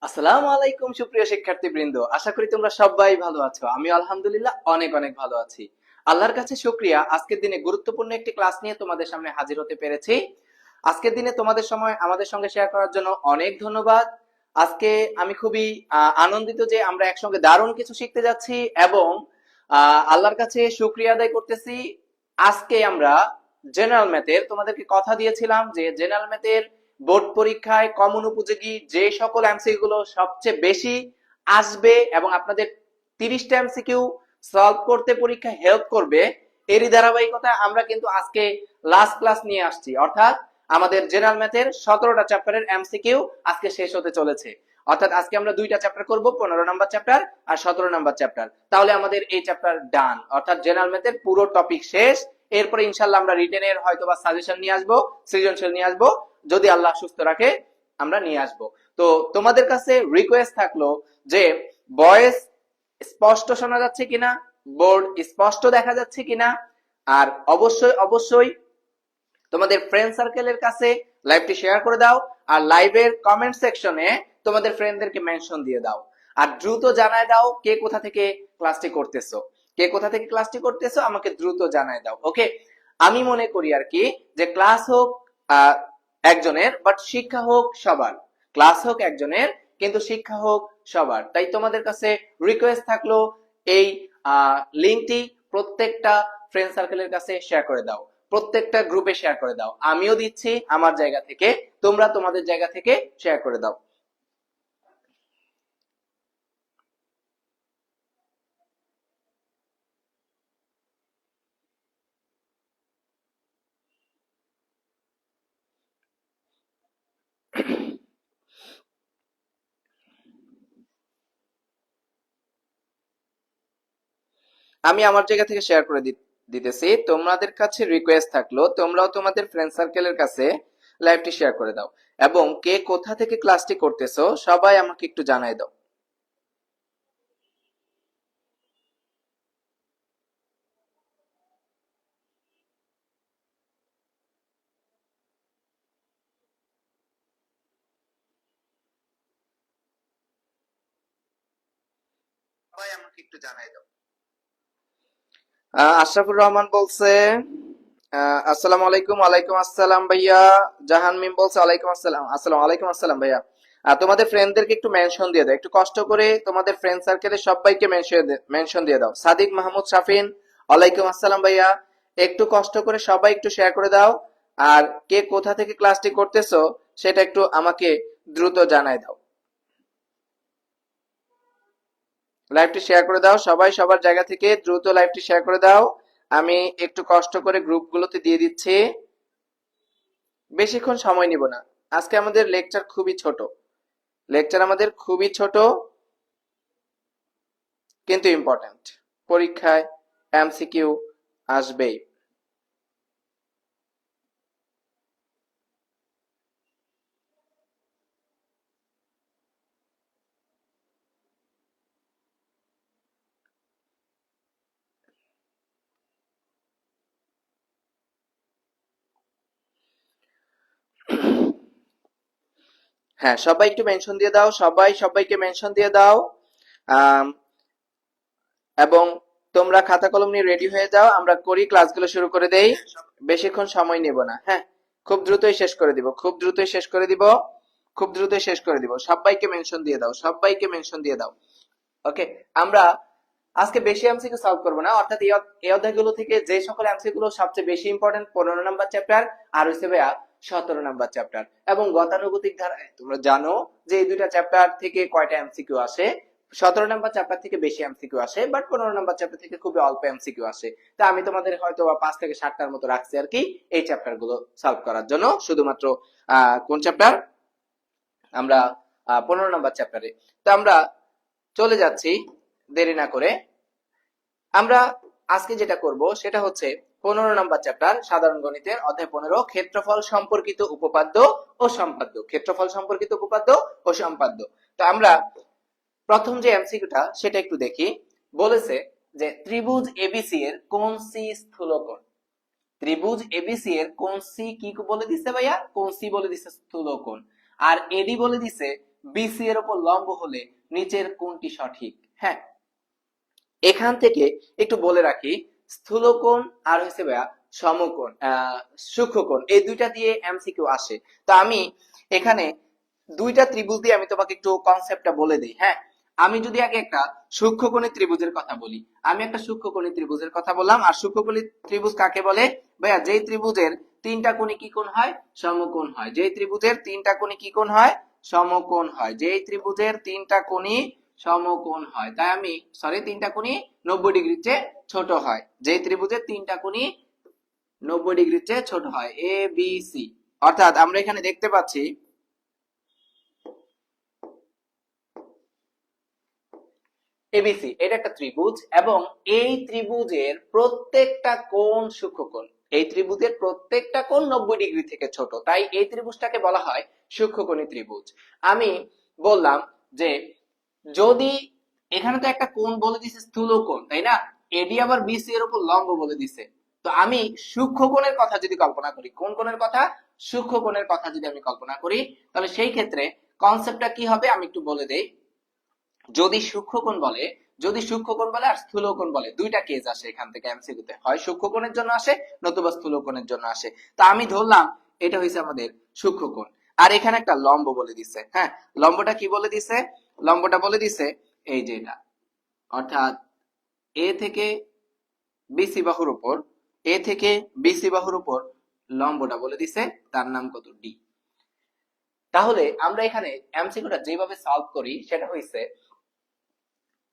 আসসালামু আলাইকুম সুপ্রিয় শিক্ষার্থীবৃন্দ, আশা করি তোমরা সবাই ভালো আছো। আমি আলহামদুলিল্লাহ অনেক অনেক ভালো আছি। আল্লাহর কাছে শুকরিয়া, আজকের দিনে গুরুত্বপূর্ণ একটি ক্লাস নিয়ে তোমাদের সামনে হাজির হতে পেরেছি। আজকের দিনে তোমাদের সময় আমাদের সঙ্গে শেয়ার করার জন্য অনেক ধন্যবাদ। আজকে আমি খুবই আনন্দিত যে আমরা একসঙ্গে দারুণ কিছু শিখতে যাচ্ছি এবং আল্লাহর কাছে শুকরিয়া আদায় করতেছি। আজকে আমরা জেনারেল ম্যাথের, তোমাদেরকে কথা দিয়েছিলাম যে জেনারেল ম্যাথের বোর্ড পরীক্ষায় কমন উপযোগী যে সকল এমসিকিউ গুলো সবচেয়ে বেশি আসবে এবং আপনাদের 30টা এমসিকিউ সলভ করতে পরীক্ষায় হেল্প করবে, এরই ধারাবাহিকতায় আমরা কিন্তু আজকে লাস্ট ক্লাস নিয়ে আসছি। অর্থাৎ আমাদের জেনারেল ম্যাথের 17টা চ্যাপ্টারের এমসিকিউ আজকে শেষ হতে চলেছে। অর্থাৎ আজকে আমরা দুইটা চ্যাপ্টার করব, 15 নম্বর চ্যাপ্টার আর 17 নম্বর চ্যাপ্টার। তাহলে আমাদের এই চ্যাপ্টার ডান, অর্থাৎ জেনারেল ম্যাথের পুরো টপিক শেষ। এরপরে ইনশাআল্লাহ আমরা রিটেনের হয়তোবা সাজেশন নিয়ে আসবো, সৃজনশীল নিয়ে আসবো, যদি আল্লাহ সুস্থ রাখে আমরা নিয়ে আসব। তো তোমাদের কাছে রিকোয়েস্ট থাকলো যে ভয়েস স্পষ্ট শোনা যাচ্ছে কিনা, বোর্ড স্পষ্ট দেখা যাচ্ছে কিনা, আর অবশ্যই অবশ্যই তোমাদের ফ্রেন্ড সার্কেলের কাছে লাইভটি শেয়ার করে দাও, আর লাইভের কমেন্ট সেকশনে তোমাদের ফ্রেন্ডদেরকে মেনশন দিয়ে দাও। আর দ্রুত জানায় দাও কে কোথা থেকে ক্লাসটি করতেছো, কে কোথা থেকে ক্লাসটি করতেছো আমাকে দ্রুত জানায় দাও। ওকে, আমি মনে করি আর কি যে ক্লাস হোক একজনের, বাট শিক্ষা হোক সবার। ক্লাস হোক একজনের কিন্তু শিক্ষা হোক সবার। তাই তোমাদের কাছে রিকোয়েস্ট থাকলো এই লিংকটি প্রত্যেকটা ফ্রেন্ড সার্কেলের কাছে শেয়ার করে দাও, প্রত্যেকটা গ্রুপে শেয়ার করে দাও। আমিও দিচ্ছি আমার জায়গা থেকে, তোমরা তোমাদের জায়গা থেকে শেয়ার করে দাও। আমি আমার জায়গা থেকে শেয়ার করে দিতেছি। তোমাদের কাছে রিকোয়েস্ট থাকলো তোমরাও তোমাদের ফ্রেন্ড সার্কেলের কাছে লাইভটি শেয়ার করে দাও এবং কে কোথা থেকে ক্লাসটি করতেছো সবাই আমাকে একটু জানাই দাও। সবাই আমাকে একটু জানাই দাও। আশরাফুর রহমান বলছে আসসালামু আলাইকুম। ওয়ালাইকুম আসসালাম ভাইয়া। জাহান মিম বলছে ওয়ালাইকুম আসসালাম। আসসালামু আলাইকুম আসসালাম ভাইয়া। তোমাদের ফ্রেন্ডদেরকে একটু মেনশন দিয়ে দাও, একটু কষ্ট করে তোমাদের ফ্রেন্ড সার্কেলে সবাইকে মেনশন দিয়ে দাও। সাদিক মাহমুদ শাফিন ওয়ালাইকুম আসসালাম ভাইয়া। একটু কষ্ট করে সবাই একটু শেয়ার করে দাও, আর কে কোথা থেকে ক্লাসটি করতেছো সেটা একটু আমাকে দ্রুত জানাই দাও। লাইভটি শেয়ার করে দাও, সবাই সবার জায়গা থেকে দ্রুত লাইভটি শেয়ার করে দাও। আমি একটু কষ্ট করে গ্রুপগুলোতে দিয়ে দিচ্ছি। বেশিক্ষণ সময় নিব না, আজকে আমাদের লেকচার খুবই ছোট, লেকচার আমাদের খুবই ছোট কিন্তু ইম্পর্ট্যান্ট। পরীক্ষায় এমসিকিউ আসবেই। হ্যাঁ, সবাই একটু মেনশন দিয়ে দাও, সবাই সবাইকে মেনশন দিয়ে দাও। আম, এবং তোমরা খাতা কলম নিয়ে রেডি হয়ে যাও, আমরা করি ক্লাসগুলো শুরু করে দেই। বেশিক্ষণ সময় নেব না। হ্যাঁ, খুব দ্রুতই শেষ করে দিব, খুব দ্রুতই শেষ করে দিব, খুব দ্রুতই শেষ করে দিব। সবাইকে মেনশন দিয়ে দাও, সবাইকে মেনশন দিয়ে দাও। ওকে, আমরা আজকে বেশি এমসিকিউ সলভ করব না, অর্থাৎ এই অধ্যায়গুলো থেকে যে সকল এমসিকিউ গুলো সবচেয়ে বেশি ইম্পর্টেন্ট 15 নাম্বার চ্যাপ্টার আর হইছে ভাইয়া 17 নাম্বার চ্যাপ্টার। এবং গতানুগতিক ধারায় তোমরা জানো যে এই দুইটা চ্যাপ্টার থেকে কয়টা এমসিকিউ আসে। 17 নাম্বার চ্যাপ্টার থেকে বেশি এমসিকিউ আসে, বাট 15 নাম্বার চ্যাপ্টার থেকে খুবই অল্প এমসিকিউ আসে। তা আমি তোমাদের হয়তো 5 থেকে 7টার মতো রাখছি আর কি এই চ্যাপ্টার গুলো সলভ করার জন্য, শুধুমাত্র কোন চ্যাপ্টার আমরা 15 নাম্বার চ্যাপ্টারে। তো আমরা চলে যাচ্ছি দেরি না করে। আমরা আজকে যেটা করব সেটা হচ্ছে 15 নাম্বার চ্যাপ্টার সাধারণ গণিতের অধ্যায় 15 ক্ষেত্রফল সম্পর্কিত উপপাদ্য ও সম্পাদ্য। ক্ষেত্রফল সম্পর্কিত উপপাদ্য ও সম্পাদ্য। তো আমরা প্রথম যে এমসিকিউটা সেটা একটু দেখি। বলেছে যে ত্রিভুজ এবিসি এর কোণ সি স্থূলকোণ। ত্রিভুজ এবিসি এর কোণ সি কি বলে দিছে ভাইয়া? কোণ সি বলে দিছে স্থূলকোণ। আর এডি বলে দিছে বিসি এর উপর লম্ব হলে নিচের কোনটি সঠিক? হ্যাঁ, এখান থেকে একটু বলে রাখি, স্থূলকোণ আর হচ্ছে ভাইয়া সমকোণ, সূক্ষ্মকোণ, এই দুইটা দিয়ে এমসিকিউ আসে। তো আমি এখানে দুইটা ত্রিভুজ দিয়ে আমি তোমাকে একটু কনসেপ্টটা বলে দিই। হ্যাঁ, আমি যদি আগে একটা সূক্ষ্মকোণী ত্রিভুজের কথা বলি, আমি একটা সূক্ষ্মকোণী ত্রিভুজের কথা বললাম। আর সূক্ষ্মকোণী ত্রিভুজ কাকে বলে ভাইয়া? যেই ত্রিভুজের তিনটা কোণে কি কোণ হয়? সমকোণ হয়। যেই ত্রিভুজের তিনটা কোণে কি কোণ হয়? সমকোণ হয়। যেই ত্রিভুজের তিনটা কোণই সমকোণ হয়, তাই আমি তিনটা কোণই 90 ডিগ্রির চেয়ে ছোট হয়। যেই ত্রিভুজের তিনটা কোণই 90 ডিগ্রির চেয়ে ছোট হয়, এ বি সি। অর্থাৎ আমরা এখানে দেখতে পাচ্ছি এবিসি, এটা একটা ত্রিভুজ এবং এই ত্রিভুজের প্রত্যেকটা কোণ সূক্ষ্মকোণ। এই ত্রিভুজের প্রত্যেকটা কোণ 90 ডিগ্রি থেকে ছোট, তাই এই ত্রিভুজটাকে বলা হয় সূক্ষ্মকোণী ত্রিভুজ। আমি বললাম যে যদি এখানে তো একটা কোণ বলে দিছে স্থূলকোণ, তাই না? এডি আবার বিসি এর উপর লম্ব বলে দিছে। তো আমি সূক্ষ্মকোণের কথা যদি কল্পনা করি, কোন কোণের কথা? সূক্ষ্মকোণের কথা যদি আমি কল্পনা করি, তাহলে সেই ক্ষেত্রে কনসেপ্টটা কি হবে আমি একটু বলে দেই। যদি সূক্ষ্মকোণ বলে, আর স্থূলকোণ বলে, দুইটা কেস আসে এখান থেকে এমসিকিউতে, হয় সূক্ষ্মকোণের জন্য আসে নতুবা স্থূলকোণের জন্য আসে। তো আমি ধরলাম এটা হইছে আমাদের সূক্ষ্মকোণ, আর এখানে একটা লম্ব বলে দিছে। হ্যাঁ, লম্বটা কি বলে দিছে? লম্বটা বলে দিছে এই যে এটা, অর্থাৎ এ থেকে বিসি বাহুর উপর, এ থেকে বিসি বাহুর উপর লম্বটা বলে দিছে, তার নাম কত? ডি। তাহলে আমরা এখানে এমসিকিউটা যেভাবে সলভ করি সেটা হইছে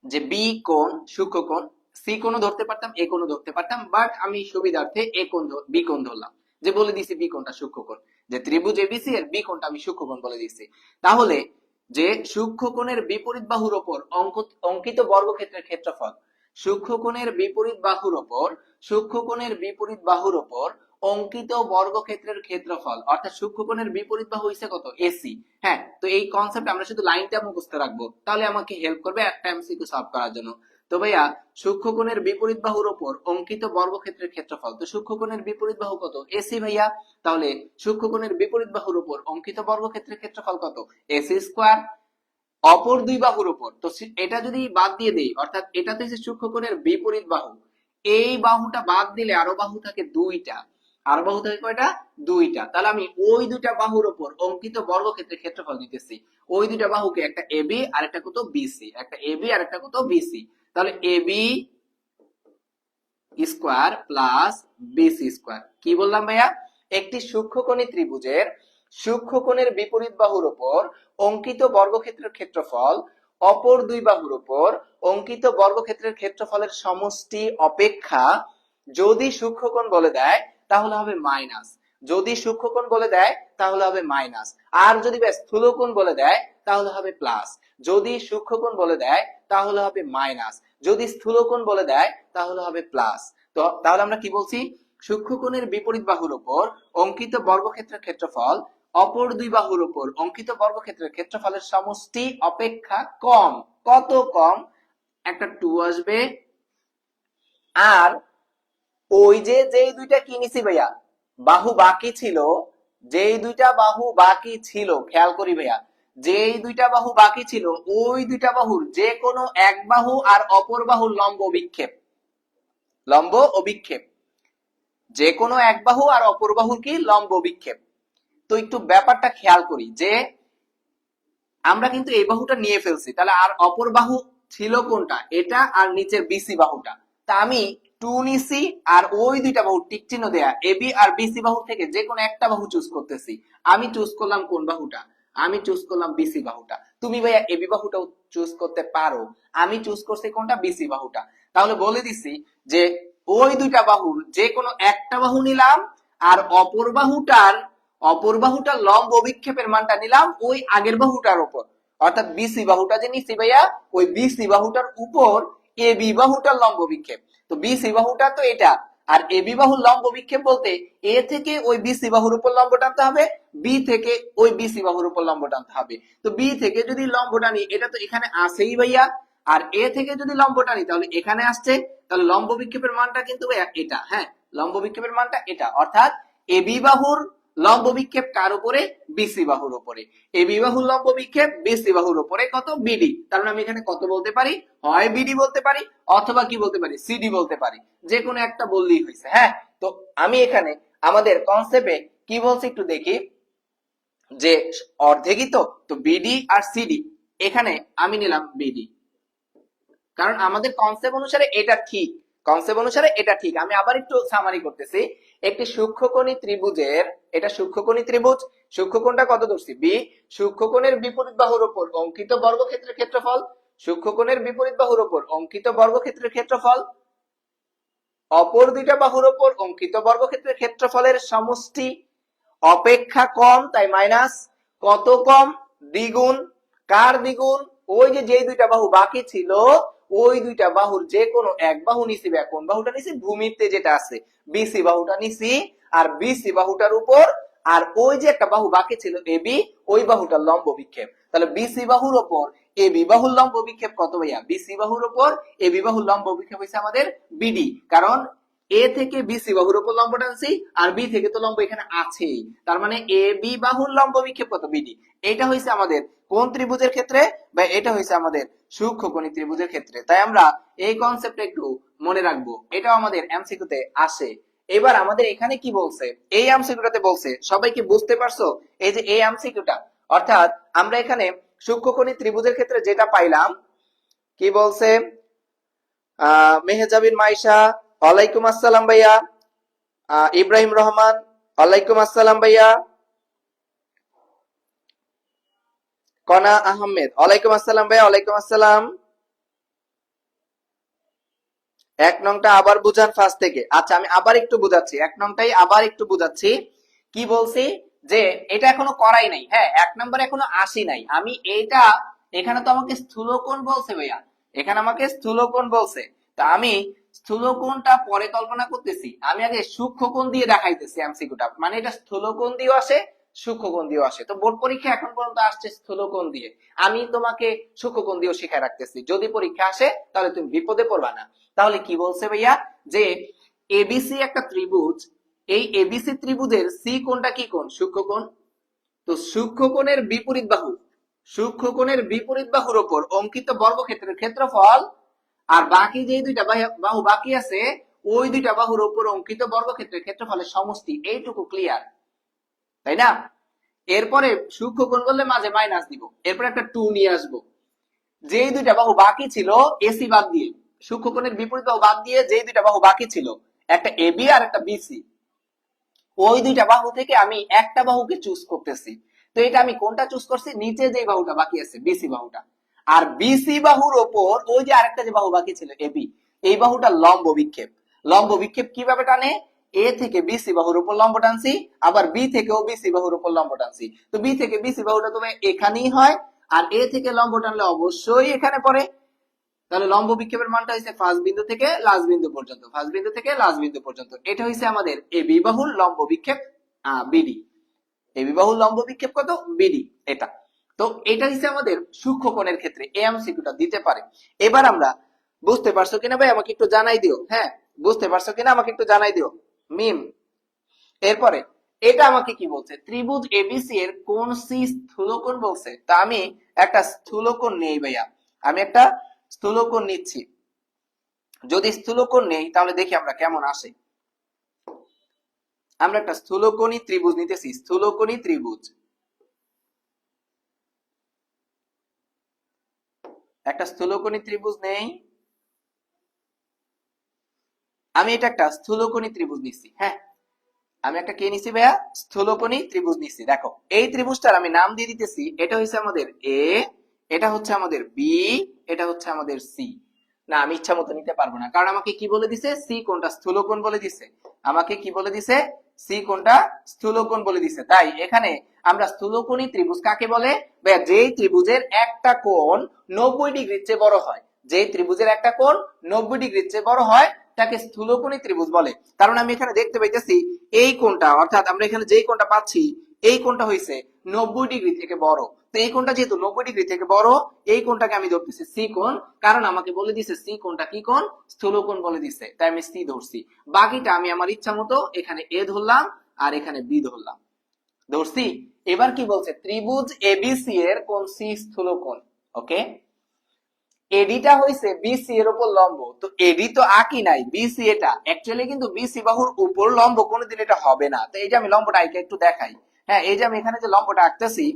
যে বি কোণ সূক্ষ্মকোণ, সি কোণও ধরতে পারতাম, এ কোণও ধরতে পারতাম, বাট আমি সুবিধার্থে এ কোণ বি কোণ ধরলাম। যে বলে দিছি বি কোণটা সূক্ষ্মকোণ, যে ত্রিভুজ এবিসি এর বি কোণটা আমি সূক্ষ্মকোণ বলে দিছি। তাহলে যে সূক্ষ্মকোণের বিপরীত বাহুর উপর অঙ্কিত বর্গক্ষেত্রের ক্ষেত্রফল, সূক্ষ্মকোণের বিপরীত বাহুর উপর, সূক্ষ্মকোণের বিপরীত বাহুর উপর অঙ্কিত বর্গক্ষেত্রের ক্ষেত্রফল, অর্থাৎ সূক্ষ্মকোণের বিপরীত বাহু হইছে কত? এসি। হ্যাঁ, তো এই কনসেপ্ট আমরা শুধু লাইনটা মুখস্থ রাখবো, তাহলে আমাকে হেল্প করবে একটা এমসিকিউ সলভ করার জন্য। তো ভাইয়া, সূক্ষ্মকোণের বিপরীত বাহুর উপর অঙ্কিত বর্গক্ষেত্রের ক্ষেত্রফল, তো সূক্ষ্মকোণের বিপরীত বাহু কত? এসি ভাইয়া। তাহলে সূক্ষ্মকোণের বিপরীত বাহুর উপর অঙ্কিত বর্গক্ষেত্রের ক্ষেত্রফল কত? AC square. অপর দুই বাহুর উপর, তো এটা যদি বাদ দিয়ে দেই, অর্থাৎ এটা তো হচ্ছে সূক্ষ্মকোণের বিপরীত বাহু, এই বাহুটা বাদ দিলে আরো বাহু থাকে দুইটা, আরো বাহু থাকে কয়টা? দুইটা। তাহলে আমি ওই দুইটা বাহুর উপর অঙ্কিত বর্গক্ষেত্রের ক্ষেত্রফল দিতেছি। ওই দুইটা বাহুকে একটা এবি আর একটা কত? বিসি, একটা এবি আর একটা কত? বিসি। তাহলে AB square plus BC square. কি বললাম ভাইয়া? একটি সূক্ষ্মকোণী ত্রিভুজের সূক্ষ্মকোণের বিপরীত বাহুর উপর অঙ্কিত বর্গক্ষেত্রের ক্ষেত্রফল অপর দুই বাহুর উপর অঙ্কিত বর্গক্ষেত্রের ক্ষেত্রফলের সমষ্টি অপেক্ষা যদি সূক্ষ্মকোণ বলে দেয় তাহলে হবে মাইনাস, যদি সূক্ষ্মকোণ বলে দেয় তাহলে হবে মাইনাস, আর যদি স্থূলকোণ বলে দেয় তাহলে হবে প্লাস। যদি সূক্ষ্মকোণ বলে দেয় তাহলে হবে মাইনাস, যদি স্থূলকোণ বলে দেয় তাহলে হবে প্লাস। তো তাহলে আমরা কি বলছি? সূক্ষ্মকোণের বিপরীত বাহুর উপর অঙ্কিত বর্গক্ষেত্রের ক্ষেত্রফল অপর দুই বাহুর উপর অঙ্কিত বর্গক্ষেত্রের ক্ষেত্রফলের সমষ্টি অপেক্ষা কম। কত কম? একটা 2 আসবে। আর ওই যে যেই দুইটা কি নিছি ভাইয়া? বাহু বাকি ছিল, যেই দুইটা বাহু বাকি ছিল, খেয়াল করি ভাইয়া, যেই দুইটা বাহু বাকি ছিল ওই দুইটা বাহুর যে কোনো এক বাহু আর অপর বাহুর লম্ব বিক্ষেপ, লম্ব ও বিক্ষেপ, যে কোনো এক বাহু আর অপর বাহুর কি? লম্ব বিক্ষেপ। তো একটু ব্যাপারটা খেয়াল করি যে আমরা কিন্তু এই বাহুটা নিয়ে ফেলছি, তাহলে আর অপর বাহু ছিল কোনটা? এটা, আর নিচের বিসি বাহুটা। তা আমি 2 নিছি, আর ওই দুইটা বাহু টিক চিহ্ন দেয়া এবি আর বিসি বাহু থেকে যে কোনো একটা বাহু চুজ করতেছি। আমি চুজ করলাম কোন বাহুটা? আমি চুজ করলাম বিসি বাহুটা। তুমি ভাইয়া এবি বাহুটাও চুজ করতে পারো, আমি চুজ করছি কোনটা? বিসি বাহুটা। তাহলে বলে দিছি যে ওই দুইটা বাহুর যে কোনো একটা বাহু নিলাম, আর অপর বাহুটার লম্ব বিক্ষেপের মানটা নিলাম ওই আগের বাহুটার উপর, অর্থাৎ বিসি বাহুটা যে নিছি ভাইয়া, ওই বিসি বাহুটার উপর এবি বাহুটার লম্ব বিক্ষেপ। তো বিসি বাহুটা তো এটা, আর এবি বাহুর লম্ব বিক্ষেপ বলতে এ থেকে ওই বিসি বাহুর উপর লম্ব টানতে হবে, বি থেকে ওই বিসি বাহুর উপর লম্ব টানতে হবে। তো বি থেকে যদি লম্ব টানি, এটা তো এখানে আসেই ভাইয়া, আর এ থেকে যদি লম্ব টানি তাহলে এখানে আসছে, তাহলে লম্ব বিক্ষেপের মানটা কিন্তু ভাইয়া এটা। হ্যাঁ, লম্ব বিক্ষেপের মানটা এটা, অর্থাৎ এবি বাহুর লম্ব বিক্ষেপ কার উপরে? বিসি বাহুর উপরে। এবি বাহুর লম্ব বিক্ষেপ বিসি বাহুর উপরে কত? বিডি। কারণ আমি এখানে কত বলতে পারি? হয় বিডি বলতে পারি অথবা কি বলতে পারি? সিডি বলতে পারি, যে কোনো একটা বললেই হয়েছে। হ্যাঁ, তো আমি এখানে আমাদের কনসেপ্টে কি বলছি একটু দেখি, যে অর্ধেকই তো বিডি আর সিডি, এখানে আমি নিলাম বিডি, কারণ আমাদের কনসেপ্ট অনুসারে এটা ঠিক। কনসেপ্ট অনুসারে এটা ঠিক। আমি আবার একটু সামারি করতেছি। একটি সূক্ষ্মকোণী ত্রিভুজের, এটা সূক্ষ্মকোণী ত্রিভুজ, সূক্ষ্মকোণটা কত ধরছি? বি। সূক্ষ্মকোণের বিপরীত বাহুর উপর অঙ্কিত বর্গক্ষেত্রের ক্ষেত্রফল, সূক্ষ্মকোণের বিপরীত বাহুর উপর অঙ্কিত বর্গক্ষেত্রের ক্ষেত্রফল, অপর দুইটা বাহুর উপর অঙ্কিত বর্গক্ষেত্রের ক্ষেত্রফলের সমষ্টি অপেক্ষা কম, তাই মাইনাস। কত কম? দ্বিগুণ। কার দ্বিগুণ? ওই যে যেই দুইটা বাহু বাকি ছিল, ওই দুইটা বাহুর যে কোনো এক বাহু নিছি। কোন বাহুটা নিছি? ভূমিতে যেটা আছে বিসি বাহুটা নিছি, আর বিসি বাহুটার উপর আর ওই যে একটা বাহু বাকি ছিল এবি, ওই বাহুটার লম্ব বিক্ষেপ। তাহলে বিসি বাহুর উপর এবি বাহুর লম্ব বিক্ষেপ কত ভাইয়া? বিসি বাহুর উপর এবি বাহুর লম্ব বিক্ষেপ হইছে আমাদের বিডি, কারণ এ থেকে বিসি বাহুর উপর লম্ব টানছি, আর বি থেকে তো লম্ব এখানে আছেই, তার মানে এ বি বাহুর লম্ব বিক্ষেপ কত? বিডি। এটা হইছে আমাদের কোন ত্রিভুজের ক্ষেত্রে? বা এটা হইছে আমাদের সূক্ষ্মকোণী ত্রিভুজের ক্ষেত্রে। তাই আমরা এই কনসেপ্টটা একটু মনে রাখবো, এটাও আমাদের এমসিকিউতে আসে। এবার আমাদের এখানে কি বলছে? এই এমসিকিউটাতে বলছে, সবাই কি বুঝতে পারছো? এই যে এই এমসিকিউটা, অর্থাৎ আমরা এখানে সূক্ষ্মকোণী ত্রিভুজের ক্ষেত্রে যেটা পাইলাম, কি বলছে? মেহজাবিন মাইশা, ওয়ালাইকুম আসসালাম ভাইয়া। ইব্রাহিম রহমান, ওয়ালাইকুম আসসালাম ভাইয়া। কনা আহমেদ, ওয়ালাইকুম আসসালাম ভাইয়া। ওয়ালাইকুম আসসালাম। এক নংটা আবার বুঝান ফার্স্ট থেকে। আচ্ছা, আমি আবার একটু বুঝাচ্ছি, এক নংটাই আবার একটু বুঝাচ্ছি। কি বলছি? যে এটা এখনো করাই নাই। হ্যাঁ, এক নম্বর এখনো আসি নাই। আমি এইটা, এখানে তো আমাকে স্থূলকোণ বলছে ভাইয়া, এখানে আমাকে স্থূলকোণ বলছে। তা আমি স্থূলকোণটা পরে কল্পনা করতেছি, আমি আগে সূক্ষ্মকোণ দিয়ে দেখাইতেছি এমসিকিউটা। মানে এটা স্থূলকোণ দিয়েও আসে, সূক্ষ্মকোণ দিয়েও আসে। তো বোর্ড পরীক্ষা এখন পর্যন্ত আসছে স্থূলকোণ দিয়ে, আমি তোমাকে সূক্ষ্মকোণ দিয়েও শিখায় রাখতেছি। যদি পরীক্ষা আসে তাহলে তুমি বিপদে পড়বা না। তাহলে কি বলছে ভাইয়া? যে এবিসি একটা ত্রিভুজ, এই এবিসি ত্রিভুজের সি কোণটা কি কোণ? সূক্ষ্মকোণ। তো সূক্ষ্মকোণের বিপরীত বাহু, সূক্ষ্মকোণের বিপরীত বাহুর উপর অঙ্কিত বর্গক্ষেত্রের ক্ষেত্রফল, আর বাকি যে দুইটা বাহু বাকি আছে, ওই দুইটা বাহুর উপর অঙ্কিত বর্গক্ষেত্রের ক্ষেত্রফলের সমষ্টি। এইটুকু ক্লিয়ার, তাই না? এরপরে সূক্ষ্মকোণ বললে মাঝে মাইনাস দিব, এরপর একটা 2 নিয়ে আসবো। যেই দুইটা বাহু বাকি ছিল এসি বাদ দিয়ে, সূক্ষ্মকোণের বিপরীত বাহু বাদ দিয়ে যেই দুইটা বাহু বাকি ছিল, একটা এবি আর একটা বিসি, ওই দুইটা বাহু থেকে আমি একটা বাহুকে চুজ করতেছি। তো এটা আমি কোনটা চুজ করছি? নিচে যে বাহুটা বাকি আছে বিসি বাহুটা, আর বিসি বাহুর ওপর ওই যে আরেকটা যে বাহু বাকি ছিল এবি, এই বাহুটা লম্ব বিক্ষেপ। লম্ব বিক্ষেপ কিভাবে টানে? এ থেকে বিসি বাহুর উপর লম্ব টানছি, আবার বি থেকেও বিসি বাহুর উপর লম্ব টানছি। তো বি থেকে বিসি বাহুটা তবে এখানেই হয়, আর এ থেকে লম্ব টানলে অবশ্যই এখানে পড়ে। তাহলে লম্ব বিক্ষেপের মানটা হইছে ফার্স্ট বিন্দু থেকে লাস্ট বিন্দু পর্যন্ত, ফার্স্ট বিন্দু থেকে লাস্ট বিন্দু পর্যন্ত। এটা হইছে আমাদের এবি বাহুর লম্ব বিক্ষেপ বিডি। এবি বাহুর লম্ব বিক্ষেপ কত? বিডি। এটা তো এটা হইছে আমাদের সূক্ষ্মকোণের ক্ষেত্রে এমসিকিউটা দিতে পারে। এবার আমরা, বুঝতে পারছো কিনা ভাই আমাকে একটু জানাই দিও। হ্যাঁ, বুঝতে পারছো কিনা আমাকে একটু জানাই দিও মিম। এরপরে এটা আমাকে কি বলছে? ত্রিভুজ এবিসি এর কোণ সি স্থূলকোণ বলছে। তা আমি একটা স্থূলকোণ নেই ভাইয়া, আমি একটা স্থূলকোণ নিচ্ছি। যদি স্থূলকোণ নেই তাহলে দেখি আমরা কেমন আসে। আমরা একটা স্থূলকোণী ত্রিভুজ নিতেছি, স্থূলকোণী ত্রিভুজ। একটা স্থূলকোণী ত্রিভুজ নেই, আমি এটা একটা স্থূলকোণী ত্রিভুজ নিচ্ছি। হ্যাঁ, আমি একটা কে নিছি ভাইয়া? স্থূলকোণী ত্রিভুজ নিচ্ছি। দেখো এই ত্রিভুজটার আমি নাম দিয়ে দিতেছি, এটা হচ্ছে আমাদের এ, এটা হচ্ছে আমাদের বি, এটা হচ্ছে আমাদের সি। না, আমি ইচ্ছা মতো নিতে পারবো না, কারণ আমাকে কি বলে দিছে? সি কোণটা স্থূলকোণ বলে দিছে। আমাকে কি বলে দিছে? সি কোণটা স্থূলকোণ বলে দিছে। তাই এখানে আমরা স্থূলকোণী ত্রিভুজ কাকে বলে? ভাইয়া যেই ত্রিভুজের একটা কোণ 90 ডিগ্রির চেয়ে বড় হয়, যেই ত্রিভুজের একটা কোণ 90 ডিগ্রির চেয়ে বড় হয় তাকে স্থূলকোণী ত্রিভুজ বলে। কারণ আমি এখানে দেখতে পাইতেছি এই কোণটা, অর্থাৎ আমরা এখানে যেই কোণটা পাচ্ছি এই কোণটা হইছে 90 ডিগ্রি থেকে বড়। তো এই কোণটা যেহেতু 90 ডিগ্রি থেকে বড়, এই কোণটাকে আমি ধরতেছি সি কোণ, কারণ আমাকে বলে দিছে সি কোণটা কি কোণ? স্থূলকোণ বলে দিছে, তাই আমি সি ধরছি। বাকিটা আমি আমার ইচ্ছা মতো এখানে এ ধরলাম আর এখানে বি ধরলাম। ধরছি। এবার কি বলছে, ত্রিভুজ এবিসি এর কোণ সি স্থূলকোণ। ওকে, এডিটা হইছে বিসি এর উপর লম্ব, তো এডি তো আঁকি নাই, বিসি এটা অ্যাকচুয়ালি কিন্তু বিসি বাহুর উপর লম্ব কোনোদিন এটা হবে না। তো এই যে আমি লম্বটা আঁকে একটু দেখাই। হ্যাঁ, এই যে আমি এখানে যে লম্বটা আঁকতেছি,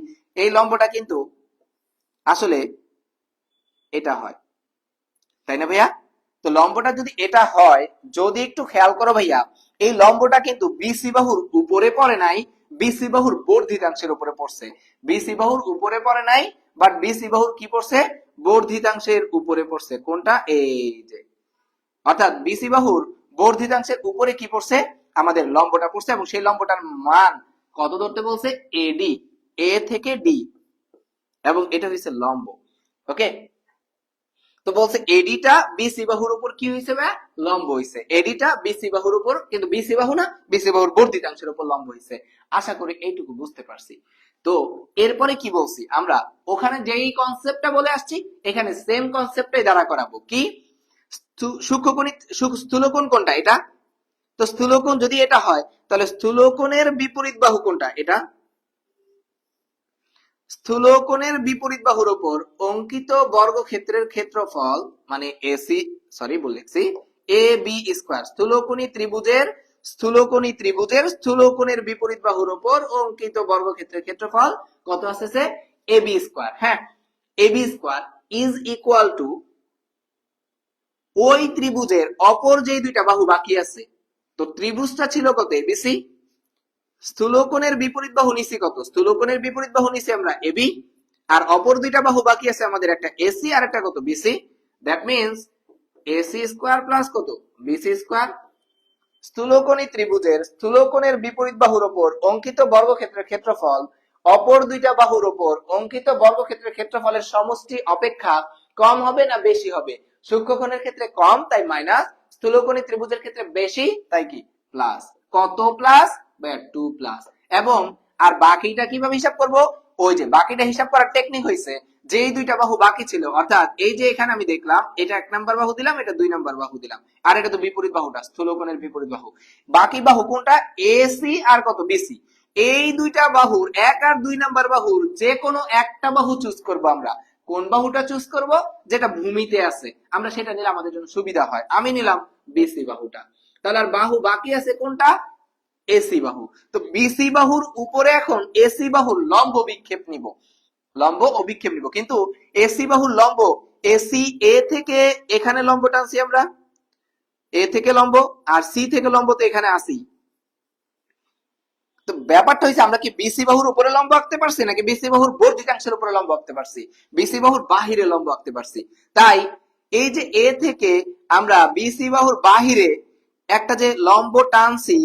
এই লম্বটা কিন্তু আসলে এটা হয়, তাই না ভাইয়া? তো লম্বটা যদি এটা হয়, যদি একটু খেয়াল করো ভাইয়া, এই লম্বটা কিন্তু বিসি বাহুর উপরে পড়ে নাই, বিসি বাহুর বর্ধিতাংশের উপরে পড়ছে। বিসি বাহুর উপরে পড়ে নাই, বাট বিসি বাহুর কি পড়ছে, বর্ধিতাংশের উপরে পড়ছে। কোনটা, এই যে, অর্থাৎ বিসি বাহুর বর্ধিতাংশের উপরে কি পড়ছে, আমাদের লম্বটা পড়ছে, এবং সেই লম্বটার মান কত ধরতে বলছে, এডি, এ থেকে ডি, এবং এটা হচ্ছে লম্ব। ওকে, তো বলছে এডিটা বিসি বাহুর উপর কি হয়েছে, লম্ব হয়েছে। এডিটা বিসি বাহুর উপর, কিন্তু বিসি বাহু না, বিসি বাহুর বর্ধিতাংশের উপর লম্ব হয়েছে। আশা করি এইটুকু বুঝতে পারছি। তো এরপরে কি বলছি আমরা, ওখানে যেই কনসেপ্টটা বলে আসছি, এখানে সেম কনসেপ্টটাই দ্বারা করাবো। কি, সূক্ষ্মকোণী স্থূলকোণ কোনটা, এটা। তো স্থূলকোণ যদি এটা হয়, তাহলে স্থূলকোণের বিপরীত বাহু কোনটা, এটা। স্থূলকোণের বিপরীত বাহুর উপর অঙ্কিত বর্গক্ষেত্রের ক্ষেত্রফল, মানে এসি, সরি বলেছি, এ বি স্কয়ার। স্থূলকোণী ত্রিভুজের স্থূলকোণের বিপরীত বাহুর উপর অঙ্কিত বর্গক্ষেত্রের ক্ষেত্রফল কত আসছে, এ বি স্কয়ার। হ্যাঁ, A B square is equal to ওই ত্রিভুজের অপর যে দুইটা বাহু বাকি আছে। তো ত্রিভুজটা ছিল কত, এবিসি। স্থূলকোণের বিপরীত বাহু নিছি কত, স্থূলকোণের বিপরীত বাহু নিছি আমরা এবি, আর অপর দুইটা বাহু বাকি আছে আমাদের, একটা এসি আর একটা কত, BC. That means AC square plus কত, বিসি স্কয়ার। স্থূলকোণী ত্রিভুজের স্থূলকোণের বিপরীত বাহুর উপর অঙ্কিত বর্গক্ষেত্রের ক্ষেত্রফল অপর দুইটা বাহুর উপর অঙ্কিত বর্গক্ষেত্রের ক্ষেত্রফলের সমষ্টি অপেক্ষা কম হবে না বেশি হবে। সূক্ষ্মকোণের ক্ষেত্রে কম, তাই মাইনাস। স্থূলকোণী ত্রিভুজের ক্ষেত্রে বেশি, তাই কি প্লাস। কত প্লাস, 2 প্লাস। এবং আর বাকিটা কিভাবে হিসাব করব, ওই যে বাকিটা হিসাব করার টেকনিক হইছে, যেই দুইটা বাহু বাকি ছিল, অর্থাৎ এই যে এখানে আমি দেখলাম এটা 1 নাম্বার বাহু দিলাম, এটা 2 নাম্বার বাহু দিলাম, আর এটা তো বিপরীত বাহুটা, স্থূলকোণের বিপরীত বাহু। বাকি বাহু কোনটা, এসি আর কত, বিসি। এই দুইটা বাহুর 1 আর 2 নাম্বার বাহুর যে কোনো একটা বাহু চুজ করব আমরা। কোন বাহুটা চুজ করব, যেটা ভূমিতে আছে, আমরা সেটা নিলে আমাদের জন্য সুবিধা হয়। আমি নিলাম বিসি বাহুটা। তাহলে আর বাহু বাকি আছে কোনটা, এসি বাহু। তো বিসি বাহুর উপরে এখন এসি বাহুর লম্ব বিক্ষেপ নিব, লম্ব অভিক্ষেপ নিব। কিন্তু এসি বাহুর লম্ব, এসি এ থেকে এখানে লম্ব টানছি আমরা, এ থেকে লম্ব, আর সি থেকে লম্ব তো এখানে আসি। তো ব্যাপারটা হচ্ছে, আমরা কি বিসি বাহুর উপরে লম্ব আঁকতে পারছি, নাকি বিসি বাহুর বর্ধিতাংশের উপরে লম্ব আঁকতে পারছি, বিসি বাহুর বাহিরে লম্ব আঁকতে পারছি। তাই এই যে এ থেকে আমরা বিসি বাহুর বাহিরে একটা যে লম্ব টানছি,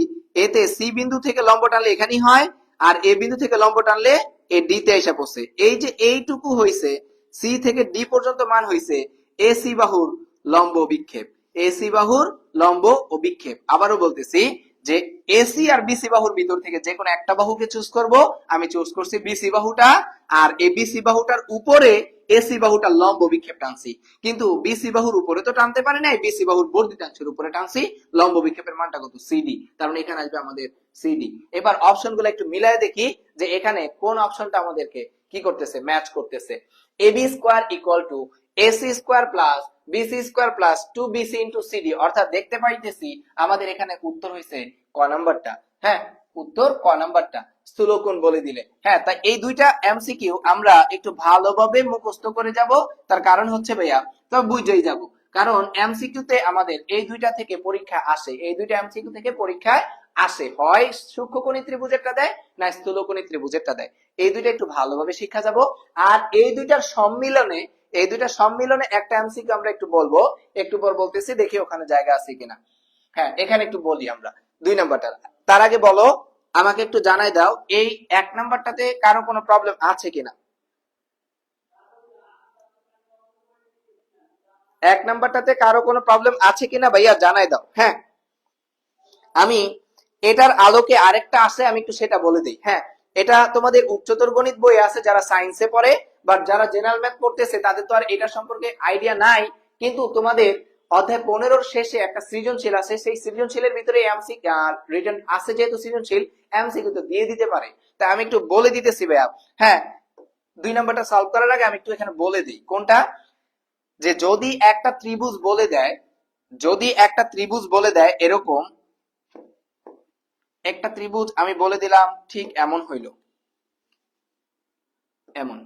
এতে সি বিন্দু থেকে লম্ব টানলে এখানেই হয়, আর এ বিন্দু থেকে লম্ব টানলে এ ডি তে এসে পড়ছে। এই যে এইটুকু হইছে, সি থেকে ডি পর্যন্ত মান হইছে এসি বাহুর লম্ব বিক্ষেপ, এসি বাহুর লম্ব ও বিক্ষেপ। আবারও বলতেছি যে এসি আর বিসি বাহুর ভিতর থেকে যে কোনো একটা বাহুকে চুজ করব। আমি চুজ করছি বিসি বাহুটা, আর এই বিসি বাহুটার উপরে এসি বাহুটার লম্ব বিক্ষেপ টানছি। কিন্তু বিসি বাহুর উপরে তো টানতে পারি নাই, বিসি বাহুর বর্ধিতাংশের উপরে টানছি। লম্ব বিক্ষেপের মানটা কত, সিডি। তার মানে এখানে আসবে আমাদের সিডি। এবার অপশনগুলো একটু মিলায় দেখি যে এখানে কোন অপশনটা আমাদেরকে কি করতেছে, ম্যাচ করতেছে। AB square equal to AC square plus BC square plus 2bc into CD. অর্থাৎ দেখতে পাইতেছি আমাদের এখানে উত্তর হইছে ক নাম্বারটা। হ্যাঁ, উত্তর ক নাম্বারটা, স্থূলকোণ বলে দিলে। হ্যাঁ, তাই এই দুইটা এমসিকিউ আমরা একটু ভালোভাবে মুখস্থ করে যাব। তার কারণ হচ্ছে ভাইয়া, তো বুঝেই যাব, কারণ এমসিকিউ তে আমাদের এই দুইটা থেকে পরীক্ষা আসে, এই দুইটা এমসিকিউ থেকে পরীক্ষায় আসে, হয় সূক্ষ্মকোণী ত্রিভুজেরটা দেয়, না স্থূলকোণী ত্রিভুজেরটা দেয়। এই দুইটা একটু ভালোভাবে শিক্ষা যাব। আর এই দুইটার সম্মিলনে, এই দুইটা সম্মিলনে একটা এমসিকিউ আমরা একটু বলবো, একটু পর বলতেছি, দেখি ওখানে জায়গা আছে কিনা। হ্যাঁ, এখানে একটু বলি আমরা 2 নাম্বারটা। তার আগে বলো, আমাকে একটু জানাই দাও এই 1 নাম্বারটাতে কারো কোনো প্রবলেম আছে কিনা। 1 নাম্বারটাতে কারো কোনো প্রবলেম আছে কিনা ভাইয়া জানাই দাও। হ্যাঁ, আমি এটার আলোকে আরেকটা আছে, আমি একটু সেটা বলে দিই। হ্যাঁ, এটা তোমাদের উচ্চতর গণিত বই আছে যারা সায়েন্সে পড়ে, বাট যারা জেনারেল ম্যাথ পড়তেছে তাদের তো আর এটা সম্পর্কে আইডিয়া নাই। কিন্তু তোমাদের অধ্যায় 15 শেষে একটা সৃজনশীল আছে, সেই সৃজনশীলের ভিতরে এমসি রিটার্ন আছে, যেহেতু সৃজনশীল এমসিকিউ তো দিয়ে দিতে পারে, তাই আমি একটু বলে দিতেছি ভাইয়া। হ্যাঁ, 2 নাম্বারটা সলভ করার আগে আমি একটু এখানে বলে দিই কোনটা, যে যদি একটা ত্রিভুজ বলে দেয়, যদি একটা ত্রিভুজ বলে দেয় এরকম একটা ত্রিভুজ আমি বলে দিলাম ঠিক এমন হইল, এমন,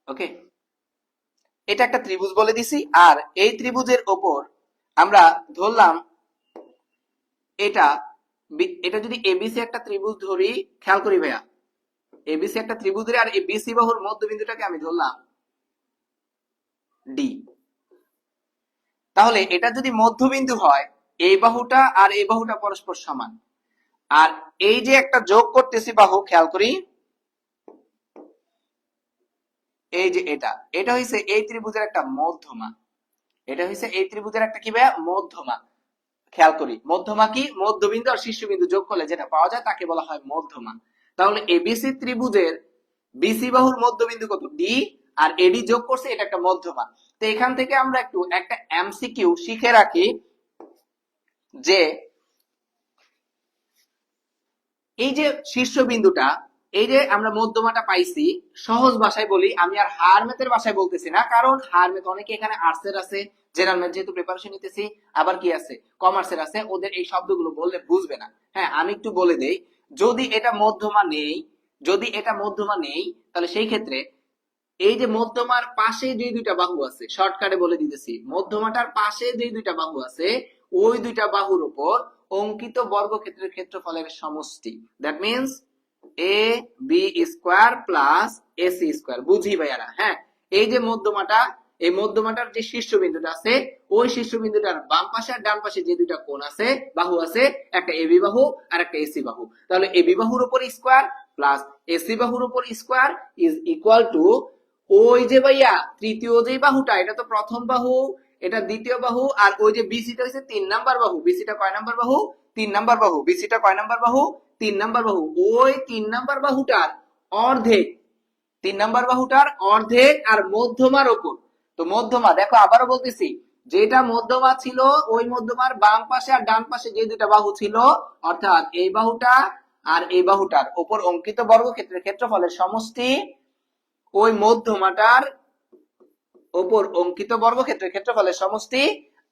ওকে, এটা একটা ত্রিভুজ বলে দিছি। আর এই ত্রিভুজের ওপর আমরা ধরলাম এটা, এটা যদি এবিসি একটা ত্রিভুজ ধরি, খেয়াল করি ভাইয়া, এবিসি একটা ত্রিভুজ ধরি, আর এই বিসি বাহুর মধ্যবিন্দুটাকে আমি ধরলাম ডি। তাহলে এটা যদি মধ্যবিন্দু হয়, এই বাহুটা আর এই বাহুটা পরস্পর সমান, আর এই যে একটা যোগ করতেছি বাহু, খেয়াল করি, এই যে এটা, এটা হইছে এই ত্রিভুজের একটা মধ্যমা, এটা হইছে এই ত্রিভুজের একটা কি ভাইয়া, মধ্যমা। খেয়াল করি, মধ্যমা কি, মধ্যবিন্দু আর শীর্ষবিন্দু যোগ করলে যেটা পাওয়া যায় তাকে বলা হয় মধ্যমা। তাহলে এবিসি ত্রিভুজের বিসি বাহুর মধ্যবিন্দু কত, ডি, আর এডি যোগ করছে, এটা একটা মধ্যমা। তো এখান থেকে আমরা একটু একটা এমসিকিউ শিখে রাখি, যে এই যে শীর্ষবিন্দুটা, এই যে আমরা মধ্যমাটা পাইছি, সহজ ভাষায় বলি, আমি আর হার ম্যাথের ভাষায় বলতেছি না, কারণ হার ম্যাথ অনেকে এখানে আর্টসের আছে, জেনারেল ম্যাথ যেহেতু প্রিপারেশন নিতেছি, আবার কি আছে কমার্সের আছে, ওদের এই শব্দগুলো বললে বুঝবে না। হ্যাঁ, আমি একটু বলে দেই, যদি এটা মধ্যমা নেই, যদি এটা মধ্যমা নেই, তাহলে সেই ক্ষেত্রে এই যে মধ্যমার পাশে যে দুইটা বাহু আছে, শর্টকাটে বলে দিতেছি, মধ্যমাটার পাশে যে দুইটা বাহু আছে, ওই দুইটা বাহুর উপর অঙ্কিত বর্গক্ষেত্রের ক্ষেত্রফলের সমষ্টি, that means A B square plus AC square. বুঝি ভাইয়ারা? হ্যাঁ, এই যে মধ্যমাটা, এই মধ্যমাটার যে শীর্ষবিন্দুটা আছে, ওই শীর্ষবিন্দুটার বাম পাশে আর ডান পাশে যে দুইটা কোণ আছে, বাহু আছে, একটা এবি বাহু আর একটা এসি বাহু, তাহলে এবি বাহুর উপর স্কোয়ার প্লাস এসি বাহুর উপর স্কোয়ার ইজ ইকুয়াল টু, ওই যে ভাইয়া তৃতীয় যে বাহুটা, এটা তো প্রথম বাহু, এটা দ্বিতীয় বাহু, আর ওই যে বিসিটা হচ্ছে 3 নাম্বার বাহু, বিসিটা কয় নাম্বার বাহু, 3 নাম্বার বাহু, বিসিটা কয় নাম্বার বাহু, 3 নাম্বার বাহু, ওই 3 নাম্বার বাহুটার অর্ধেক, 3 নাম্বার বাহুটার অর্ধেক আর মধ্যমার উপর। তো মধ্যমা দেখো, আবারও বলতেছি, যেটা মধ্যমা ছিল, ওই মধ্যমার বাম পাশে আর ডান পাশে যে দুটা বাহু ছিল, অর্থাৎ এই বাহুটা আর এই বাহুটার উপর অঙ্কিত বর্গক্ষেত্রের ক্ষেত্রফলের সমষ্টি ওই মধ্যমাটার উপর অঙ্কিত বর্গক্ষেত্রের ক্ষেত্রফলের সমষ্টি,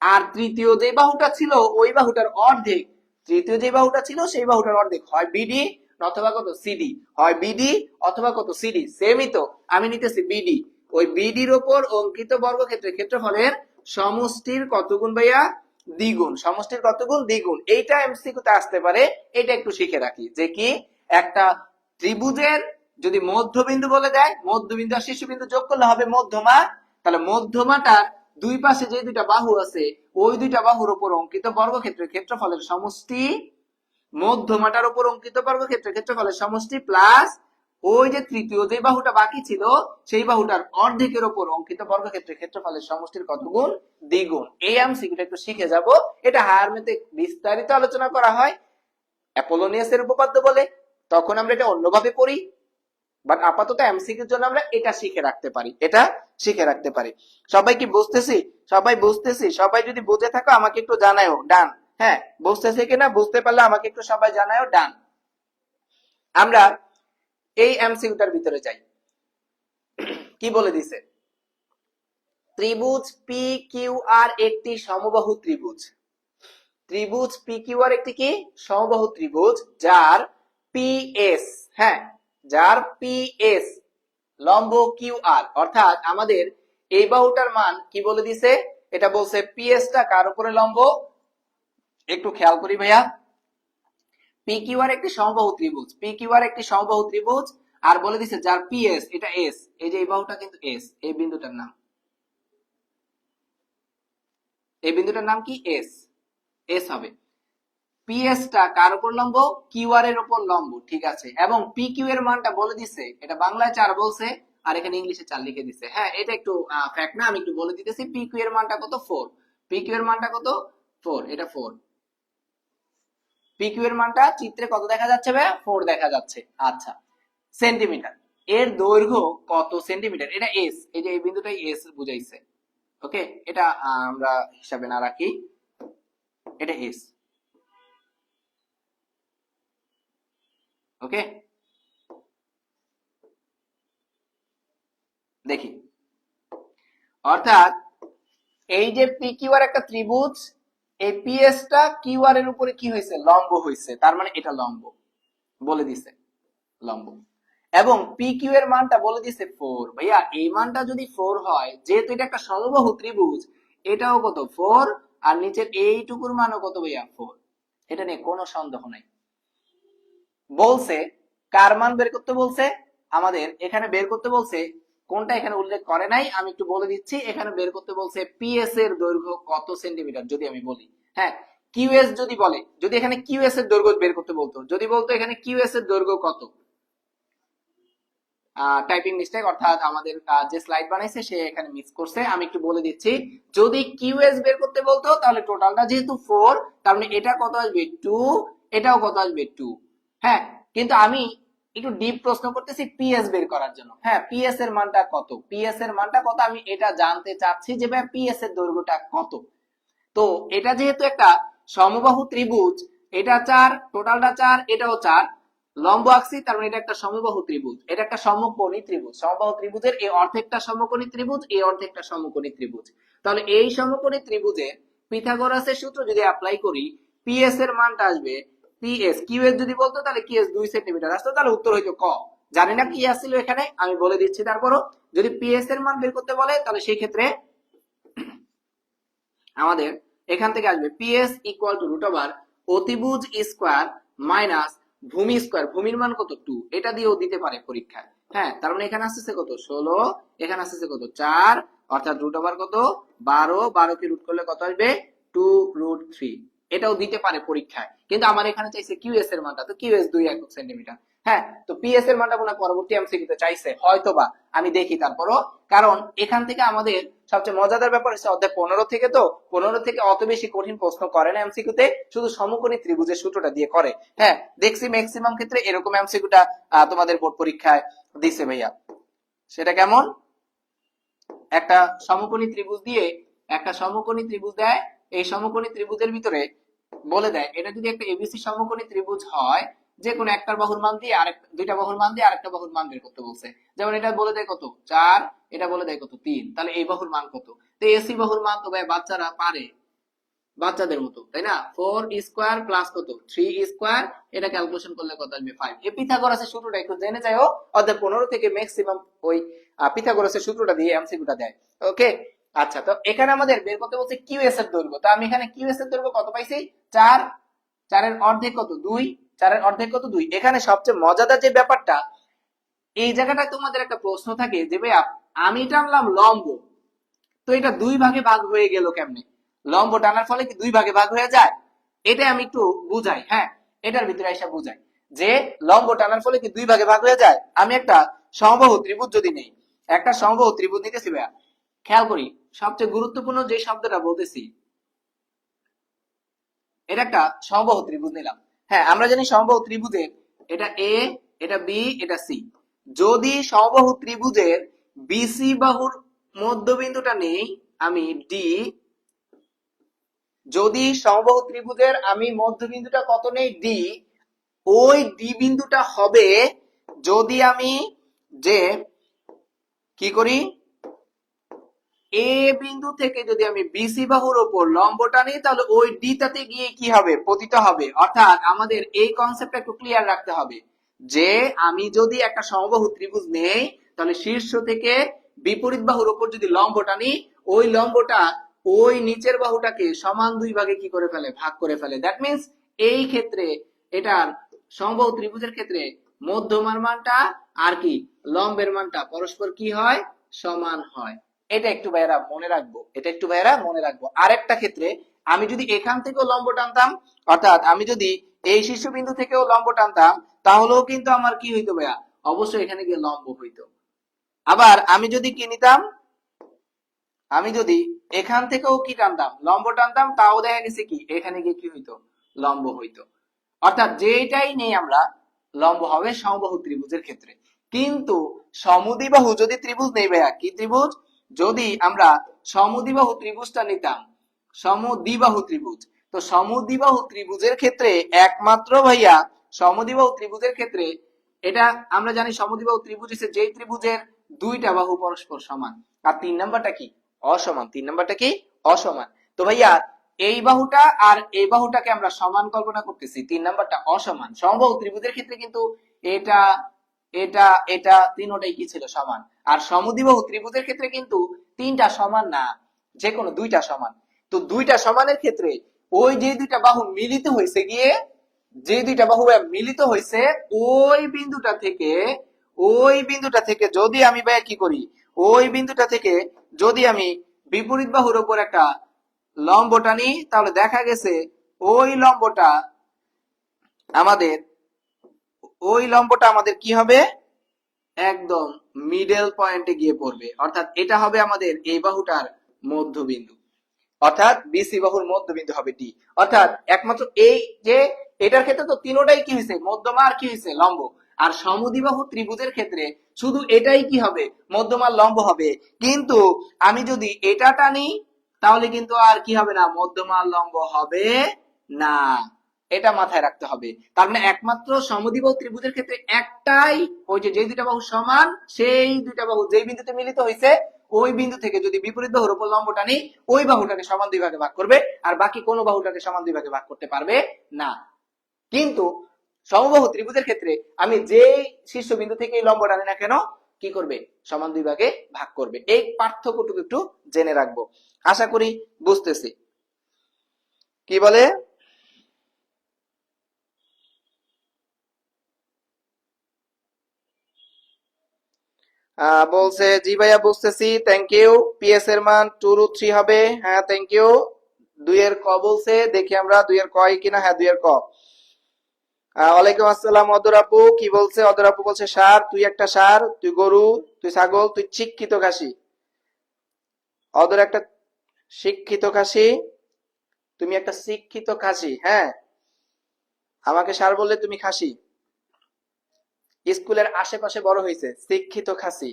আর তৃতীয় যে বাহুটা ছিল ওই বাহুটার অর্ধেক, তৃতীয় যে বাহুটা ছিল সেই বাহুটার অর্ধেক, হয় বিডি অথবা কত সিডি, হয় বিডি অথবা কত সিডি, সেমই তো, আমি নিতেছি বিডি, ওই বিডির উপর অঙ্কিত বর্গক্ষেত্রের ক্ষেত্রফলের সমষ্টির কত গুণ ভাইয়া, দ্বিগুণ, সমষ্টির কত গুণ, দ্বিগুণ। এইটা এমসিকিউতে আসতে পারে, এটা একটু শিখে রাখি, যে কি একটা ত্রিভুজের যদি মধ্যবিন্দু বলে দেয়, মধ্যবিন্দু আর শীর্ষবিন্দু যোগ করলে হবে মধ্যমা, তাহলে মধ্যমাটার দুই পাশে যে দুইটা বাহু আছে, ওই দুইটা বাহুর উপর অঙ্কিত বর্গক্ষেত্রের ক্ষেত্রফলের সমষ্টি, মধ্যমাটার উপর অঙ্কিত বর্গক্ষেত্রের ক্ষেত্রফলের সমষ্টি প্লাস ওই যে তৃতীয় যে বাহুটা বাকি ছিল, সেই বাহুটার অর্ধেকের উপর অঙ্কিত বর্গক্ষেত্রের ক্ষেত্রফলের সমষ্টির কত গুণ, দ্বিগুণ। এই এমসিকিউটা একটু শিখে যাব, এটা হায়ার ম্যাথে বিস্তারিত আলোচনা করা হয় অ্যাপোলোনিয়াসের উপপাদ্য বলে, তখন আমরা এটা অন্যভাবে পড়ি, বাট আপাতত এমসিকিউর জন্য আমরা এটা শিখে রাখতে পারি, এটা শিখে রাখতে পারি। সবাই কি বুঝতেছি? সবাই বুঝতেছি? সবাই যদি বুঝে থাকো আমাকে একটু জানাও ডান। হ্যাঁ, বুঝতেছে কিনা, বুঝতে পারলে আমাকে একটু সবাই জানাও ডান। আমরা এই এমসিকিউটার ভিতরে যাই। কি বলে দিছে, ত্রিভুজ পি কিউ আর একটি সমবাহু ত্রিভুজ, ত্রিভুজ পি কিউ আর একটি কি সমবাহু ত্রিভুজ, যার পিএস, হ্যাঁ, যার পিএস লম্ব কিউ আর, অর্থাৎ আমাদের এই বাহুটার মান কি বলে দিছে, এটা বলছে পিএস টা কার উপরে লম্ব, একটু খেয়াল করি ভাইয়া, পি কিউ আর একটি সমবাহু ত্রিভুজ, পি কিউ আর একটি সমবাহু ত্রিভুজ, আর বলে দিছে যার পিএস এটা এস, এই যে এই বাহুটা কিন্তু এস, এই বিন্দুটার নাম, এই বিন্দুটার নাম কি এস, এস হবে। পিএস টা কার উপর লম্ব, কিউ আর এর উপর লম্ব, ঠিক আছে, এবং পি কিউ এর মানটা বলে দিছে, এটা বাংলায় 4 বলছে আর এখানে ইংলিশে 4 লিখে দিছে। হ্যাঁ, এটা একটু ফ্যাক্ট না, আমি একটু বলে দিতেছি, পি কিউ এর মানটা কত, 4, পি কিউ এর মানটা কত, 4, এটা 4, পি কিউ এর মানটা চিত্রে কত দেখা যাচ্ছে ভাই, 4 দেখা যাচ্ছে। আচ্ছা, সেন্টিমিটার, এর দৈর্ঘ্য কত সেন্টিমিটার, এটা এস, এই যে এই বিন্দুটাই এস বুঝাইছে। ওকে, এটা আমরা হিসাবে না রাখি, এটা এস। ওকে, দেখি, অর্থাৎ এই যে পি কিউ আর একটা ত্রিভুজ, এই পিএস টা কিউ আর এর উপরে কি হয়েছে, লম্ব হয়েছে, তার মানে এটা লম্ব বলে দিছে, লম্ব। এবং পি কিউ এর মানটা বলে দিছে 4। ভাইয়া এই মানটা যদি 4 হয়, যেহেতু এটা একটা সমবাহু ত্রিভুজ, এটাও কত 4, আর নিচের এইটুকুর মানও কত ভাইয়া 4, এটা নিয়ে কোনো সন্দেহ নাই। বলছে কার মান বের করতে বলছে, আমাদের এখানে বের করতে বলছে, কোনটা এখানে উল্লেখ করে নাই, আমি একটু বলে দিচ্ছি। এখানে বের করতে বলছে পিএস এর দৈর্ঘ্য কত সেন্টিমিটার। যদি আমি বলি, হ্যাঁ কিউএস যদি বলে, যদি এখানে কিউএস এর দৈর্ঘ্য বের করতে বলতো, যদি বলতো এখানে কিউএস এর দৈর্ঘ্য কত, টাইপিং মিস্টেক, অর্থাৎ আমাদের যে স্লাইড বানাইছে সে এখানে মিস করছে, আমি একটু বলে দিচ্ছি। যদি কিউএস বের করতে বলতো, তাহলে টোটালটা যেহেতু 4, তার মানে এটা কত আসবে 2, এটাও কত আসবে 2। হ্যাঁ, কিন্তু আমি একটু ডিপ প্রশ্ন করতেছি পিএস বের করার জন্য। হ্যাঁ, পিএস এর মানটা কত, পিএস এর মানটা কত, আমি এটা জানতে চাচ্ছি যে ভাই পিএস এর দৈর্ঘ্যটা কত। তো এটা যেহেতু একটা সমবাহু ত্রিভুজ, এটা 4, টোটালটা 4, এটাও 4, লম্ব আঁকছি, তার মানে এটা একটা সমবাহু ত্রিভুজ, এটা একটা সমকোণী ত্রিভুজ। সমবাহু ত্রিভুজের এই অর্ধেকটা সমকোণী ত্রিভুজ, এই অর্ধেকটা সমকোণী ত্রিভুজ। তাহলে এই সমকোণী ত্রিভুজে পিথাগোরাসের সূত্র যদি অ্যাপ্লাই করি, পিএস এর মানটা আসবে, পিএস কিউএস যদি বলতো তাহলে কিউএস 2 সেন্টিমিটার আসতো, তাহলে উত্তর হইতো ক। জানি না কি আসছিল এখানে, আমি বলে দিচ্ছি। তারপরও যদি পিএস এর মান বের করতে বলে, তাহলে সেই ক্ষেত্রে আমাদের এখান থেকে আসবে PS equal to root over অতিভুজ স্কয়ার মাইনাস ভূমি স্কয়ার, ভূমির মান কত 2, এটা দিয়েও দিতে পারে পরীক্ষায়। হ্যাঁ, তার মানে এখানে আসছে কত 16, এখানে আসছে কত 4, অর্থাৎ রুট ওভার কত 12, 12 কে রুট করলে কত আসবে 2√3, এটাও দিতে পারে পরীক্ষায়। কিন্তু আমার এখানে চাইছে কিউএস এর মানটা, তো কিউএস 2 একক সেন্টিমিটার। হ্যাঁ, তো পিএস এর মানটা মনে পরবর্তী এমসিকিউতে চাইছে হয়তোবা, আমি দেখি তারপরও। কারণ এখান থেকে আমাদের সবচেয়ে মজাদার ব্যাপার হচ্ছে অধ্যায় 15 থেকে, তো 15 থেকে অত বেশি কঠিন প্রশ্ন করে না এমসিকিউতে, শুধু সমকোণী ত্রিভুজের সূত্রটা দিয়ে করে। হ্যাঁ, দেখছি ম্যাক্সিমাম ক্ষেত্রে এরকম এমসিকিউটা তোমাদের বোর্ড পরীক্ষায় দিছে ভাইয়া। সেটা কেমন, একটা সমকোণী ত্রিভুজ দিয়ে, একটা সমকোণী ত্রিভুজ দেয়, এই সমকোণী ত্রিভুজের ভিতরে বলে দেয় এটা যদি একটা এবিসি সমকোণী ত্রিভুজ হয়, যে কোনো একটার বাহুর মান দিয়ে আরেকটা, দুইটা বাহুর মান দিয়ে আরেকটা বাহুর মান বের করতে বলছে। যেমন এটা বলে দেয় কত 4, এটা বলে দেয় কত 3, তাহলে এই বাহুর মান কত। তো এসি বাহুর মান তো ভাই বাচ্চারা পারে, বাচ্চাদের মতো, তাই না? 4 স্কয়ার প্লাস কত 3 স্কয়ার, এটা ক্যালকুলেশন করলে কত আসবে 5। এই পিথাগোরাসের সূত্রটা একটু জেনে যাও, অধ্যায় 15 থেকে ম্যাক্সিমাম ওই পিথাগোরাসের সূত্রটা দিয়ে এমসিকিউটা দেয়। ওকে, আচ্ছা, তো এখানে আমাদের বের করতে বলছে কিউএস এর দৈর্ঘ্য। তো আমি এখানে কিউএস এর দৈর্ঘ্য কত পাইছি 4, 4 এর অর্ধেক কত 2, 4 এর অর্ধেক কত 2। এখানে সবচেয়ে মজাদার যে ব্যাপারটা, এই জায়গাটায় তোমাদের একটা প্রশ্ন থাকে যে ভাই আমি টানলাম লম্ব, তো এটা দুই ভাগে ভাগ হয়ে গেল কেমনে, লম্ব টানার ফলে কি দুই ভাগে ভাগ হয়ে যায়, এটা আমি একটু বুঝাই। হ্যাঁ, এটার ভিতরে এসে বুঝাই যে লম্ব টানার ফলে কি দুই ভাগে ভাগ হয়ে যায়। আমি একটা সমবাহু ত্রিভুজ যদি নেই, একটা সমবাহু ত্রিভুজ নিতেছি ভাইয়া, খেয়াল করি সবচেয়ে গুরুত্বপূর্ণ যে শব্দটা বলতেছি, এটা একটা সমবাহু ত্রিভুজ নিলাম। হ্যাঁ, আমরা জানি সমবাহু ত্রিভুজের এটা এ, এটা বি, এটা সি। যদি সমবাহু ত্রিভুজের বিসি বাহুর মধ্যবিন্দুটা নেই আমি ডি, যদি সমবাহু ত্রিভুজের আমি মধ্যবিন্দুটা কত নেই ডি, ওই ডি বিন্দুটা হবে, যদি আমি যে কি করি এ বিন্দু থেকে যদি আমি বিসি বাহুর উপর লম্বটা নিই, তাহলে ওই ডি টাতে গিয়ে কি হবে পতিত হবে। অর্থাৎ আমাদের এই কনসেপ্টটা একটু ক্লিয়ার রাখতে হবে যে আমি যদি একটা সমবাহু ত্রিভুজ নেই, তাহলে শীর্ষ থেকে বিপরীত বাহুর উপর যদি লম্বটা নিই, ওই লম্বটা ওই নিচের বাহুটাকে সমান দুই ভাগে কি করে ফেলে, ভাগ করে ফেলে। দ্যাট মিন্স এই ক্ষেত্রে এটার সমবাহু ত্রিভুজের ক্ষেত্রে মধ্যমার মানটা আর কি লম্বের মানটা পরস্পর কি হয়, সমান হয়। এটা একটু ভাইয়েরা মনে রাখবো, এটা একটু ভাইয়েরা মনে রাখবো। আরেকটা ক্ষেত্রে আমি যদি এখান থেকেও লম্ব টানতাম, অর্থাৎ আমি যদি এই শীর্ষবিন্দু থেকেও লম্ব টানতাম, তাহলেও কিন্তু আমার কি হইতো ভাইয়া, অবশ্যই এখানে গিয়ে লম্ব হইতো। আবার আমি যদি কি নিতাম, আমি যদি এখান থেকেও কি টানতাম, লম্ব টানতাম, তাও দেখা গেছে কি এখানে গিয়ে কি হইতো, লম্ব হইতো। অর্থাৎ যেটাই নেই আমরা লম্ব হবে সমবাহু ত্রিভুজের ক্ষেত্রে। কিন্তু সমদ্বিবাহু যদি ত্রিভুজ নেই ভাইয়া, কি ত্রিভুজ, যদি আমরা সমদ্বিবাহু ত্রিভুজটা নিতাম, সমদ্বিবাহু ত্রিভুজ, তো সমদ্বিবাহু ত্রিভুজের ক্ষেত্রে একমাত্র ভাইয়া, সমদ্বিবাহু ত্রিভুজের ক্ষেত্রে এটা আমরা জানি সমদ্বিবাহু ত্রিভুজ হচ্ছে যেই ত্রিভুজের দুইটা বাহু পরস্পর সমান, আর 3 নাম্বারটা কি, অসমান। 3 নাম্বারটা কি, অসমান। তো ভাইয়া এই বাহুটা আর এই বাহুটাকে আমরা সমান কল্পনা করতেছি, 3 নাম্বারটা অসমান। সমবাহু ত্রিভুজের ক্ষেত্রে কিন্তু এটা এটা এটা তিনটাই কি ছিল, সমান। আর সমদ্বিবাহু ত্রিভুজের ক্ষেত্রে কিন্তু তিনটা সমান না, যে কোনো দুইটা সমান। তো দুইটা সমানের ক্ষেত্রে ওই যে দুইটা বাহু মিলিত হয়েছে গিয়ে, যে দুইটা বাহু মিলিত হয়েছে ওই বিন্দুটা থেকে, ওই বিন্দুটা থেকে যদি আমি ভাইয়া কি করি, ওই বিন্দুটা থেকে যদি আমি বিপরীত বাহুর উপর একটা লম্ব টানি, তাহলে দেখা গেছে ওই লম্বটা আমাদের, ওই লম্বটা আমাদের কি হবে, একদম মিডল পয়েন্টে গিয়ে পড়বে। অর্থাৎ এটা হবে আমাদের এই বাহুটার মধ্যবিন্দু, অর্থাৎ বিসি বাহুর মধ্যবিন্দু হবে ডি। অর্থাৎ একমাত্র এই যে এটার ক্ষেত্রে তো তিনটাই কি হয়েছে, মধ্যমা আর কি হয়েছে, লম্ব। আর সমদ্বিবাহু ত্রিভুজের ক্ষেত্রে শুধু এটাই কি হবে, মধ্যমার লম্ব হবে। কিন্তু আমি যদি এটা টানি তাহলে কিন্তু আর কি হবে না, মধ্যমার লম্ব হবে না। এটা মাথায় রাখতে হবে। তার মানে একমাত্র সমদ্বিবাহু ত্রিভুজের ক্ষেত্রে একটাই, ওই যে দুইটা বাহু সমান, সেই দুইটা বাহু যেই বিন্দুতে মিলিত হয়েছে ওই বিন্দু থেকে যদি বিপরীত বাহুর উপর লম্ব টানি, ওই বাহুটাকে সমান দুই ভাগে ভাগ করবে, আর বাকি কোনো বাহুটাকে সমান দুই ভাগে ভাগ করতে পারবে না। কিন্তু সমবাহু ত্রিভুজের ক্ষেত্রে আমি যে শীর্ষবিন্দু থেকে এই লম্ব টানি না কেন, কি করবে, সমান দুই ভাগে ভাগ করবে। এই পার্থক্যটুকু একটু জেনে রাখবো। আশা করি বুঝতেছি। কি বলে, বলছে জি ভাইয়া বুঝতেছি, থ্যাংক ইউ। পিএস এর মান 2√3 হবে, হ্যাঁ থ্যাংক ইউ। 2 এর ক বলছে, দেখি আমরা 2 এর ক কিনা, হ্যাঁ 2 এর ক। ওয়ালাইকুম আসসালাম অদর আপু, কি বলছে অদর আপু, বলছে সার, তুই একটা সার, তুই গরু, তুই ছাগল, তুই শিক্ষিত খাসি। অদর একটা শিক্ষিত খাসি, তুমি একটা শিক্ষিত খাসি, হ্যাঁ। আমাকে সার বললে তুমি খাসি, স্কুলের আশেপাশে বড় হয়েছে, শিক্ষিত খাসি।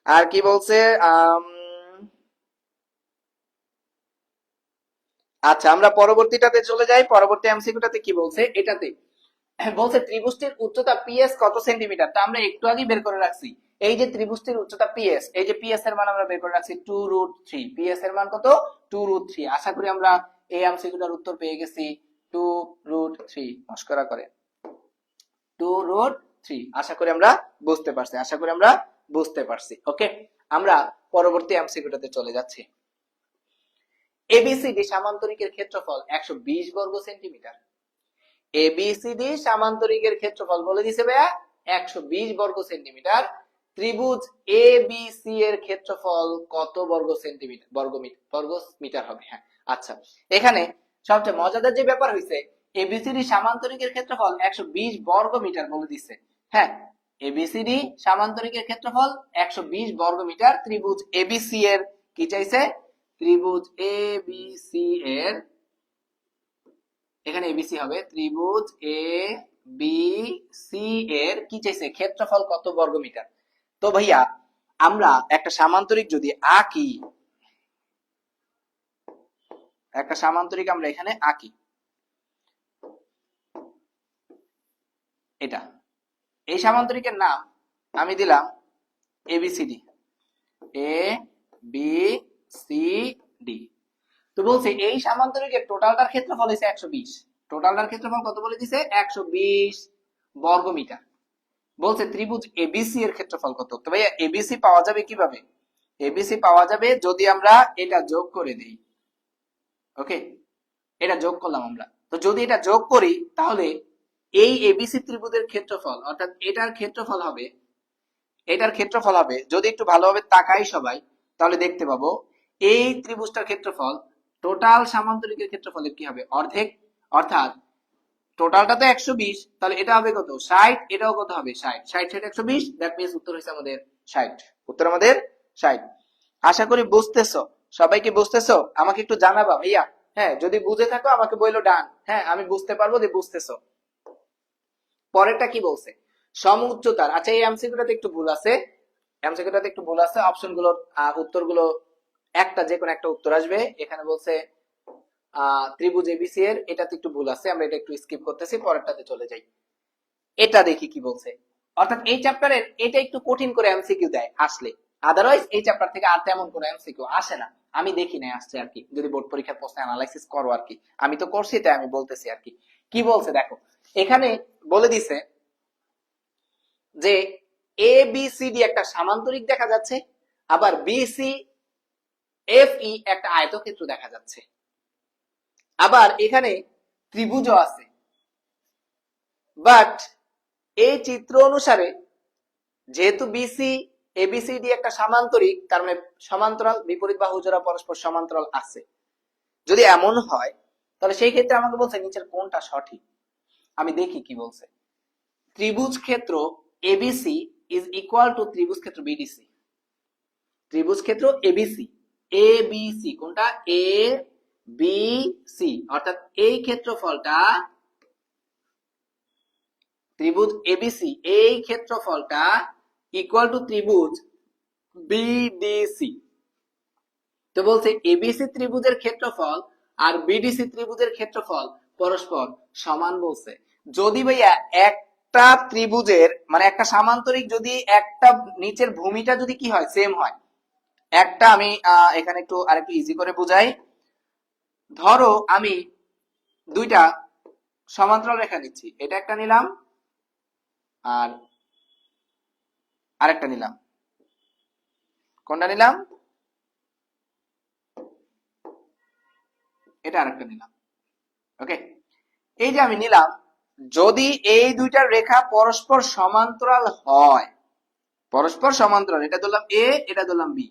আর কি বলছে, আম, আচ্ছা আমরা পরবর্তীটাতে চলে যাই। পরবর্তী এমসিকিউটাতে কি বলছে, এটাতে বলছে ত্রিভুজটির উচ্চতা পিএস কত সেন্টিমিটার। তা আমরা একটু আগে বের করে রাখছি, এই যে ত্রিভুজটির উচ্চতা পিএস, এই যে পিএস এর মান আমরা বের করে রাখছি 2√3। পিএস এর মান কত, 2√3। আশা করি আমরা এই এমসিকিউটার উত্তর পেয়ে গেছি, 2√3। মস্করা করে 2√3। আশা করি আমরা বুঝতে পারছি, আশা করি আমরা বুঝতে পারছি। ওকে, আমরা পরবর্তী এমসিকিউটাতে চলে যাচ্ছি। এবিসিডি সামান্তরিকের ক্ষেত্রফল 120 বর্গ সেন্টিমিটার। এবিসিডি সামান্তরিকের ক্ষেত্রফল বলে দিছে ভাইয়া 120 বর্গ সেন্টিমিটার। ত্রিভুজ এবিসি এর ক্ষেত্রফল কত বর্গ সেন্টিমিটার, বর্গ মিটার হবে, হ্যাঁ। আচ্ছা, এখানে সবচেয়ে মজাদার যে ব্যাপার হইছে, এবিসিডি সামান্তরিকের ক্ষেত্রফল 120 বর্গ মিটার বলে দিছে, হ্যাঁ। এবিসিডি সামান্তরিকের ক্ষেত্রফল 120 বর্গ মিটার। ত্রিভুজ এবিসি এর কি চাইছে, ত্রিভুজ এবিসি এর, এখানে এবিসি হবে, ত্রিভুজ এ বি সি এর কি চাইছে, ক্ষেত্রফল কত বর্গ মিটার। তো ভাইয়া আমরা একটা সামান্তরিক যদি আঁকি, একটা সামান্তরিক আমরা এখানে আঁকি, এটা, এই সামান্তরিকের নাম আমি দিলাম ABCD, A B C D. তো বলছে এই সামান্তরিকের টোটালটার ক্ষেত্রফল হচ্ছে 120। টোটালটার ক্ষেত্রফল কত বলে দিছে, 120 বর্গ মিটার। বলছে ত্রিভুজ এবিসি এর ক্ষেত্রফল কত। তো ভাইয়া এবিসি পাওয়া যাবে কিভাবে, এবিসি পাওয়া যাবে যদি আমরা এটা যোগ করে দেই। ওকে, এটা যোগ করলাম আমরা। তো যদি এটা যোগ করি তাহলে এই এবিসি ত্রিভুজের ক্ষেত্রফল, অর্থাৎ এটার ক্ষেত্রফল হবে, এটার ক্ষেত্রফল হবে, যদি একটু ভালোভাবে তাকাই সবাই তাহলে দেখতে পাবো এই ত্রিভুজটার ক্ষেত্রফল টোটাল সামান্তরিকের ক্ষেত্রফলের কি হবে, অর্ধেক। অর্থাৎ টোটালটা তো 120, তাহলে এটা হবে কত, 60। এটাও কত হবে, 60। 60 60 120, দ্যাট মিন্স উত্তর হইছে আমাদের 60। উত্তর আমাদের 60। আশা করি বুঝতেছো, সবাই কি বুঝতেছো, আমাকে একটু জানাবা ভাইয়া, হ্যাঁ যদি বুঝে থাকো আমাকে বইলো ডান, হ্যাঁ আমি বুঝতে পারবো যে বুঝতেছো। পরেরটা কি বলছে, সমউচ্চতার, আচ্ছা এই এমসিকিউটাতে একটু ভুল আছে, এমসিকিউটাতে একটু ভুল আছে, অপশনগুলোর উত্তরগুলো একটা যে কোনো একটা উত্তর আসবে। এখানে বলছে ত্রিভুজ এবিসি এর, এটাতে একটু ভুল আছে, আমরা এটা একটু স্কিপ করতেছি, পরেরটাতে চলে যাই। এটা দেখি কি বলছে। অর্থাৎ এই চ্যাপ্টারের এটা একটু কঠিন করে এমসিকিউ দেয় আসলে, আদারওয়াইজ এই চ্যাপ্টার থেকে আর তেমন কোনো এমসিকিউ আসে না, আমি দেখি নাই আসছে আর কি, যদি বোর্ড পরীক্ষার প্রশ্ন অ্যানালাইসিস করো আর কি, আমি তো করছি তাই আমি বলতেছি আর কি। কি বলছে দেখো, এখানে বলে দিছে যে এ বি সি ডি একটা সামান্তরিক দেখা যাচ্ছে, আবার বি সি এফ ই একটা আয়তক্ষেত্র দেখা যাচ্ছে, আবার এখানে ত্রিভুজও আছে। বাট এই চিত্র অনুসারে যেহেতু বিসি এবিসিডি একটা সামান্তরিক, তার মানে সমান্তরাল, বিপরীত বাহু জোড়া পরস্পর সমান্তরাল আছে। যদি এমন হয় তাহলে সেই ক্ষেত্রে আমাকে বলছে নিচের কোনটা সঠিক। আমি দেখি কি বলছে। ত্রিভুজ ক্ষেত্র এবিসি ইজ ইকুয়াল টু ত্রিভুজ ক্ষেত্র বিডিসি। ত্রিভুজ ক্ষেত্র এবিসি, এ বি সি কোনটা, এ বি সি, অর্থাৎ এই ক্ষেত্রফলটা, ত্রিভুজ এবিসি এই ক্ষেত্রফলটা ইকুয়াল টু ত্রিভুজ বিডিসি। তো বলছে এবিসি ত্রিভুজের ক্ষেত্রফল আর বিডিসি ত্রিভুজের ক্ষেত্রফল পরস্পর সমান বলছে। যদি ভাইয়া একটা ত্রিভুজের মানে একটা সামান্তরিক যদি একটা নিচের ভূমিটা যদি কি হয় সেম হয়, একটা আমি এখানে একটু আরেকটু ইজি করে বুঝাই। ধরো আমি দুইটা সমান্তরাল রেখা নিচ্ছি, এটা একটা নিলাম আর আরেকটা নিলাম, কোনটা নিলাম, এটা আরেকটা নিলাম। ওকে, এই যে আমি নিলাম, যদি এই দুইটা রেখা পরস্পর সমান্তরাল হয়, পরস্পর সমান্তরাল, এটা ধরলাম এ, এটা ধরলাম বি,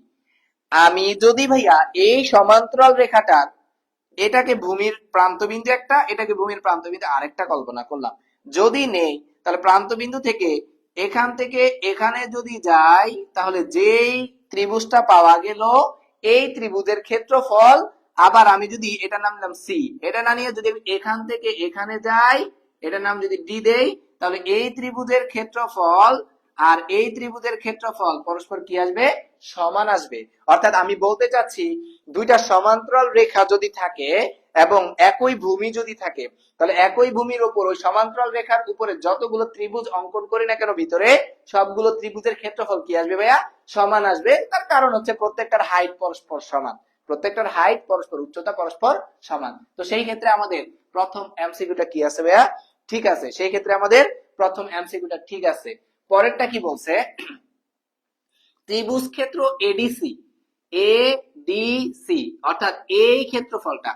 আমি যদি ভাইয়া এই সমান্তরাল রেখাটার এটাকে ভূমির প্রান্তবিন্দু একটা, এটাকে ভূমির প্রান্তবিন্দু আরেকটা কল্পনা করলাম, যদি নেই তাহলে প্রান্তবিন্দু থেকে এখান থেকে এখানে যদি যাই, তাহলে যেই ত্রিভুজটা পাওয়া গেল এই ত্রিভুজের ক্ষেত্রফল, আবার আমি যদি এটার নাম দিলাম সি, এটা না নিয়ে যদি আমি এখান থেকে এখানে যাই, এটার নাম যদি ডি দেই, তাহলে এই ত্রিভুজের ক্ষেত্রফল আর এই ত্রিভুজের ক্ষেত্রফল পরস্পর কি আসবে, সমান আসবে। অর্থাৎ আমি বলতে চাচ্ছি দুইটা সমান্তরাল রেখা যদি থাকে এবং একই ভূমি যদি থাকে, তাহলে একই ভূমির উপর ওই সমান্তরাল রেখার উপরে যতগুলো ত্রিভুজ অঙ্কন করি না কেন ভিতরে, সবগুলো ত্রিভুজের ক্ষেত্রফল কি আসবে ভাইয়া, সমান আসবে। তার কারণ হচ্ছে প্রত্যেকটার হাইট পরস্পর সমান, প্রত্যেকটার হাইট পরস্পর, উচ্চতা পরস্পর সমান। তো সেই ক্ষেত্রে আমাদের প্রথম এমসিকিউটা কি আছে ভাইয়া, ঠিক আছে, সেই ক্ষেত্রে আমাদের প্রথম এমসিকিউটা ঠিক আছে। পরেরটা কি বলছে, ত্রিভুজ ক্ষেত্র এডিসি, এডিসি অর্থাৎ এই ক্ষেত্রফলটা,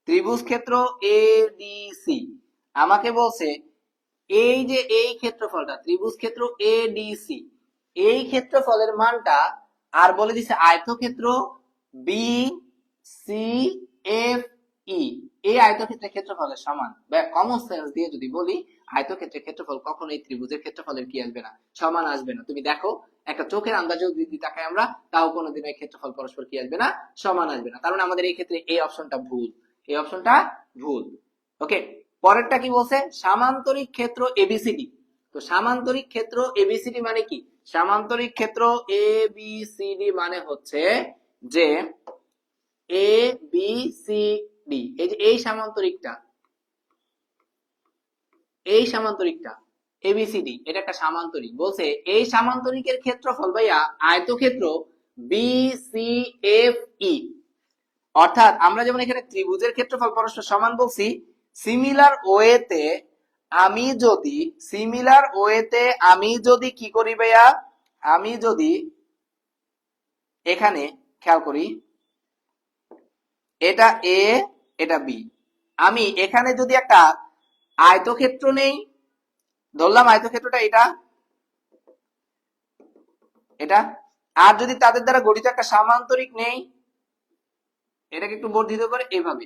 ত্রিভুজ ক্ষেত্র এডিসি, আমাকে বলছে এই যে এই ক্ষেত্রফলটা ত্রিভুজ ক্ষেত্র এডিসি, এই ক্ষেত্রফলের মানটা, আর বলে দিছে আয়তক্ষেত্র বি সি এফ ই, এই আয়তক্ষেত্রের ক্ষেত্রফলের সমান। কমন সেন্স দিয়ে যদি বলি, আয়তক্ষেত্রের ক্ষেত্রফল কখনো এই ত্রিভুজের ক্ষেত্রফলের কি আসবে না, সমান আসবে না। তুমি দেখো একটা চোখের আন্দাজে যদি তাকাই আমরা, তাও কোনোদিন এই ক্ষেত্রফল পরস্পর কি আসবে না, সমান আসবে না। কারণ আমাদের এই ক্ষেত্রে এই অপশনটা ভুল, এই অপশনটা ভুল। ওকে, পরেরটা কি বলছে, সামান্তরিক ক্ষেত্র এবিসিডি। তো সামান্তরিক ক্ষেত্র এবিসিডি মানে কি, সামান্তরিক ক্ষেত্র এবিসিডি মানে হচ্ছে যে এ বি সি ডি, এই যে এই সামান্তরিকটা, এই সামান্তরিকটা এবিসিডি, এটা একটা সামান্তরিক। বলছে এই সামান্তরিকের ক্ষেত্রফল ভাইয়া আয়তক্ষেত্র বিসিএফই। অর্থাৎ আমরা যেমন এখানে ত্রিভুজের ক্ষেত্রফল পরস্পর সমান বলছি, সিমিলার ওয়েতে আমি যদি, সিমিলার ওয়েতে আমি যদি কি করি ভাইয়া, আমি যদি এখানে খেয়াল করি, এটা এ এটা বি, আমি এখানে যদি একটা আয়তক্ষেত্র নেই, ধরলাম আয়তক্ষেত্রটা এটা, এটা, আর যদি তাদের দ্বারা গঠিত একটা সামান্তরিক নেই, এটাকে একটু বর্ধিত করে এইভাবে,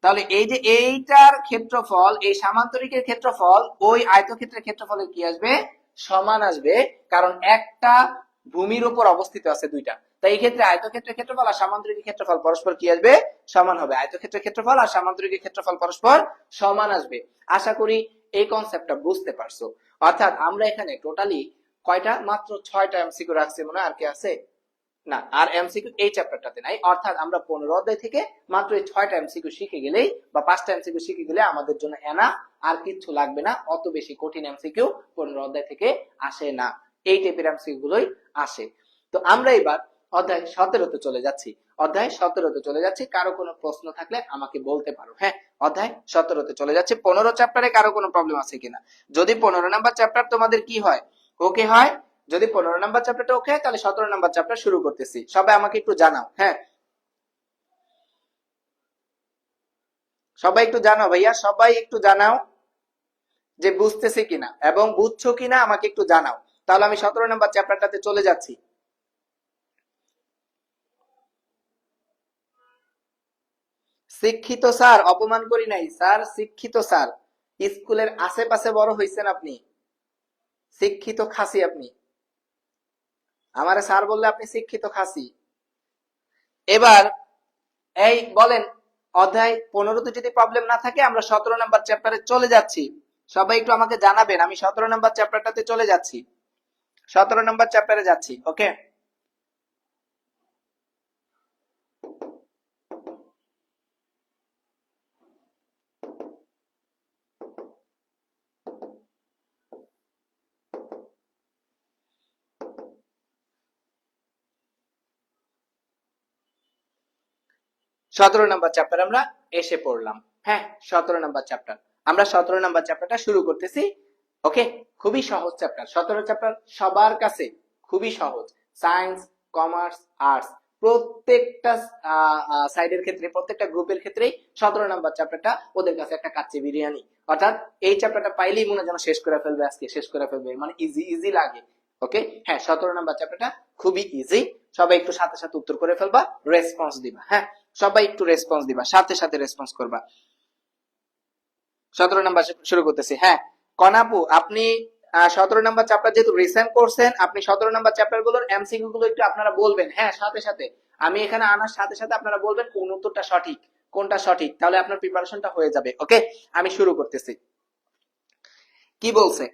তাহলে এই যে এইটার ক্ষেত্রফল, এই সামান্তরিকের ক্ষেত্রফল ওই আয়তক্ষেত্রের ক্ষেত্রফলের কি আসবে, সমান আসবে। কারণ একটা ভূমির উপর অবস্থিত আছে দুইটা। তাই এই ক্ষেত্রে আয়তক্ষেত্রের ক্ষেত্রফল আর সামান্তরিকের ক্ষেত্রফল পরস্পর কি আসবে? সমান হবে। আয়তক্ষেত্রের ক্ষেত্রফল আর সামান্তরিকের ক্ষেত্রফল পরস্পর সমান আসবে। আশা করি এই কনসেপ্টটা বুঝতে পারছো। অর্থাৎ আমরা এখানে টোটালি কয়টা, মাত্র 6টা এমসিকিউ রাখছি মনে হয়, আর কি আছে না, আর এমসিকিউ এই চ্যাপ্টারটাতে নাই। অর্থাৎ আমরা 15 অধ্যায় থেকে মাত্র এই 6টা এমসিকিউ শিখে গেলেই বা 5টা এমসিকিউ শিখে গেলে আমাদের জন্য এনা আর কিছু লাগবে না। অত বেশি কঠিন এমসিকিউ 15 অধ্যায় থেকে আসে না, এই টাইপের এমসিকিউ গুলোই আসে। তো আমরা এবার অধ্যায় 17তে চলে যাচ্ছি। অধ্যায় 17তে চলে যাচ্ছি। কারো কোনো প্রশ্ন থাকলে আমাকে বলতে পারো। হ্যাঁ, অধ্যায় 17তে চলে যাচ্ছি। 15 চ্যাপ্টারে কারো কোনো প্রবলেম আছে কিনা? যদি 15 নাম্বার চ্যাপ্টার তোমাদের কি হয়, ওকে হয়, যদি 15 নাম্বার চ্যাপ্টারটা ওকে হয়, তাহলে 17 নাম্বার চ্যাপ্টার শুরু করতেছি। সবাই আমাকে একটু জানাও। হ্যাঁ, সবাই একটু জানাও ভাইয়া, সবাই একটু জানাও যে বুঝতেছি কিনা এবং বুঝছো কিনা আমাকে একটু জানাও। তাহলে আমি 17 নাম্বার চ্যাপ্টারটাতে চলে যাচ্ছি। শিক্ষিত স্যার? অপমান করি নাই স্যার, শিক্ষিত স্যার। স্কুলের আশেপাশে বড় হইছেন আপনি, শিক্ষিত খাসি আপনি। আমারে স্যার বললে আপনি শিক্ষিত খাসি। এবার এই বলেন, অধ্যায় 15তে যদি প্রবলেম না থাকে আমরা 17 নাম্বার চ্যাপ্টারে চলে যাচ্ছি। সবাই একটু আমাকে জানাবেন, আমি 17 নাম্বার চ্যাপ্টারটাতে চলে যাচ্ছি। 17 নাম্বার চ্যাপ্টারে যাচ্ছি। ওকে, 17 নাম্বার চ্যাপ্টার আমরা এসে পড়লাম। হ্যাঁ, 17 নাম্বার চ্যাপ্টার, আমরা 17 নাম্বার চ্যাপ্টারটা শুরু করতেছি। ওকে, খুবই সহজ চ্যাপ্টার। 17 চ্যাপ্টার সবার কাছে খুবই সহজ। সায়েন্স, কমার্স, আর্টস প্রত্যেকটা সাইডের ক্ষেত্রে, প্রত্যেকটা গ্রুপের ক্ষেত্রেই 17 নাম্বার চ্যাপ্টারটা ওদের কাছে একটা কাচ্চি বিরিয়ানি। অর্থাৎ এই চ্যাপ্টারটা পাইলেই মনে যেন শেষ করে ফেলবে, আজকে শেষ করে ফেলবে, মানে ইজি ইজি লাগে। ওকে, হ্যাঁ, 17 নাম্বার চ্যাপ্টারটা খুবই ইজি। সবাই একটু সাথে সাথে উত্তর করে ফেলবা, রেসপন্স দিবা। হ্যাঁ, সবাই একটু রেসপন্স দিবা, সাথে সাথে রেসপন্স করবা। 17 নাম্বার শুরু করতেছি। হ্যাঁ, কনাপু আপনি 17 নাম্বার চ্যাপ্টার যেহেতু রিসেন্ট করছেন, আপনি 17 নাম্বার চ্যাপ্টার গুলোর এমসিকিউ গুলো একটু আপনারা বলবেন। হ্যাঁ, সাথে সাথে আমি এখানে আনার সাথে সাথে আপনারা বলবেন কোন উত্তরটা সঠিক, কোনটা সঠিক, তাহলে আপনার প্রিপারেশনটা হয়ে যাবে। ওকে, আমি শুরু করতেছি। কি বলছে,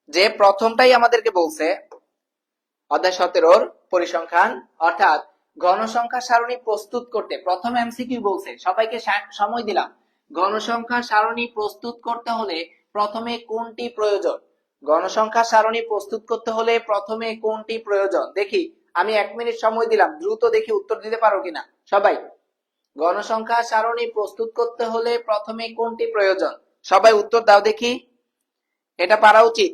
যে প্রথমটাই আমাদেরকে বলছে অধ্যায় 17 পরিসংখ্যান, অর্থাৎ ঘনসংখ্যা সারণী প্রস্তুত করতে প্রথম এমসিকিউ বলছে। সবাইকে সময় দিলাম। ঘনসংখ্যা সারণী প্রস্তুত করতে হলে প্রথমে কোনটি প্রয়োজন? ঘনসংখ্যা সারণী প্রস্তুত করতে হলে প্রথমে কোনটি প্রয়োজন? দেখি, আমি 1 মিনিট সময় দিলাম, দ্রুত দেখি উত্তর দিতে পারো কিনা সবাই। ঘনসংখ্যা সারণী প্রস্তুত করতে হলে প্রথমে কোনটি প্রয়োজন? সবাই উত্তর দাও দেখি, এটা পারা উচিত।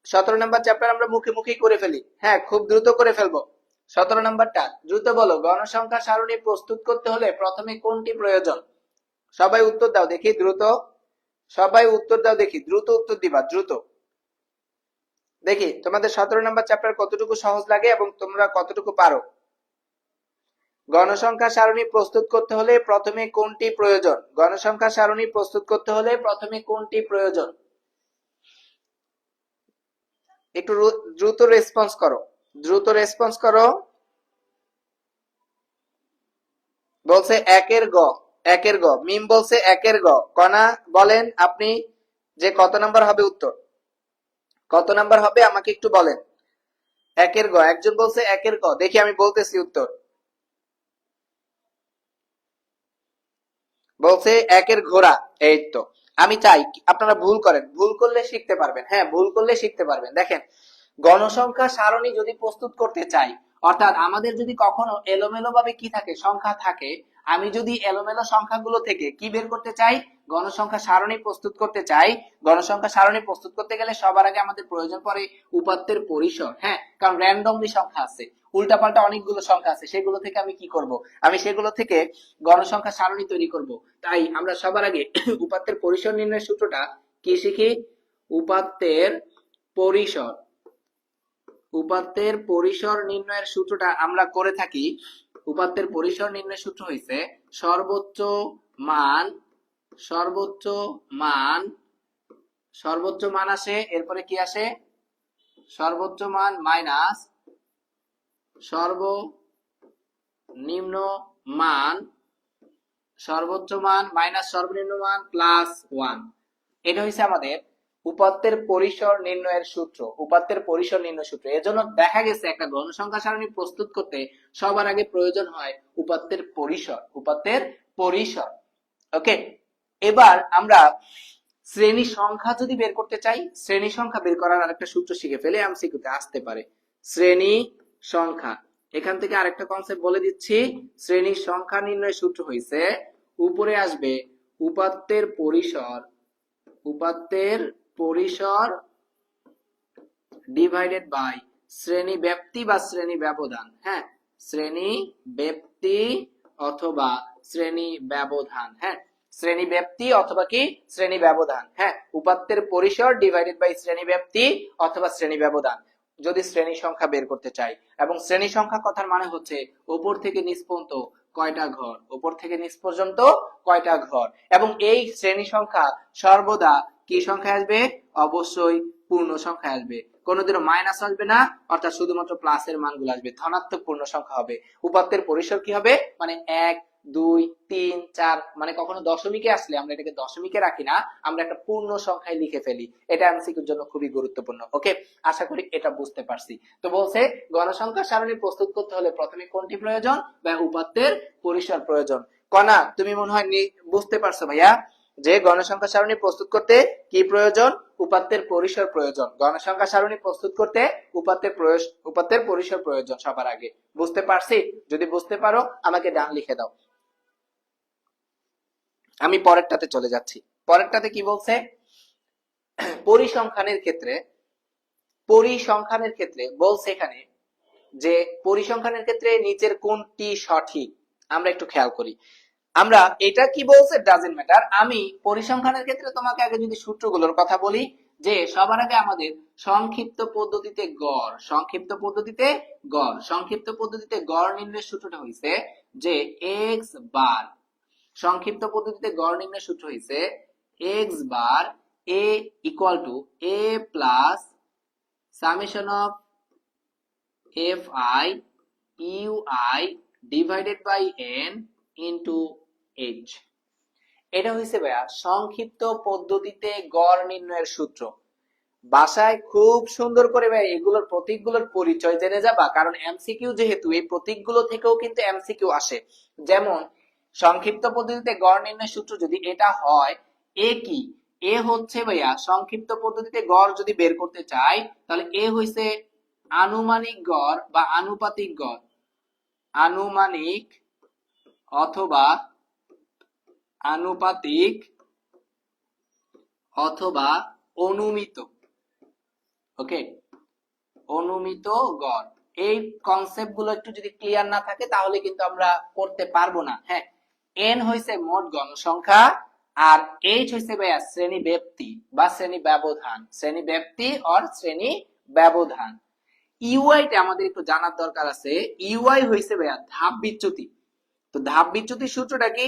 17 নাম্বার চ্যাপ্টার আমরা মুখে মুখেই করে ফেলি। হ্যাঁ, খুব দ্রুত করে ফেলবো। 17 নাম্বারটা দ্রুত বলো, গণসংখ্যা সারণী প্রস্তুত করতে হলে প্রথমে কোনটি প্রয়োজন? সবাই উত্তর দাও দেখি দ্রুত, সবাই উত্তর দাও দেখি, দ্রুত উত্তর দিবা, দ্রুত দেখি তোমাদের 17 নাম্বার চ্যাপ্টার কতটুকু সহজ লাগে এবং তোমরা কতটুকু পারো। গণসংখ্যা সারণী প্রস্তুত করতে হলে প্রথমে কোনটি প্রয়োজন? গণসংখ্যা সারণী প্রস্তুত করতে হলে প্রথমে কোনটি প্রয়োজন? একটু দ্রুত রেসপন্স করো, দ্রুত রেসপন্স করো। বলছে একের গ, একের গ। মিম বলছে একের গ। কণা বলেন আপনি যে কত নাম্বার হবে উত্তর, কত নাম্বার হবে আমাকে একটু বলেন। একের গ, একজন বলছে একের গ। দেখি আমি বলতেছি উত্তর। বলছে একের ঘোড়া। এই তো, আমি চাই আপনারা ভুল করেন, ভুল করলে শিখতে পারবেন। হ্যাঁ, ভুল করলে শিখতে পারবেন। দেখেন, গণসংখ্যা সারণী যদি প্রস্তুত করতে চাই, অর্থাৎ আমাদের যদি কখনো এলোমেলো ভাবে কি থাকে, সংখ্যা থাকে, আমি যদি এলোমেলো সংখ্যাগুলো থেকে কি বের করতে চাই, গণসংখ্যা সারণী প্রস্তুত করতে চাই, গণসংখ্যা সারণী প্রস্তুত করতে গেলে সবার আগে আমাদের প্রয়োজন পড়ে উপাত্তের পরিসর। হ্যাঁ, কারণ র্যান্ডমলি সংখ্যা আছে, উল্টাপাল্টা অনেকগুলো সংখ্যা আছে, সেগুলো থেকে আমি কি করব, আমি সেগুলো থেকে গণসংখ্যা সারণী তৈরি করব। তাই আমরা সবার আগে উপাত্তের পরিসর নির্ণয়ের সূত্রটা কি শিখি? উপাত্তের পরিসর, উপাত্তের পরিসর নির্ণয়ের সূত্রটা আমরা করে থাকি। উপাত্তের পরিসর নির্ণয়ের সূত্র হইছে সর্বোচ্চ মান, সর্বোচ্চ মান, সর্বোচ্চ মান আসে, এরপরে কি আসে? সর্বোচ্চ মান মাইনাস সর্বনিম্ন মান, সর্বোচ্চ মান মাইনাস সর্বনিম্ন মান প্লাস 1। এটা হচ্ছে আমাদের উপাত্তের পরিসর নির্ণয়ের সূত্র, উপাত্তের পরিসর নির্ণয় সূত্র। এজন্য দেখা গেছে একটা গণসংখ্যা সারণী প্রস্তুত করতে সবার আগে প্রয়োজন হয় উপাত্তের পরিসর, উপাত্তের পরিসর। ওকে, এবার আমরা শ্রেণী সংখ্যা যদি বের করতে চাই, শ্রেণী সংখ্যা বের করার আরেকটা সূত্র শিখে ফেলে এমসিকিউতে আসতে পারে। শ্রেণী সংখ্যা, এখান থেকে আরেকটা কনসেপ্ট বলে দিচ্ছি। শ্রেণী সংখ্যা নির্ণয়ের সূত্র হইছে উপরে আসবে উপাত্তের পরিসর, উপাত্তের পরিসর ডিভাইডেড বাই শ্রেণী ব্যাপ্তি বা শ্রেণী ব্যবধান। হ্যাঁ, শ্রেণী ব্যাপ্তি অথবা শ্রেণী ব্যবধান। হ্যাঁ, শ্রেণী ব্যাপ্তি অথবা কি শ্রেণী ব্যবধান। হ্যাঁ, উপাত্তের পরিসর ডিভাইডেড বাই শ্রেণী ব্যাপ্তি অথবা শ্রেণী ব্যবধান যদি শ্রেণী সংখ্যা বের করতে চাই। এবং শ্রেণী সংখ্যা কথার মানে হচ্ছে উপর থেকে নিচ পর্যন্ত কয়টা ঘর, উপর থেকে নিচ পর্যন্ত কয়টা ঘর। এবং এই শ্রেণী সংখ্যা সর্বদা কি সংখ্যা আসবে? অবশ্যই পূর্ণ সংখ্যা আসবে, কোনোদিনও মাইনাস আসবে না, অর্থাৎ শুধুমাত্র প্লাসের মানগুলো আসবে, ধনাত্মক পূর্ণ সংখ্যা হবে। উপাত্তের পরিসর কি হবে? মানে 1 2 3 4, মানে কখনো দশমিকে আসলে আমরা এটাকে দশমিকে রাখি না, আমরা একটা পূর্ণ সংখ্যায় লিখে ফেলি। এটা এমসিকিউর জন্য খুবই গুরুত্বপূর্ণ। ওকে, আশা করি এটা বুঝতে পারছি। তো বলছে গণসংখ্যা সারণী প্রস্তুত করতে হলে প্রথমে কোনটি প্রয়োজন? বা উপাত্তের পরিসর প্রয়োজন। কণা, তুমি মনে হয় বুঝতে পারছো ভাইয়া যে গণসংখ্যা সারণী প্রস্তুত করতে কি প্রয়োজন? উপাত্তের পরিসর প্রয়োজন। গণসংখ্যা সারণী প্রস্তুত করতে উপাত্তের পরিসর প্রয়োজন সবার আগে। বুঝতে পারছি? যদি বুঝতে পারো আমাকে ডান লিখে দাও। আমি পরেরটাতে চলে যাচ্ছি। পরেরটাতে কি বলছে? পরিসংখ্যানের ক্ষেত্রে, পরিসংখ্যানের ক্ষেত্রে বলছে এখানে যে পরিসংখ্যানের ক্ষেত্রে নিচের কোনটি সঠিক? আমরা একটু খেয়াল করি। আমরা এটা কি বলছে ডাজন্ট ম্যাটার। আমি পরিসংখ্যানের ক্ষেত্রে তোমাকে আগে যদি সূত্রগুলোর কথা বলি, যে সবার আগে আমাদের সংক্ষিপ্ত পদ্ধতিতে গড়, সংক্ষিপ্ত পদ্ধতিতে গড়, সংক্ষিপ্ত পদ্ধতিতে গড় নির্ণয়ের সূত্রটা হইছে যে এক্স বার, সংক্ষিপ্ত পদ্ধতিতে গড় নির্ণয়ের সূত্র হইছে X bar A equal to A plus summation of F I U I divided by N into H. এটা হইছে ভাইয়া সংক্ষিপ্ত পদ্ধতিতে গড় নির্ণয়ের সূত্র। বাসায় খুব সুন্দর করে ভাই এগুলোর প্রতীকগুলোর পরিচয় জেনে যাবা, কারণ এমসিকিউ যেহেতু এই প্রতীকগুলো থেকেও কিন্তু এমসিকিউ আসে। যেমন সংক্ষিপ্ত পদ্ধতিতে গড় নির্ণয়ের সূত্র যদি এটা হয়, এ কি? এ হচ্ছে ভাইয়া সংক্ষিপ্ত পদ্ধতিতে গড় যদি বের করতে চাই তাহলে এ হইছে আনুমানিক গড় বা আনুপাতিক গড়, আনুমানিক অথবা আনুপাতিক অথবা অনুমিত। ওকে, অনুমিত গড়। এই কনসেপ্ট গুলো একটু যদি ক্লিয়ার না থাকে তাহলে কিন্তু আমরা করতে পারবো না। হ্যাঁ, এন হইছে মোট গণসংখ্যা আর এইচ হইছে ভাইয়া শ্রেণী ব্যাপ্তি বা শ্রেণী ব্যবধান, শ্রেণী ব্যাপ্তি অর শ্রেণী ব্যবধান। ইউআই টা আমাদের একটু জানার দরকার আছে। ইউআই হইছে ভাইয়া ধাপ বিচ্যুতি। তো ধাপ বিচ্যুতির সূত্রটা কি?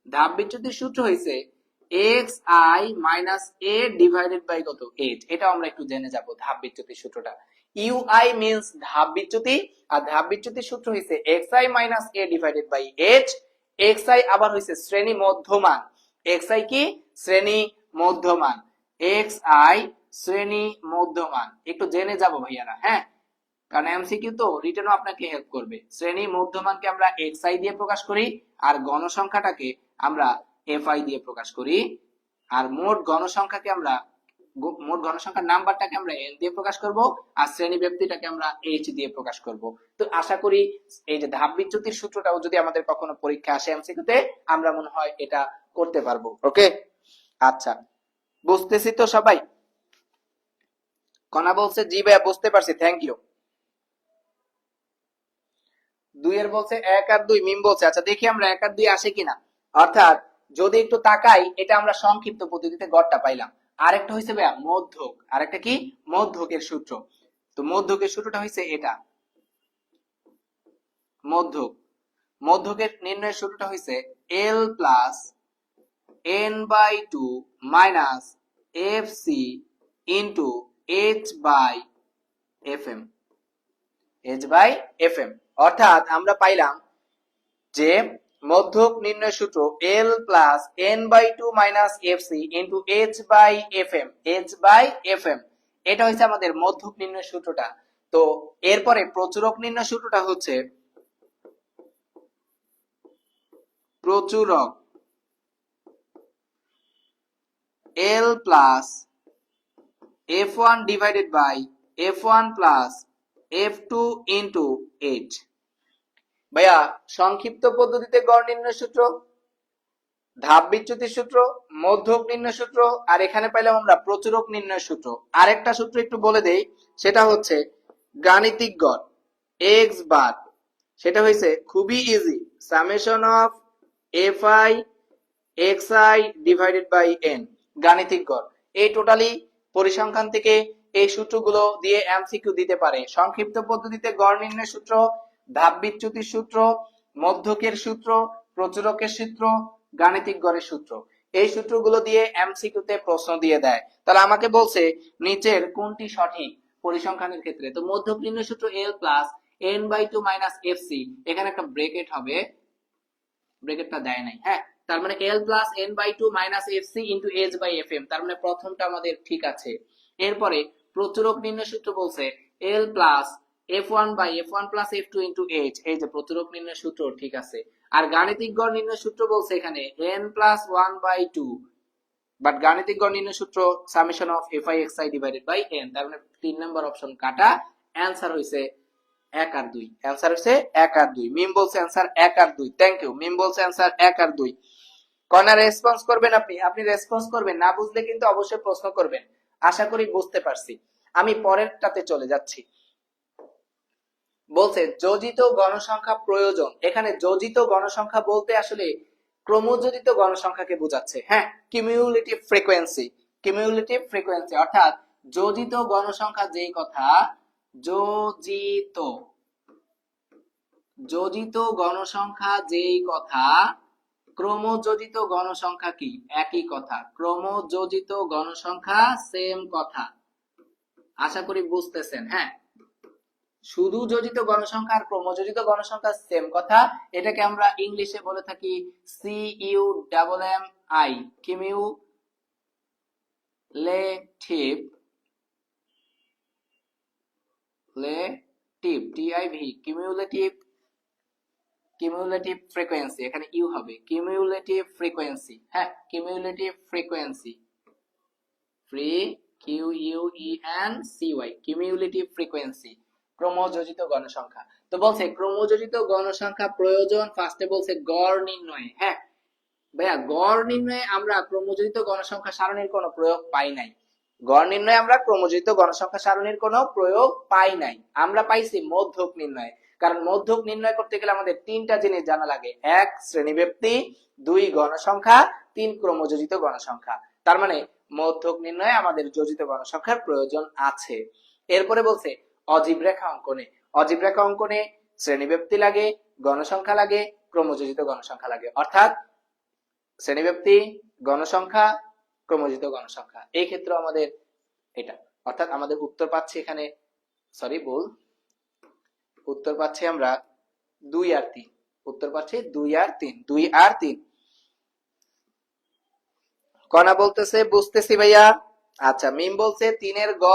ধাপ বিচ্যুতির সূত্র হইছে X I minus A divided by কত? এইচ। এটা আমরা একটু জেনে যাব ধাপ বিচ্যুতির সূত্রটা। ইউআই মিন্স ধাপ বিচ্যুতি, আর ধাপ বিচ্যুতির সূত্র হইছে X I minus A divided by H. X I আবার হইছে শ্রেণী মধ্যমান। এক্স আই কি? শ্রেণী মধ্যমান। এক্স আই শ্রেণী মধ্যমান। একটু জেনে যাব ভাইয়ারা। হ্যাঁ, কারণ এমসিকিউ তো রিটেনও আপনাকে হেল্প করবে। শ্রেণী মধ্যমানকে আমরা এক্স আই দিয়ে প্রকাশ করি, আর গণসংখ্যাটাকে আমরা এফ আই দিয়ে প্রকাশ করি, আর মোট গণসংখ্যাকে আমরা মোট গণসংখ্যার নাম্বারটাকে আমরা এন দিয়ে প্রকাশ করব, আর শ্রেণী ব্যক্তিটাকে আমরা এইচ দিয়ে প্রকাশ করব। তো আশা করি এই যে ধাপ বিচ্যুতির সূত্রটাও যদি আমাদের কখনো পরীক্ষা আসে এমসিকিউতে, আমরা মনে হয় এটা করতে পারবো। ওকে, আচ্ছা, বুঝতেছি তো সবাই? কণা বলছে জি ভাইয়া বুঝতে পারছি, থ্যাংক ইউ। 2 এর বলছে 1 আর 2, মিম বলছে আচ্ছা দেখি আমরা 1 আর 2 আসে কিনা। অর্থাৎ যদি একটু তাকাই, এটা আমরা সংক্ষিপ্ত পদ্ধতিতে গড়টা পাইলাম। আরেকটা হইছে ভাইয়া মধ্যক, আরেকটা কি? মধ্যকের সূত্র। তো মধ্যকের সূত্রটা হইছে এটা, মধ্যক। মধ্যকের নির্ণয়ের সূত্রটা হইছে L plus n/2 minus fc into h/fm। H by F M. অর্থাৎ আমরা পাইলাম যে মধ্যক নির্ণয় সূত্র L plus N by two minus F C into H by F M, H by F M, এটা হচ্ছে আমাদের মধ্যক নির্ণয় সূত্রটা। তো এরপরে প্রচুরক নির্ণয় সূত্রটা হচ্ছে প্রচুরক L plus F one divided by F one plus F two into H. ভাইয়া সংক্ষিপ্ত পদ্ধতিতে গড় নির্ণয় সূত্র, ধাপ বিচ্যুতির সূত্র, মধ্যক নির্ণয় সূত্র, আর এখানে পাইলাম আমরা প্রচুরক নির্ণয় সূত্র। আরেকটা সূত্র একটু বলে দেই, সেটা হচ্ছে গাণিতিক গড় এক্স বার, সেটা হয়েছে খুবই easy, summation of F I X I divided by N, গাণিতিক গড়। এই টোটালি পরিসংখ্যান থেকে এই সূত্রগুলো দিয়ে এমসিকিউ দিতে পারে। সংক্ষিপ্ত পদ্ধতিতে গড় নির্ণয় সূত্র, ধাপ বিচ্যুতির সূত্র, মধ্যকের সূত্র, প্রচুরকের সূত্র, গাণিতিক গড়ের সূত্র, এই সূত্রগুলো দিয়ে এমসিকিউ তে প্রশ্ন দিয়ে দেয়। তাহলে আমাকে বলছে নিচের কোনটি সঠিক পরিসংখ্যানের ক্ষেত্রে। তো মধ্যক নির্ণয় সূত্র L plus N by two minus F C, এখানে একটা ব্রেকেট হবে, ব্রেকেটটা দেয় নাই, হ্যাঁ, তার মানে L plus N by two minus F C into H by F M, তার মানে প্রথমটা আমাদের ঠিক আছে। এরপরে প্রচুরক নির্ণয় সূত্র বলছে L plus F one by F one plus F two into H, এই যে প্রচুরক নির্ণয় সূত্র ঠিক আছে। আর গাণিতিক গড় নির্ণয় সূত্র বলছে এখানে N plus one by two, but গাণিতিক গড় নির্ণয় সূত্র summation of F I X I divided by N, তার মানে 3 নম্বর অপশন কাটা। অ্যান্সার হইছে 1 আর 2, অ্যান্সার হইছে 1 আর 2। মিম বলছে অ্যান্সার 1 আর 2, থ্যাংক ইউ। মিম বলছে অ্যান্সার 1 আর 2। কোন রেসপন্স করবেন আপনি, আপনি রেসপন্স করবেন, না বুঝলে কিন্তু অবশ্যই প্রশ্ন করবেন। আশা করি বুঝতে পারছি। আমি পরেরটাতে চলে যাচ্ছি। বলছে যোজিত গণসংখ্যা প্রয়োজন। এখানে যোজিত গণসংখ্যা বলতে আসলে ক্রমযোজিত গণসংখ্যাকে বোঝাচ্ছে, হ্যাঁ, কিউমুলেটিভ ফ্রিকোয়েন্সি, কিউমুলেটিভ ফ্রিকোয়েন্সি, অর্থাৎ যোজিত গণসংখ্যা যেই কথা, যোজিত, যোজিত গণসংখ্যা যেই কথা, ক্রমযোজিত গণসংখ্যা কি একই কথা, ক্রমযোজিত গণসংখ্যা সেম কথা। আশা করি বুঝতেছেন, হ্যাঁ, শুধু যোজিত গণসংখ্যা আর ক্রমযোজিত গণসংখ্যা সেম কথা। এটাকে আমরা ইংলিশে বলে থাকি CUMMI, cumulative, TIV, cumulative, cumulative frequency, এখানে ইউ হবে, কিউমুলেটিভ ফ্রিকোয়েন্সি, হ্যাঁ, cumulative frequency, QUENCY, cumulative frequency, ক্রমযোজিত গণসংখ্যা। তো বলছে ক্রমযোজিত গণসংখ্যা প্রয়োজন, ফার্স্টে বলছে গড় নির্ণয়ে। হ্যাঁ ভাইয়া, গড় নির্ণয়ে আমরা ক্রমযোজিত গণসংখ্যা সারণীর কোনো প্রয়োগ পাই নাই। গড় নির্ণয়ে আমরা ক্রমযোজিত গণসংখ্যা সারণীর কোনো প্রয়োগ পাই নাই, আমরা পাইছি মধ্যক নির্ণয়। কারণ মধ্যক নির্ণয় করতে গেলে আমাদের 3টা জিনিস জানা লাগে, 1 শ্রেণীব্যক্তি, 2 গণসংখ্যা, 3 ক্রমযোজিত গণসংখ্যা। তার মানে মধ্যক নির্ণয়ে আমাদের যোজিত গণসংখ্যার প্রয়োজন আছে। এরপরে বলছে অজীব রেখা অঙ্কনে, অজীব রেখা অঙ্কনে শ্রেণীব্যক্তি লাগে, গণসংখ্যা লাগে, ক্রমযোজিত গণসংখ্যা লাগে, অর্থাৎ শ্রেণীব্যক্তি, গণসংখ্যা, ক্রমযোজিত গণসংখ্যা। এই ক্ষেত্রে আমাদের এটা, অর্থাৎ আমাদের উত্তর পাচ্ছি এখানে, সরি ভুল, উত্তর পাচ্ছি আমরা 2 আর 3, উত্তর পাচ্ছি 2 আর 3, 2 আর 3। কণা বলতেছে বুঝতেছি ভাইয়া। আচ্ছা, মিম বলছে 3 এর গ,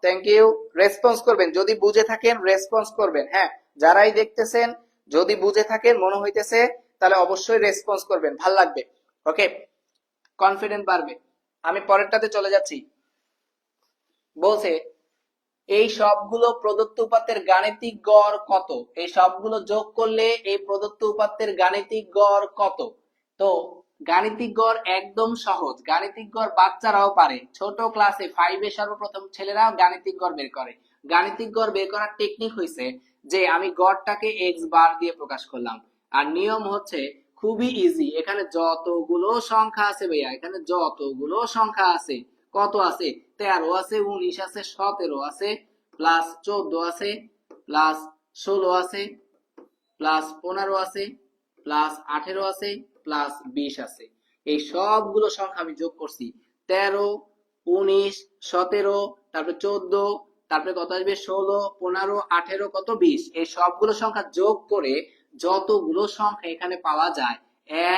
থ্যাংক ইউ। রেসপন্স করবেন যদি বুঝে থাকেন, রেসপন্স করবেন, হ্যাঁ, যারাই দেখতেছেন যদি বুঝে থাকেন মনে হইতেছে তাহলে অবশ্যই রেসপন্স করবেন, ভাল লাগবে, ওকে, কনফিডেন্ট বাড়বে। আমি পরেরটাতে চলে যাচ্ছি। বলছে এই সবগুলো প্রদত্ত উপাত্তের গাণিতিক গড় কত, এই সবগুলো যোগ করলে এই প্রদত্ত উপাত্তের গাণিতিক গড় কত। তো গাণিতিক গড় একদম সহজ, গাণিতিক গড় বাচ্চারাও পারে, ছোট ক্লাসে 5 এ সর্বপ্রথম ছেলেরা গাণিতিক গড় বের করে। গাণিতিক গড় বের করার টেকনিক হইছে যে আমি গড়টাকে x বার দিয়ে প্রকাশ করলাম, আর নিয়ম হচ্ছে খুবই ইজি। এখানে যতগুলো সংখ্যা আছে ভাইয়া, এখানে যতগুলো সংখ্যা আছে, কত আছে, 13 আছে, 19 আছে, 17 আছে, প্লাস 14 আছে, প্লাস 16 আছে, প্লাস 15 আছে, প্লাস 18 আছে, প্লাস 20 আছে। এই সবগুলো সংখ্যা আমি যোগ করছি, 13, 19, 17, তারপরে 14, তারপরে কত আসবে 16, 15, 18, কত 20। এই সবগুলো সংখ্যা যোগ করে যতগুলো সংখ্যা এখানে পাওয়া যায়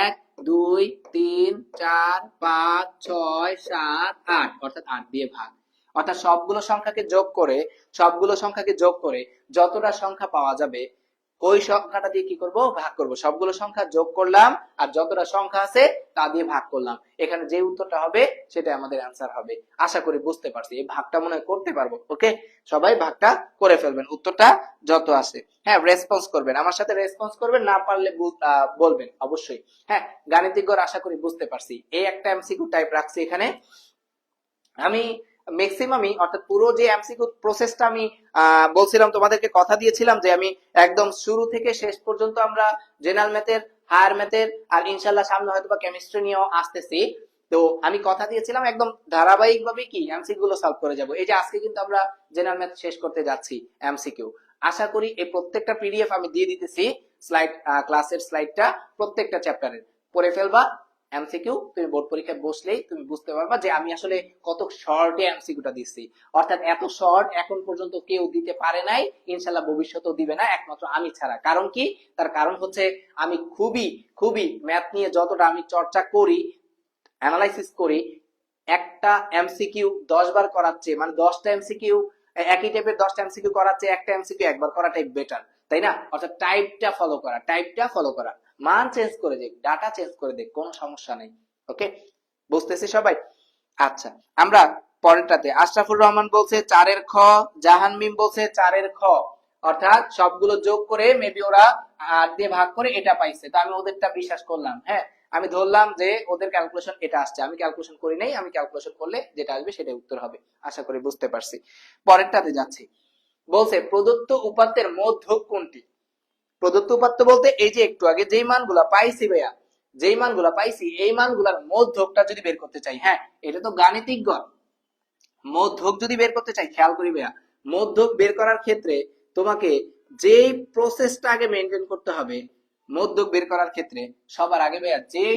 1, 2, 3, 4, 5, 6, 7, 8, অর্থাৎ 8 দিয়ে ভাগ। অর্থাৎ সবগুলো সংখ্যাকে যোগ করে যতটা সংখ্যা পাওয়া যাবে ওই সংখ্যাটা দিয়ে কি করব, ভাগ করব। সবগুলো সংখ্যা যোগ করলাম আর যতটা সংখ্যা আছে তা দিয়ে ভাগ করলাম। এখানে যে উত্তরটা হবে সেটা আমাদের অ্যান্সার হবে। আশা করি বুঝতে পারছি। এই ভাগটা মনে হয় করতে পারবো। ওকে, সবাই ভাগটা করে ফেলবেন, উত্তরটা যত আসে। হ্যাঁ, রেসপন্স করবেন, আমার সাথে রেসপন্স করবেন, না পারলে বলবেন অবশ্যই। হ্যাঁ, গাণিতিকগণ আশা করি বুঝতে পারছি। এই একটা এমসিকিউ টাইপ রাখছি এখানে। আমি ম্যাক্সিমামই অর্থাৎ পুরো যে এমসিকিউ প্রসেসটা আমি বলছিলাম, তোমাদেরকে কথা দিয়েছিলাম যে আমি একদম শুরু থেকে শেষ পর্যন্ত আমরা জেনারেল ম্যাথের, হায়ার ম্যাথের আর ইনশাআল্লাহ সামনে হয়তো বা কেমিস্ট্রি নিয়েও আসতেছি। তো আমি কথা দিয়েছিলাম একদম ধারাবাহিক ভাবে কি এমসিকিউ গুলো সলভ করে যাব। এই যে আজকে কিন্তু আমরা জেনারেল ম্যাথ শেষ করতে যাচ্ছি এমসিকিউ। আশা করি এই প্রত্যেকটা পিডিএফ আমি দিয়ে দিতেছি, স্লাইড, ক্লাসের স্লাইডটা প্রত্যেকটা চ্যাপ্টারের পড়ে ফেলবা। এমসিকিউ তুমি বোর্ড পরীক্ষায় বসলেই তুমি বুঝতে পারবা যে আমি আসলে কত শর্টে এমসিকিউটা দিচ্ছি। অর্থাৎ এত শর্ট এখন পর্যন্ত কেউ দিতে পারে নাই, ইনশাআল্লাহ ভবিষ্যতেও দিবে না, একমাত্র আমি ছাড়া। কারণ কি? তার কারণ হচ্ছে আমি খুবই খুবই ম্যাথ নিয়ে যতটা আমি চর্চা করি, অ্যানালাইসিস করি, একটা এমসিকিউ 10 বার করাচ্ছে, মানে 10টা এমসিকিউ একই টাইপের 10টা এমসিকিউ করাচ্ছে একটা এমসিকিউ একবার করাটাই বেটার, তাই না? অর্থাৎ টাইপটা ফলো করা, মান চেঞ্জ করে দেখ, ডাটা চেঞ্জ করে দেখ, কোনো সমস্যা নেই। ওকে, বুঝতেছি সবাই? আচ্ছা, আমরা পরেরটাতে আশরাফুর রহমান বলছে 4-এর খ, জাহান মিম বলছে 4-এর খ। অর্থাৎ সবগুলো যোগ করে মেবি ওরা 8 দিয়ে ভাগ করে এটা পাইছে। তো আমি ওদেরটা বিশ্বাস করলাম। হ্যাঁ, আমি ধরলাম যে ওদের ক্যালকুলেশন এটা আসছে, আমি ক্যালকুলেশন করি নাই, আমি ক্যালকুলেশন করলে যেটা আসবে সেটাই উত্তর হবে। আশা করি বুঝতে পারছি। পরেরটাতে যাচ্ছি। বলছে প্রদত্ত উপাত্তের মধ্যক কোনটি? প্রদত্ত উপাত্ত বলতে এই যে একটু আগে যেই মানগুলা পাইছি ভাইয়া, যেই মানগুলা পাইছি এই মানগুলার মধ্যকটা যদি বের করতে চাই, হ্যাঁ এটা তো গাণিতিক গণ, মধ্যক যদি বের করতে চাই, খেয়াল করি ভাইয়া, মধ্যক বের করার ক্ষেত্রে তোমাকে যেই প্রসেসটা আগে মেনটেন করতে হবে মধ্যক বের করার ক্ষেত্রে, সবার আগে ভাইয়া যেই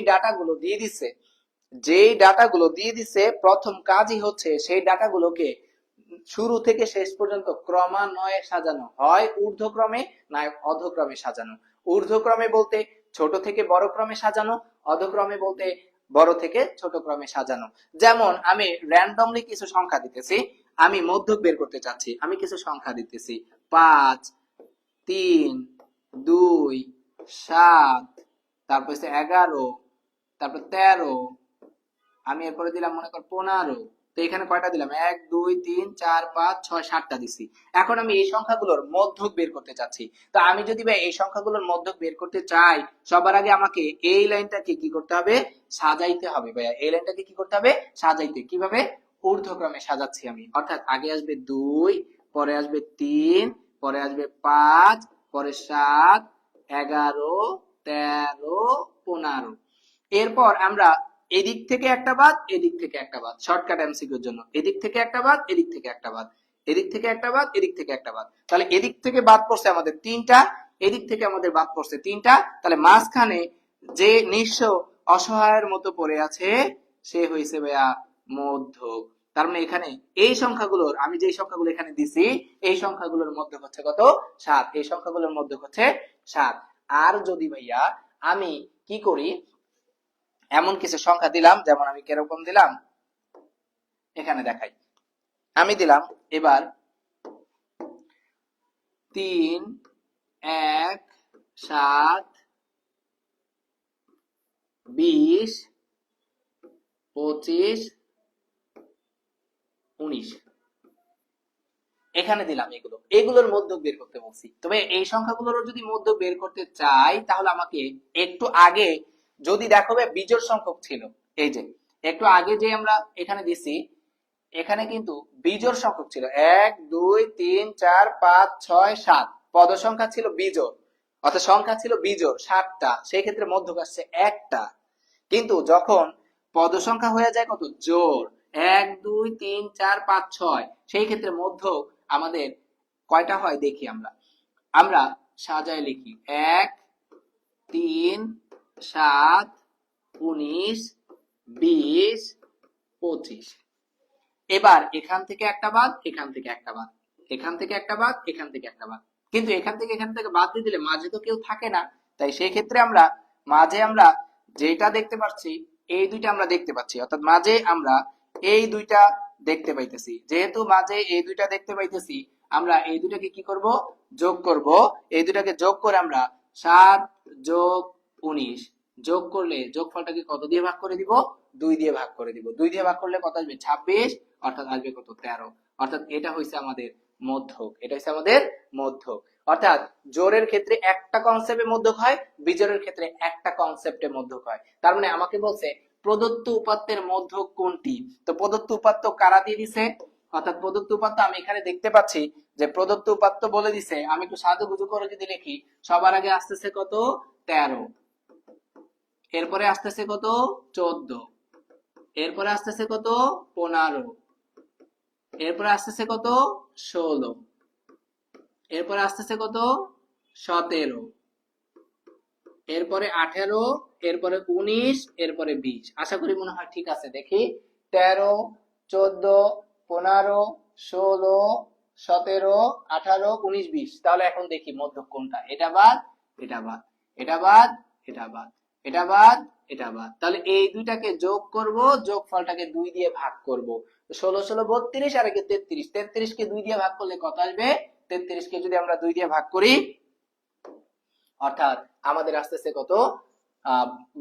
ডাটাগুলো দিয়ে দিছে প্রথম কাজই হচ্ছে সেই ডাটাগুলোকে শুরু থেকে শেষ পর্যন্ত ক্রমান্বয়ে সাজানো, হয় ঊর্ধ্বক্রমে না অধক্রমে সাজানো। ঊর্ধ্বক্রমে বলতে ছোট থেকে বড় ক্রমে সাজানো, অধক্রমে বলতে বড় থেকে ছোট ক্রমে সাজানো। যেমন আমি র্যান্ডমলি কিছু সংখ্যা দিতেছি, আমি মধ্যক বের করতে চাচ্ছি, আমি কিছু সংখ্যা দিতেছি 5, 3, 2, 7, তারপর 11, তারপর 13, আমি এরপরে দিলাম মনে কর 15। তো এখানে কয়টা দিলাম? 1, 2, 3, 4, 5, 6, 7টা দিছি। এখন আমি এই সংখ্যাগুলোর মধ্যক বের করতে চাচ্ছি। তো আমি যদি ভাই এই সংখ্যাগুলোর মধ্যক বের করতে চাই, সবার আগে আমাকে এই লাইনটাকে কি করতে হবে? সাজাইতে হবে ভাইয়া। এই লাইনটাকে কি করতে হবে? সাজাইতে। কিভাবে? ঊর্ধ্বক্রমে সাজাচ্ছি আমি। অর্থাৎ আগে আসবে 2, পরে আসবে 3, পরে আসবে 5, পরে 7, 11, 13, 15। এরপর আমরা এদিক থেকে একটা বাদ, এদিক থেকে একটা বাদ, শর্টকাট এমসিকিউর জন্য এদিক থেকে একটা বাদ, এদিক থেকে একটা বাদ, এদিক থেকে একটা বাদ, এদিক থেকে একটা বাদ। তাহলে এদিক থেকে বাদ পড়ছে আমাদের 3টা, এদিক থেকে আমাদের বাদ পড়ছে 3টা। তাহলে মাঝখানে যে নিঃস্ব অসহায়ের মতো পড়ে আছে সে হইছে ভাইয়া মধ্যক। তার মানে এখানে এই সংখ্যাগুলোর, আমি যে সংখ্যাগুলো এখানে দিছি এই সংখ্যাগুলোর মধ্যে হচ্ছে কত? 7। এই সংখ্যাগুলোর মধ্যে হচ্ছে 7। আর যদি ভাইয়া আমি কি করি, এমন কিছু সংখ্যা দিলাম, যেমন আমি কিরকম দিলাম এখানে দেখাই। আমি দিলাম এবার 3, 1, 7, 20, 25, 19 এখানে দিলাম। এগুলোর মধ্যক বের করতে বলছি। তবে এই সংখ্যাগুলোর যদি মধ্যক বের করতে চাই তাহলে আমাকে একটু আগে, যদি দেখো বিজোড় সংখ্যক ছিল, এই যে একটু আগে যে আমরা এখানে দিছি এখানে কিন্তু বিজোড় সংখ্যক ছিল 1, 2, 3, 4, 5, 6, 7, পদ সংখ্যা ছিল বিজোড়, অর্থাৎ সংখ্যা ছিল বিজোড় 7টা, সেই ক্ষেত্রে মধ্যক আসছে একটা। কিন্তু যখন পদ সংখ্যা হয়ে যায় কত? জোড়, 1, 2, 3, 4, 5, 6, সেই ক্ষেত্রে মধ্যক আমাদের কয়টা হয় দেখি আমরা। আমরা সাজায় লিখি 1, 3, 7, 19, 20, 25। এবার এখান থেকে একটা বাদ, এখান থেকে একটা বাদ, এখান থেকে একটা বাদ, এখান থেকে একটা বাদ, কিন্তু এখান থেকে বাদ দিয়ে দিলে মাঝে তো কেউ থাকে না। তাই সেই ক্ষেত্রে আমরা মাঝে আমরা যেটা দেখতে পাচ্ছি এই দুইটা আমরা দেখতে পাচ্ছি, অর্থাৎ মাঝে আমরা এই দুইটা দেখতে পাইতেছি। যেহেতু মাঝে এই দুইটা দেখতে পাইতেছি, আমরা এই দুটাকে কি করব, যোগ করব। এই দুটাকে যোগ করে আমরা 7 যোগ 19 যোগ করলে যোগফলটাকে কত দিয়ে ভাগ করে দিব, 2 দিয়ে ভাগ করে দিব। 2 দিয়ে ভাগ করলে কত আসবে, 26, অর্থাৎ আসবে কত, 13। অর্থাৎ এটা হইছে আমাদের মধ্যক, এটা হইছে আমাদের মধ্যক। অর্থাৎ জোড়ের ক্ষেত্রে একটা কনসেপ্টে মধ্যক হয়, বিজোড়ের ক্ষেত্রে একটা কনসেপ্টে মধ্যক হয়। তার মানে আমাকে বলছে প্রদত্ত উপাত্তের মধ্যক কোনটি। তো প্রদত্ত উপাত্ত কারা দিয়ে দিছে, অর্থাৎ প্রদত্ত উপাত্ত আমি এখানে দেখতে পাচ্ছি যে প্রদত্ত উপাত্ত বলে দিছে। আমি একটু সাজুগুজু করে যদি লিখি, সবার আগে আসতেছে কত, 13, এরপরে আসতেছে কত, 14, এরপরে আসতেছে কত, 15, এরপরে আসতেছে কত, 16, এরপরে আসতেছে কত, 17, এরপরে 18, এরপরে 19, এরপরে 20। আশা করি মনে হয় ঠিক আছে। দেখি 13, 14, 15, 16, 17, 18, 19, 20। তাহলে এখন দেখি মধ্যক কোনটা। এটা বাদ, এটা বাদ, এটা বাদ, এটা বাদ, এটা বাদ, এটা বাদ। তাহলে এই দুইটাকে যোগ করব, যোগফলটাকে 2 দিয়ে ভাগ করব। 16 16 32 আর একে 33, 33 কে 2 দিয়ে ভাগ করলে কত আসবে, 33 কে যদি আমরা 2 দিয়ে ভাগ করি, অর্থাৎ আমাদের আসতেছে কত,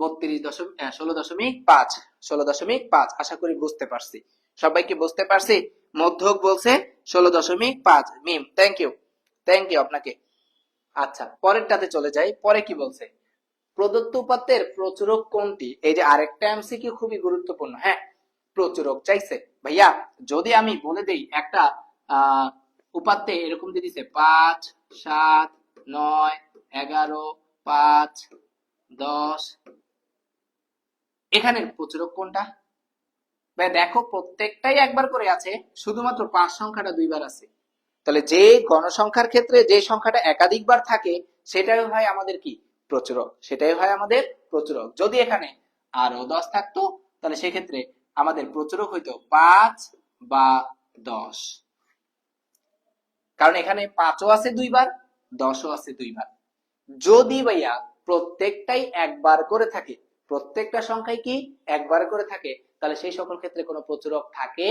16.5, 16.5। আশা করি বুঝতে পারছি, সবাইকে বুঝতে পারছি। মধ্যক বলছে 16.5। মিম, থ্যাংক ইউ, থ্যাংক ইউ আপনাকে। আচ্ছা, পরেরটাতে চলে যাই। পরে কি বলছে, প্রদত্ত উপাত্তের প্রচুরক কোনটি। এই যে আরেকটা এমসিকিউ খুবই গুরুত্বপূর্ণ। হ্যাঁ, প্রচুরক চাইছে ভাইয়া। যদি আমি বলে দেই একটা উপাত্তে এরকম দিয়ে দিছে 5, 7, 9, 11, 5, 10, এখানের প্রচুরক কোনটা ভাই? দেখো প্রত্যেকটাই একবার করে আছে, শুধুমাত্র 5 সংখ্যাটা 2 বার আছে। তাহলে যে গণসংখ্যার ক্ষেত্রে যে সংখ্যাটা একাধিকবার থাকে সেটাই হয় আমাদের কি, প্রচুরক, সেটাই হয় আমাদের প্রচুরক। যদি এখানে আরো 10 থাকতো তাহলে সেক্ষেত্রে আমাদের প্রচুরক হইতো 5 বা 10, কারণ এখানে 5ও আছে 2 বার, 10ও আছে 2 বার। যদি ভাইয়া প্রত্যেকটাই একবার করে থাকে, প্রত্যেকটা সংখ্যাই কি একবার করে থাকে, তাহলে সেই সকল ক্ষেত্রে কোনো প্রচুরক থাকে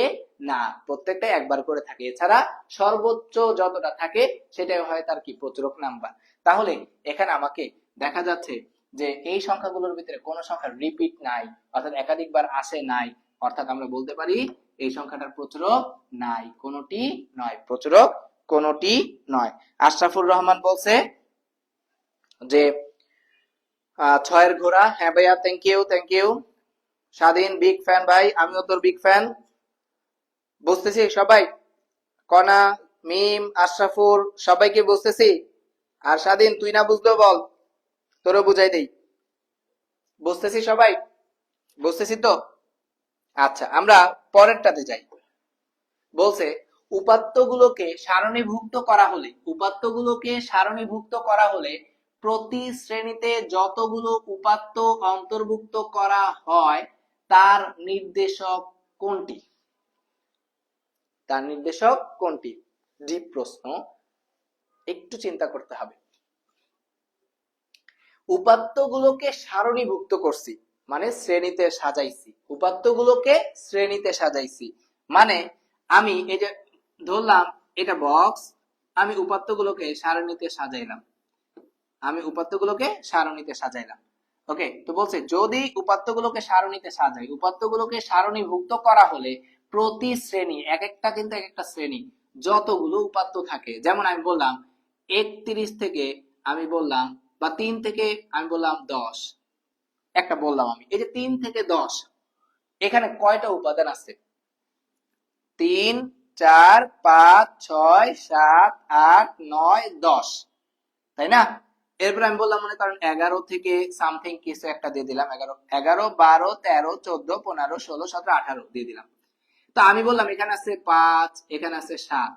না, প্রত্যেকটাই একবার করে থাকে। এছাড়া সর্বোচ্চ যতটা থাকে সেটাই হয় তার কি, প্রচুরক নাম্বার। তাহলে এখানে আমাকে দেখা যাচ্ছে যে এই সংখ্যাগুলোর ভিতরে কোনো সংখ্যার রিপিট নাই, অর্থাৎ একাধিকবার আসে নাই। অর্থাৎ আমরা বলতে পারি এই সংখ্যাটার প্রচুরক নাই, কোনোটি নয়, প্রচুরক কোনোটি নয়। আশরাফুর রহমান বলছে যে 6 ঘোড়া। হ্যাঁ ভাইয়া, থ্যাংক ইউ, থ্যাংক ইউ। স্বাধীন বিগ ফ্যান ভাই, আমিও তোর বিগ ফ্যান। বুঝতেছি সবাই, কনা, মিম, আশরাফুর সবাইকে বুঝতেছি। আর স্বাধীন তুই না বুঝলেও বল, তোরও বুঝাই দেই। বুঝতেছি সবাই, বুঝতেছি তো? আচ্ছা, আমরা পরেরটাতে যাই। বলছে উপাত্তগুলোকে সারণীভুক্ত করা হলে, উপাত্তগুলোকে সারণীভুক্ত করা হলে প্রতি শ্রেণীতে যতগুলো উপাত্ত অন্তর্ভুক্ত করা হয় তার নির্দেশক কোনটি, তার নির্দেশক কোনটি? ডিপ প্রশ্ন, একটু চিন্তা করতে হবে। উপাত্তগুলোকে সারণীভুক্ত করছি মানে শ্রেণীতে সাজাইছি, উপাত্তগুলোকে শ্রেণীতে সাজাইছি মানে আমি এই যে ধরলাম এটা বক্স, আমি উপাত্তগুলোকে সারণীতে সাজাইলাম, আমি উপাত্তগুলোকে সারণীতে সাজাইলাম। ওকে, তো বলছে যদি উপাত্তগুলোকে সারণীতে সাজাই, উপাত্তগুলোকে সারণীভুক্ত করা হলে প্রতি শ্রেণী, এক একটা কিন্তু এক একটা শ্রেণী, যতগুলো উপাত্ত থাকে, যেমন আমি বললাম 31 থেকে আমি বললাম, বা 3 থেকে আমি বললাম 10, একটা বললাম আমি, এই যে 3 থেকে 10, এখানে কয়টা উপাদান আছে? 3, 4, 5, 6, 7, 8, 9, 10, তাই না? এরপর আমি বললাম মনে করেন 11 থেকে সামথিং কিছু একটা দিয়ে দিলাম, 11, 11, 12, 13, 14, 15, 16, 17, 18 দিয়ে দিলাম। তো আমি বললাম এখানে আছে 5, এখানে আছে 7।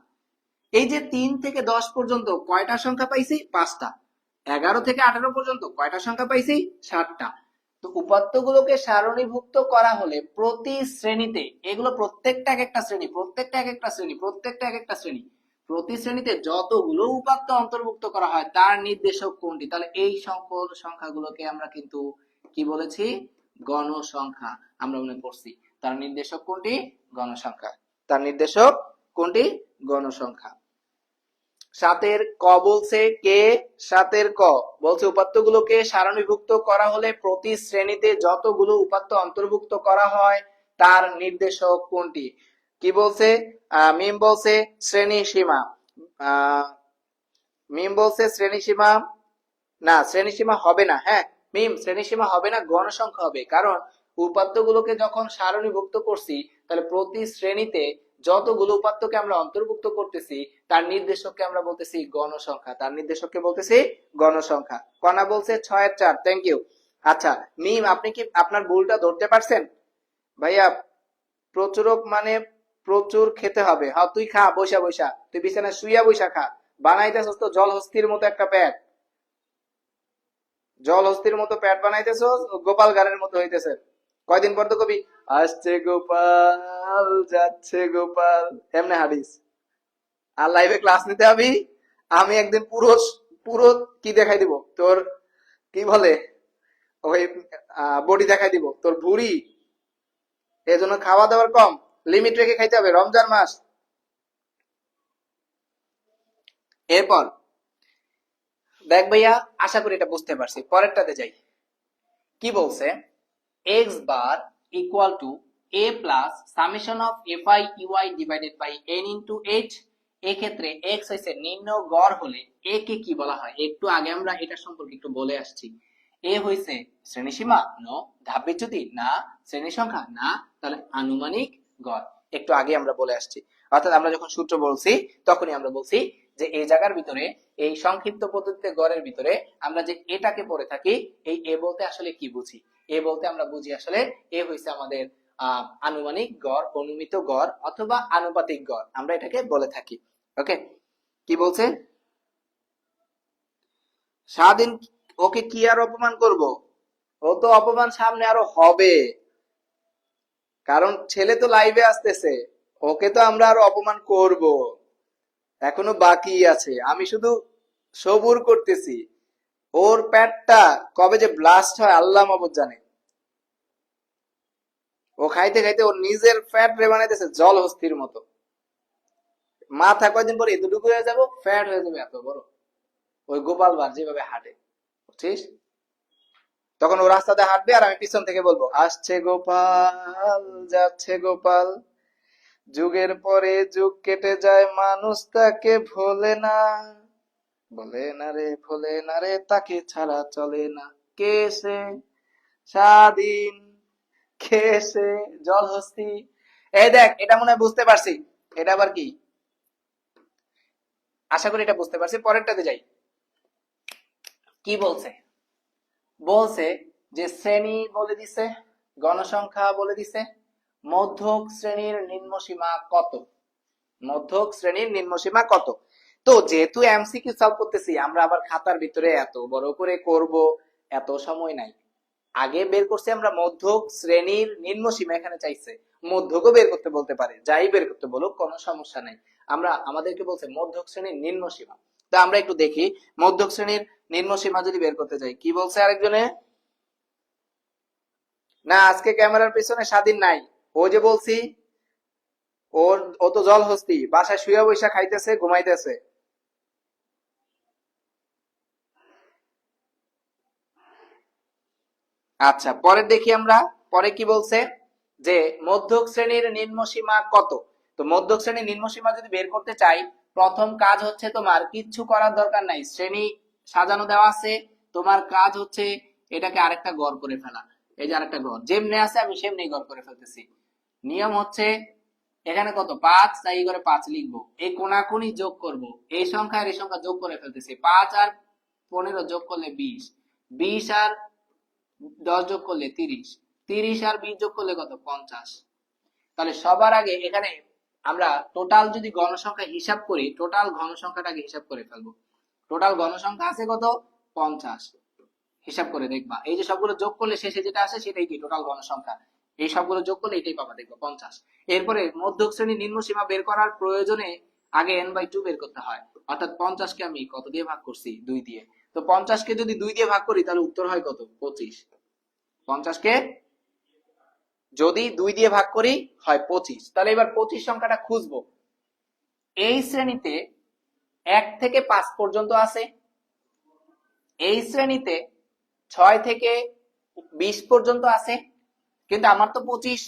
এই যে 3 থেকে 10 পর্যন্ত কয়টা সংখ্যা পাইছি? 5টা। 11 থেকে 18 পর্যন্ত কয়টা সংখ্যা পাইছি? 7টা। তো উপাত্তগুলোকে সারণীভুক্ত করা হলে প্রতি শ্রেণীতে, এগুলো প্রত্যেকটা এক একটা শ্রেণী, প্রত্যেকটা এক একটা শ্রেণী, প্রত্যেকটা এক একটা শ্রেণী, প্রতি শ্রেণীতে যতগুলো উপাত্ত অন্তর্ভুক্ত করা হয় তার নির্দেশক কোনটি? তাহলে এই সকল সংখ্যাগুলোকে আমরা কিন্তু কি বলেছি? গণসংখ্যা। আমরা মনে করছি তার নির্দেশক কোনটি? গণসংখ্যা। তার নির্দেশক কোনটি? গণসংখ্যা। সাতের ক বলছে কে? সাতের ক বলছে উপাত্তগুলোকে সারণীভুক্ত করা হলে প্রতি শ্রেণীতে যতগুলো উপাত্ত অন্তর্ভুক্ত করা হয় তার নির্দেশক কোনটি? কি বলছে? মিম বলছে শ্রেণী সীমা। মিম বলছে শ্রেণী সীমা না, শ্রেণী সীমা হবে না। হ্যাঁ মিম, শ্রেণী সীমা হবে না, গণসংখ্যা হবে। কারণ উপাত্তগুলোকে যখন সারণীভুক্ত করছি তাহলে প্রতি শ্রেণীতে যতগুলো উপাত্তকে আমরা অন্তর্ভুক্ত করতেছি তার নির্দেশককে আমরা বলতেছি গণসংখ্যা। তার নির্দেশককে বলতেছি গণসংখ্যা। কণা বলছে 6-4। Thank you. আচ্ছা মিম, আপনি কি আপনার ভুলটা ধরতে পারছেন? ভাইয়া প্রচুরক মানে প্রচুর খেতে হবে। হ্যাঁ তুই খা, বৈশা বৈশা, তুই বিছানায় শুইয়া বৈশা খা। বানাইতেছস তো জলহস্তির মতো একটা প্যাট, জলহস্তির মতো প্যাট বানাইতেছস, গোপাল গাড়ের মতো হইতেছে। কয়দিন পর তো কবি আসছে গোপাল যাচ্ছে গোপাল, এমনি হাদিস। আর লাইভে ক্লাস নিতে হবে, আমি একদিন পুরো পুরো কি দেখাই দিব তোর, কি বলে ওই বডি দেখাই দিব তোর ভুড়ি। এজন্য খাওয়া দাওয়ার কম, লিমিট রেখে খাইতে হবে, রমজান মাস। এরপর দেখ ভাইয়া, আশা করি এটা বুঝতে পারছি, পরেরটাতে যাই। কি বলছে? X bar equal to A plus summation of F I U I divided by N into H. এক্ষেত্রে এক্স হয়েছে নিম্ন গড় হলে এ কে কি বলা হয়? একটু আগে আমরা এটা সম্পর্কে একটু বলে আসছি। এ হয়েছে শ্রেণীসীমা, নো। ধাপ বিচ্যুতি, না। শ্রেণী সংখ্যা, না। তাহলে আনুমানিক গড়, একটু আগে আমরা বলে আসছি। অর্থাৎ আমরা যখন সূত্র বলছি তখনই আমরা বলছি যে এই জায়গার ভিতরে, এই সংক্ষিপ্ত পদ্ধতিতে গড়ের ভিতরে আমরা যে এটাকে পড়ে থাকি, এই এ বলতে আসলে কি বুঝি? এ বলতে আমরা বুঝি আসলে এ হয়েছে আমাদের আনুমানিক গড়, অনুমিত গড় অথবা আনুপাতিক গড়, আমরা এটাকে বলে থাকি। ওকে, কি বলছে? স্বাধীন ওকে কি আর অপমান করব? ও তো অপমান সামনে আরো হবে, কারণ ছেলে তো লাইভে আসতেছে, ওকে তো আমরা আরো অপমান করব, এখনো বাকি আছে। আমি শুধু সবুর করতেছি, ওর পেটটা কবে যে ব্লাস্ট হয় আল্লাহ মাবুদ জানে। ও খাইতে খাইতে ওর নিজের ফ্যাট রে বানাইতেছে জলহস্তির মতো। মাথা কয়দিন পরে এতটুকু হয়ে যাবো, ফ্যাট হয়ে যাবে এত বড়, ওই গোপাল ভাঁড় যেভাবে হাঁটে, বুঝছিস? তখন ও রাস্তাতে হাঁটবে আর আমি পিছন থেকে বলবো আসছে গোপাল যাচ্ছে গোপাল, যুগের পরে যুগ কেটে যায় মানুষ তাকে ভোলে না, বলে না রে ভোলে না রে, তাকে ছাড়া চলে না। কে সে? স্বাধীন। কে সে? জলহস্তি। এই দেখ, এটা মনে হয় বুঝতে পারছি। এটা আবার কি? আশা করি এটা বুঝতে পারছি। পরেরটাতে যাই। কি বলছে? বলছে যে শ্রেণী বলে দিছে, গণসংখ্যা বলে দিছে, মধ্যক শ্রেণীর নিম্নসীমা কত? মধ্যক শ্রেণীর নিম্নসীমা কত? তো যেহেতু এমসিকিউ সলভ করতেছি, আমরা আবার খাতার ভিতরে এত বড় করে করব এত সময় নাই। আগে বের করছি আমরা মধ্যক শ্রেণীর নিম্নসীমা, এখানে চাইছে মধ্যকও বের করতে বলতে পারে, যাই বের করতে বলুক কোনো সমস্যা নাই। আমরা আমাদেরকে বলছে মধ্যক শ্রেণীর নিম্নসীমা। তা আমরা একটু দেখি মধ্যক শ্রেণীর নিম্নসীমা যদি বের করতে যাই, কি বলছে আরেকজনে? না, আজকে ক্যামেরার পিছনে স্বাধীন নাই। ও যে বলছি, ও তো জলহস্তি, বাসায় শুয়ে বৈশা খাইতেছে ঘুমাইতেছে। আচ্ছা পরে দেখি আমরা, পরে কি বলছে যে মধ্যক শ্রেণীর নিম্নসীমা কত। তো মধ্যক শ্রেণীর নিম্নসীমা যদি বের করতে চাই, প্রথম কাজ হচ্ছে তোমার কিচ্ছু করার দরকার নাই, শ্রেণী সাজানো দেওয়া আছে, তোমার কাজ হচ্ছে এটাকে আরেকটা গড় করে ফেলা। এই যে আরেকটা গড় যেমনি আছে আমি সেমনি গড় করে ফেলতেছি। নিয়ম হচ্ছে এখানে কত 5, তাই করে 5 লিখবো, এই কোনাকুনি যোগ করব, এই সংখ্যা আর এই সংখ্যা যোগ করে ফেলতেছি। 5 আর 15 যোগ করলে 20, 20 আর 10 যোগ করলে 30, 30 আর 20 যোগ করলে কত 50। তাহলে সবার আগে এখানে আমরা টোটাল যদি গণসংখ্যা হিসাব করি, টোটাল ঘনসংখ্যাটাকে হিসাব করে ফেলবো। টোটাল গণসংখ্যা আছে কত 50, হিসাব করে দেখবা এই যে সবগুলো যোগ করলে শেষে যেটা আসে সেটাই কি টোটাল গণসংখ্যা, এই সবগুলো যোগ করলে এটাই পাবা, দেখবা 50। এরপরে মধ্যক শ্রেণী নিম্ন সীমা বের করার প্রয়োজনে আগে n/2 বের করতে হয়, অর্থাৎ 50 কে আমি কত দিয়ে ভাগ করছি? 2 দিয়ে। তো 50 কে যদি 2 দিয়ে ভাগ করি তাহলে উত্তর হয় কত? 25। 50 কে যদি 2 দিয়ে ভাগ করি হয় 25। তাহলে এবার 25 সংখ্যাটা খুঁজবো। এই শ্রেণীতে 1 থেকে 5 পর্যন্ত আছে, এই শ্রেণীতে 6 থেকে 20 পর্যন্ত আছে, কিন্তু আমার তো 25।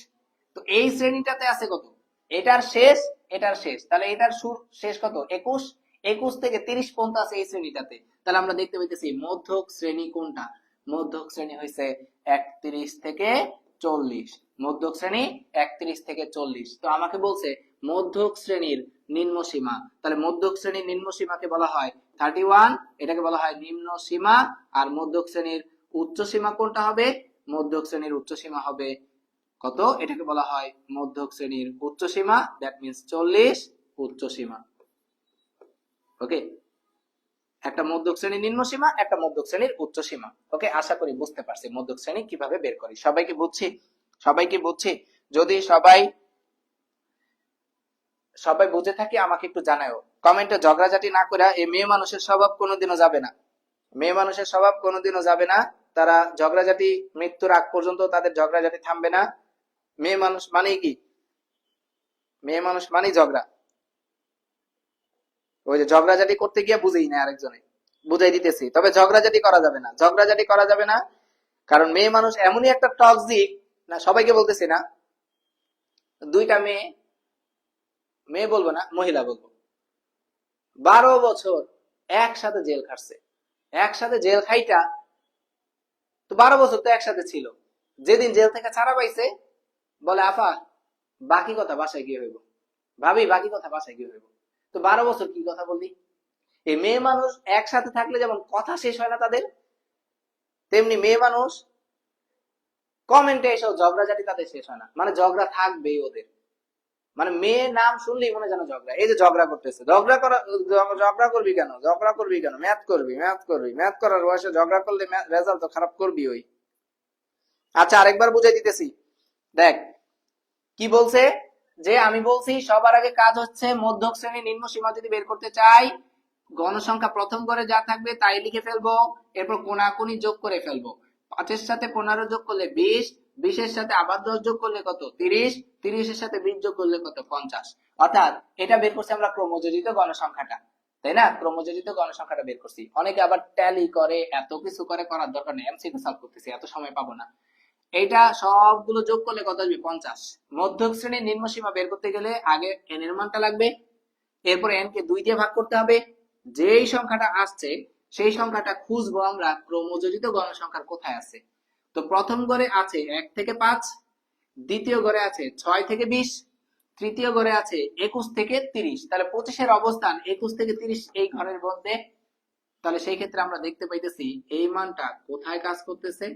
তো এই শ্রেণীটাতে আছে কত? এটার শেষ, এটার শেষ, তাহলে এটার শেষ কত? 21। 21 থেকে 30 পর্যন্ত আছে এই শ্রেণীটাতে। তাহলে আমরা দেখতে পাইতেছি মধ্যক শ্রেণী কোনটা? মধ্যক শ্রেণী হইছে 31 থেকে 40। মধ্যক শ্রেণী 31 থেকে 40। তো আমাকে বলছে মধ্যক শ্রেণীর নিম্ন সীমা, তাহলে মধ্যক শ্রেণীর নিম্ন সীমাকে বলা হয় 31, এটাকে বলা হয় নিম্ন সীমা। আর মধ্যক শ্রেণীর উচ্চ সীমা কোনটা হবে? মধ্যক শ্রেণীর উচ্চ সীমা হবে কত? এটাকে বলা হয় মধ্যক শ্রেণীর উচ্চ সীমা, দ্যাট মিন্স 40 উচ্চ সীমা। ওকে, একটা মধ্যক শ্রেণীর নিম্ন সীমা, একটা মধ্যক শ্রেণীর উচ্চ সীমা। ওকে, আশা করি বুঝতে পারছি মধ্যক শ্রেণী কিভাবে বের করি। সবাইকে বুঝছি? সবাইকে বুঝছি? যদি সবাই বুঝে থাকি আমাকে একটু জানাও কমেন্টে। ঝগড়াঝাটি না করে, এই মেয়ে মানুষের স্বভাব কোনোদিনও যাবে না, মেয়ে মানুষের স্বভাব কোনোদিনও যাবে না। তারা ঝগড়াঝাটি মৃত্যুর আগ পর্যন্ত তাদের ঝগড়াঝাটি থামবে না। মেয়ে মানুষ মানেই কি? মেয়ে মানুষ মানেই ঝগড়া। ওই যে ঝগড়াঝাটি করতে গিয়ে বুঝেই না আরেকজনে, বুঝাই দিতেছি। তবে ঝগড়াঝাটি করা যাবে না, ঝগড়াঝাটি করা যাবে না, কারণ মেয়ে মানুষ এমনই একটা টক্সিক, না সবাইকে বলতেছি না, দুইটা মেয়ে, মেয়ে বলবো না, মহিলা বলবো, 12 বছর একসাথে জেল খাটছে। একসাথে জেল খাইটা তো 12 বছর তো একসাথে ছিল। যেদিন জেল থেকে ছাড়া পাইছে বলে আফা বাকি কথা বাসায় গিয়ে হইব, ভাবি বাকি কথা বাসায় গিয়ে হইব। তো 12 বছর কি কথা বললি? এই মেয়ে মানুষ একসাথে থাকলে যেমন কথা শেষ হয় না তাদের, তেমনি মেয়ে মানুষ কমেন্টে এসেও ঝগড়াঝাটি তাদের শেষ হয় না, মানে ঝগড়া থাকবেই ওদের। মানে মেয়ে নাম শুনলেই মনে যেন ঝগড়া। এই যে ঝগড়া করতেছে, ঝগড়া করবি কেন? ঝগড়া করবি কেন? ম্যাথ করবি, ম্যাথ করবি, ম্যাথ করার বয়সে ঝগড়া করলে রেজাল্ট তো খারাপ করবি ওই। আচ্ছা আরেকবার বুঝাই দিতেছি, দেখ কি বলছে, যে আমি বলছি সবার আগে কাজ হচ্ছে মধ্যক শ্রেণীর নিম্ন সীমা যদি বের করতে চাই, গণসংখ্যা প্রথম করে যা থাকবে তাই লিখে ফেলবো, এরপর কোনাকুনি যোগ করে ফেলবো। 5 এর সাথে 15 যোগ করলে 20, 20 এর সাথে আবার 10 যোগ করলে কত? 30, 30 এর সাথে 20 যোগ করলে কত? 50। অর্থাৎ এটা বের করছি আমরা ক্রমযোজিত গণসংখ্যাটা, তাই না? ক্রমযোজিত গণসংখ্যাটা বের করছি। অনেকে আবার ট্যালি করে, এত কিছু করে, করার দরকার নেই, এমসিকিউ সলভ করতেছি, এত সময় পাবো না। এইটা সবগুলো যোগ করলে কত আসবে? 50। মধ্যক শ্রেণীর নিম্ন সীমা বের করতে গেলে আগে n এর মানটা লাগবে, এরপর n কে 2 দিয়ে ভাগ করতে হবে। যেই সংখ্যাটা আসছে সেই সংখ্যাটা খুঁজবো আমরা ক্রমযোজিত গণসংখ্যার কোথায় আছে। তো প্রথম ঘরে আছে 1 থেকে 5, দ্বিতীয় ঘরে আছে 6 থেকে 20, তৃতীয় ঘরে আছে 21 থেকে 30। তাহলে 25 এর অবস্থান 21 থেকে 30 এই ঘরের মধ্যে। তাহলে সেই ক্ষেত্রে আমরা দেখতে পাইতেছি এই মানটা কোথায় কাজ করতেছে?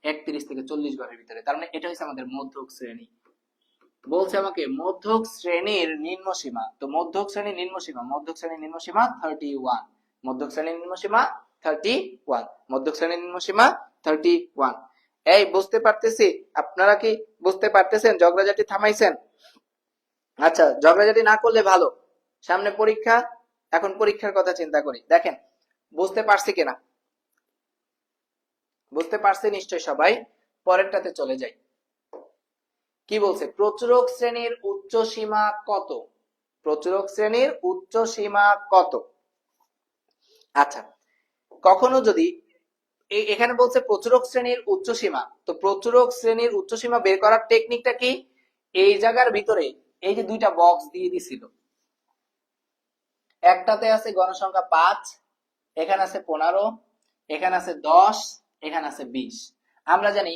31 থেকে 40 ঘরের ভিতরে। তার মানে এটা হচ্ছে আমাদের মধ্যক শ্রেণী। বলছে আমাকে মধ্যক শ্রেণীর নিম্ন সীমা। তো মধ্যক শ্রেণীর নিম্ন সীমা, মধ্যক শ্রেণীর নিম্ন সীমা 31। মধ্যক শ্রেণীর নিম্ন সীমা 31। মধ্যক শ্রেণীর নিম্ন সীমা 31। এই বুঝতে পারতেছি? আপনারা কি বুঝতে পারতেছেন? ঝগড়াঝাটি থামাইছেন? আচ্ছা, ঝগড়াঝাটি না করলে ভালো, সামনে পরীক্ষা, এখন পরীক্ষার কথা চিন্তা করি। দেখেন বুঝতে পারছি কিনা? বুঝতে পারছি নিশ্চয় সবাই। পরেরটাতে চলে যাই। কি বলছে? প্রচুরক শ্রেণীর উচ্চ সীমা কত? প্রচুরক শ্রেণীর উচ্চ সীমা কত? আচ্ছা, কখনো যদি এখানে বলছে প্রচুরক শ্রেণীর উচ্চ সীমা, তো প্রচুরক শ্রেণীর উচ্চ সীমা বের করার টেকনিকটা কি? এই জায়গার ভিতরে এই যে দুইটা বক্স দিয়ে দিছিল, একটাতে আছে গণসংখ্যা 5, এখানে আছে 15, এখানে আছে 10, এখানে আছে 20। আমরা জানি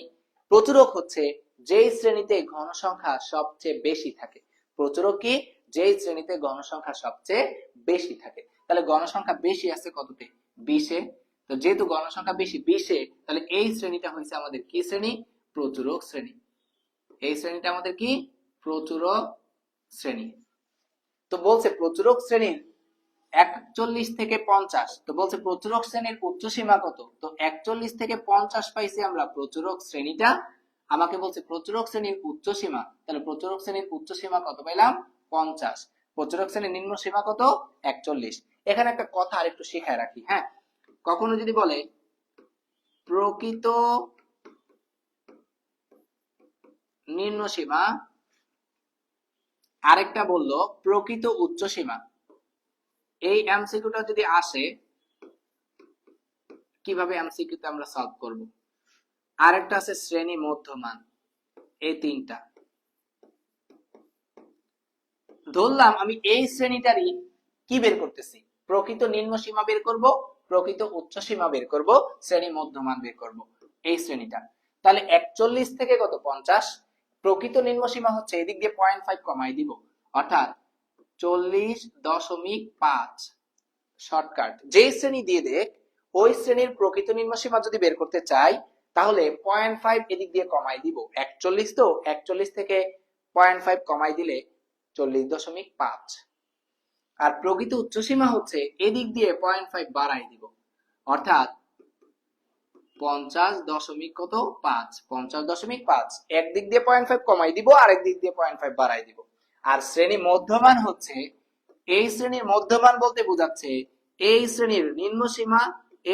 প্রচুরক হচ্ছে যেই শ্রেণীতে ঘনসংখ্যা সবচেয়ে বেশি থাকে। প্রচুরক কি? যেই শ্রেণীতে ঘনসংখ্যা সবচেয়ে বেশি থাকে। তাহলে গণসংখ্যা বেশি আছে কততে? 20-এ। তো যেহেতু গণসংখ্যা বেশি 20-এ, তাহলে এই শ্রেণীটা হচ্ছে আমাদের কি শ্রেণী? প্রচুরক শ্রেণী। এই শ্রেণীটা আমাদের কি? প্রচুরক শ্রেণী। তো বলছে প্রচুরক শ্রেণীর 41 থেকে 50। তো বলছে প্রচুরক শ্রেণীর উচ্চ সীমা কত? তো 41 থেকে 50 পাইছি আমরা প্রচুরক শ্রেণীটা। আমাকে বলছে প্রচুরক শ্রেণীর উচ্চ সীমা, তাহলে প্রচুরক শ্রেণীর উচ্চ সীমা কত পাইলাম? 50। প্রচুরক শ্রেণীর নিম্ন সীমা কত? 41। এখানে একটা কথা আর একটু শিখায় রাখি, হ্যাঁ, কখনো যদি বলে প্রকৃত নিম্ন সীমা, আরেকটা বললো প্রকৃত উচ্চ সীমা, এই এমসিকিউটা যদি আসে কিভাবে এমসিকিউতে আমরা সলভ করব? আরেকটা আছে শ্রেণী মধ্যমান, এই তিনটা ধরলাম আমি এই শ্রেণীটারই কি বের করতেছি, প্রকৃত নিম্ন সীমা বের করব, প্রকৃত উচ্চ সীমা বের করব, শ্রেণী মধ্যমান বের করব, এই শ্রেণীটা। তাহলে 41 থেকে কত? 50। প্রকৃত নিম্ন সীমা হচ্ছে এদিক দিয়ে 0.5 কমাই দিব, অর্থাৎ 40.5। শর্টকাট, যে শ্রেণী দিয়ে দেখ ওই শ্রেণীর প্রকৃত নিম্ন সীমা যদি বের করতে চাই তাহলে 0.5 এদিক দিয়ে কমাই দিব। 41 তো 41 থেকে 0.5 কমাই দিলে 40.5। আর প্রকৃত উচ্চ সীমা হচ্ছে এদিক দিয়ে 0.5 বাড়াই দিব, অর্থাৎ 50.5। 50.5 একদিক দিয়ে 0.5 কমাই দিব আর একদিক দিয়ে 0.5 বাড়াই দিব। আর শ্রেণী মধ্যমান হচ্ছে, এই শ্রেণীর মধ্যমান বলতে বোঝাচ্ছে এই শ্রেণীর নিম্ন সীমা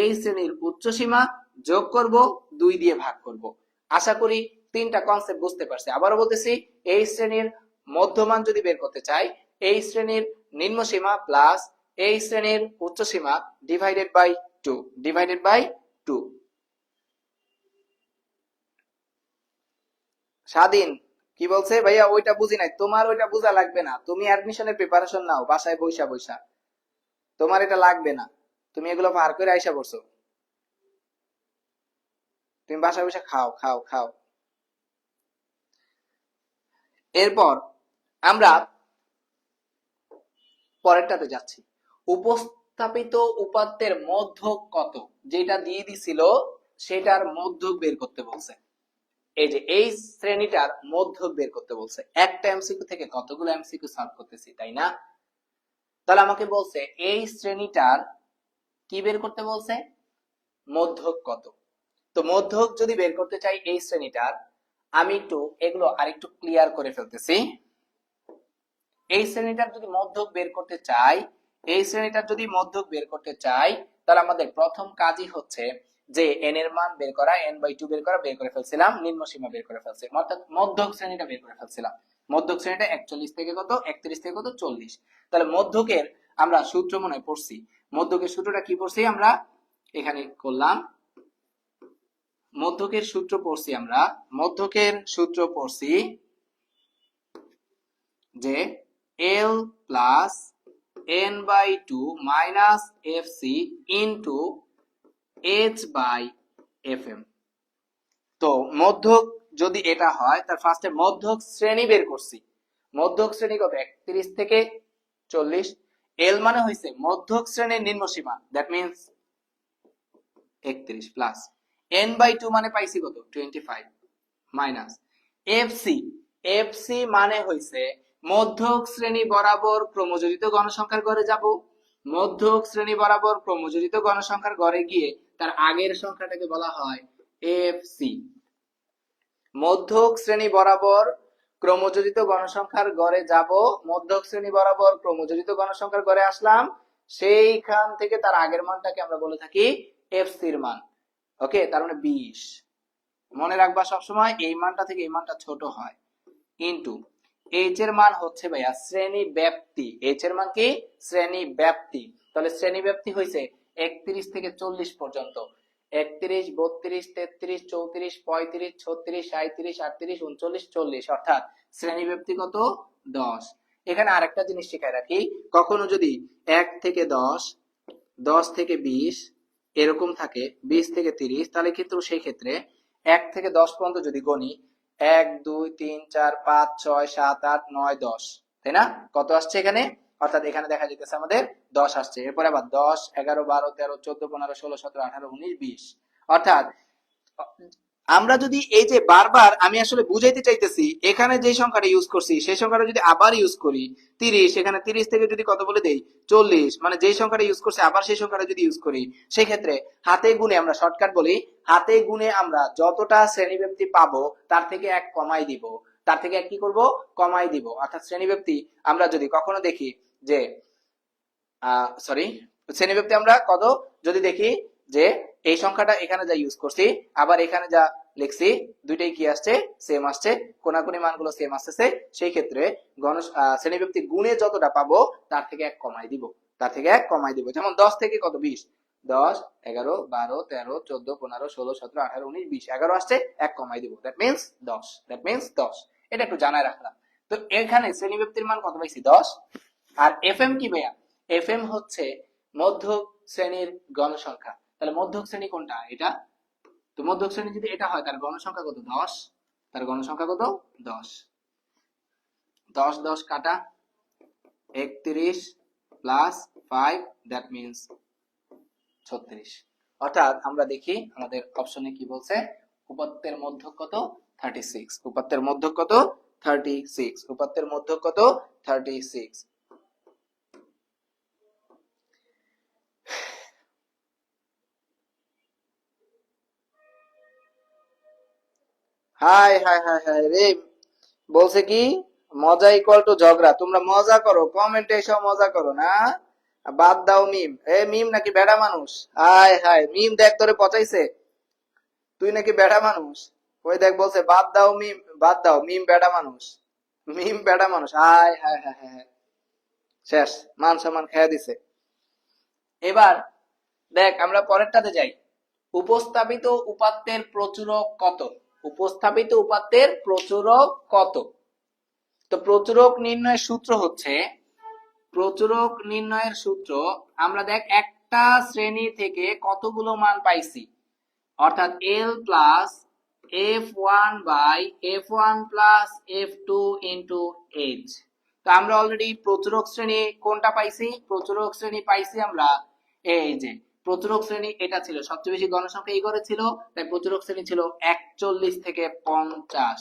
এই শ্রেণীর উচ্চ সীমা যোগ করব, 2 দিয়ে ভাগ করব। আশা করি তিনটা কনসেপ্ট বুঝতে পারছি। আবারও বলতেছি, এই শ্রেণীর মধ্যমান যদি বের করতে চাই, এই শ্রেণীর নিম্ন সীমা প্লাস এই শ্রেণীর উচ্চ সীমা ডিভাইডেড বাই 2। স্বাধীন কি বলছে? ভাইয়া ওইটা বুঝি নাই। তোমার ওইটা বোঝা লাগবে না, তুমি অ্যাডমিশনের প্রিপারেশন নাও বাসায় বইসা বইসা, তোমার এটা লাগবে না, তুমি এগুলো পার করে আইসা পড়ছো, তুমি বাসায় বসে খাও খাও খাও। এরপর আমরা পরেরটাতে যাচ্ছি। উপস্থাপিত উপাত্তের মধ্যক কত, যেটা দিয়ে দিছিল সেটার মধ্যক বের করতে বলছে। এই যে এই শ্রেণীটার মধ্যক বের করতে বলছে। একটা এমসিকিউ থেকে কতগুলো এমসিকিউ সলভ করতেছি, তাই না? তাহলে আমাকে বলছে এই শ্রেণীটার কি বের করতে বলছে? মধ্যক কত। তো মধ্যক যদি বের করতে চাই এই শ্রেণীটার, আমি একটু এগুলো আরেকটু ক্লিয়ার করে ফেলতেছি। এই শ্রেণীটার যদি মধ্যক বের করতে চাই, তাহলে আমাদের প্রথম কাজই হচ্ছে যে n এর মান বের করা, n/2 বের করে ফেলছিলাম, নিম্ন সীমা বের করে ফেলছি, অর্থাৎ মধ্যক শ্রেণীটা বের করে ফেলছিলাম। মধ্যক শ্রেণীটা 41 থেকে কত? 31 থেকে কত? 40। তাহলে মধ্যকের আমরা সূত্র মনে পড়ছি, মধ্যকের সূত্রটা কি পড়ছি আমরা এখানে করলাম। মধ্যকের সূত্র পড়ছি যে L plus n/2 minus fc into h/fm। তো মধ্যক যদি এটা হয় তার ফার্স্টে মধ্যক শ্রেণী বের করছি। মধ্যক শ্রেণী কত? 31 থেকে 40। L মানে হইছে মধ্যক শ্রেণীর নিম্ন সীমা, দ্যাট মিন্স 31 প্লাস n/2 মানে পাইছি কত? 25 মাইনাস fc মানে হইছে মধ্যক শ্রেণী বরাবর ক্রমযোজিত গণসংখ্যার ঘরে যাব, মধ্যক শ্রেণী বরাবর ক্রমযোজিত গণসংখ্যার ঘরে গিয়ে তার আগের সংখ্যাটাকে বলা হয় fc। মধ্যক শ্রেণী বরাবর ক্রমযোজিত গণসংখ্যার ঘরে যাব, মধ্যক শ্রেণী বরাবর ক্রমযোজিত গণসংখ্যার ঘরে আসলাম, সেইখান থেকে তার আগের মানটাকে আমরা বলে থাকি fc এর মান। ওকে, তার মানে 20। মনে রাখবা সবসময় এই মানটা থেকে এই মানটা ছোট হয়, ইনটু h এর মান হচ্ছে ভাইয়া শ্রেণী ব্যাপ্তি। h এর মান কি? শ্রেণী ব্যাপ্তি। তাহলে শ্রেণী ব্যাপ্তি হইছে 31 থেকে 40 পর্যন্ত। 31, 32, 33, 34, 35, 36, 37, 38, 39, 40, অর্থাৎ শ্রেণী ব্যাপ্তি কত? 10। এখানে আরেকটা জিনিস শিখায় রাখি, কখনো যদি 1 থেকে 10, 10 থেকে 20 এরকম থাকে, 20 থেকে 30, তাহলে কিন্তু সেই ক্ষেত্রে 1 থেকে 10 পর্যন্ত যদি গণি, 1 2 3 4 5 6 7 8 9 10, তাই না? কত আসছে এখানে? অর্থাৎ এখানে দেখা যাইতেছে আমাদের 10 আসছে। এরপরে আবার 10 11 12 13 14 15 16 17 18 19 20, অর্থাৎ আমরা যদি এই যে বারবার আমি আসলে বুঝাইতে চাইতেছি, এখানে যে সংখ্যাটা ইউজ করছি সেই সংখ্যাটা যদি আবার ইউজ করি 30, এখানে 30 থেকে যদি কত বলে দেই 40, মানে যে সংখ্যাটা ইউজ করছি আবার সেই সংখ্যাটা যদি ইউজ করি, সেই ক্ষেত্রে হাতে গুণে, আমরা শর্টকাট বলি, হাতে গুণে আমরা যতটা শ্রেণীব্যাপ্তি পাবো তার থেকে 1 কমাই দিব, তার থেকে এক কি করব, কমাই দিব। অর্থাৎ শ্রেণীব্যক্তি আমরা যদি কখনো দেখি যে শ্রেণীব্যক্তি আমরা কত যদি দেখি যে এই সংখ্যাটা এখানে যা ইউজ করছি আবার এখানে যা লিখছি দুইটাই কি আসছে, সেম আসছে, কোনাকুনি মানগুলো সেম আসছে, সেই ক্ষেত্রে শ্রেণীব্যক্তি গুণে যতটা পাবো তার থেকে এক কমাই দিব, তার থেকে এক কমাই দিব। যেমন 10 থেকে কত 20, 10, 11, 12, 13, 14, 15, 16, 17, 18, 19, 20, 11 আসছে, এক কমাই দিব, দ্যাট মিন্স 10, দ্যাট মিন্স 10। এটা একটু জানায় রাখলাম। তো এখানে শ্রেণীব্যক্তির মান কত পাইছি, 10। আর এফএম কি ভাইয়া, এফএম হচ্ছে মধ্যক শ্রেণীর গণসংখ্যা। তাহলে মধ্যক শ্রেণী কোনটা, এটা। তো মধ্যক শ্রেণী যদি এটা হয় তার গণসংখ্যা কত, 10। তার গণসংখ্যা কত, 10। 10 10 কাটা 31 প্লাস 5, দ্যাট মিন্স 36। অর্থাৎ আমরা দেখি আমাদের অপশনে কি বলছে, উপাত্তের মধ্যক কত, 36। উপাত্তের মধ্যক কত, 36। উপাত্তের মধ্যক কত, 36। হাই হাই হাই হাই রে, বলছে কি মজা ইকুয়াল টু ঝগড়া। তোমরা মজা করো, কমেন্টে এসব মজা করো না, বাদ দাও মিম। এ মিম নাকি বেড়া মানুষ? হাই হাই মিম, দেখ তোরে পচাইছে, তুই নাকি বেড়া মানুষ। ওই দেখ বলছে বাদ দাও মিম, বাদ দাও মিম বেড়া মানুষ, মিম বেড়া মানুষ। হাই হাই হাই হাই, শেষ, মান সম্মান খেয়ে দিছে। এবার দেখ আমরা পরেরটাতে যাই। উপস্থাপিত উপাত্তের প্রচুরক কত? উপস্থাপিত উপাত্তের প্রচুরক কত? তো প্রচুরক নির্ণয়ের সূত্র হচ্ছে, প্রচুরক নির্ণয়ের সূত্র আমরা দেখ একটা শ্রেণী থেকে কতগুলো মান পাইছি, অর্থাৎ L plus f1 by f1 plus f2 into h। তো আমরা অলরেডি প্রচুরক শ্রেণী কোনটা পাইছি, প্রচুরক শ্রেণী পাইছি আমরা এই যে প্রচুরক শ্রেণী এটা ছিল, সবচেয়ে বেশি গণসংখ্যা এই ঘরে ছিল, তাই প্রচুরক শ্রেণী ছিল 41 থেকে 50।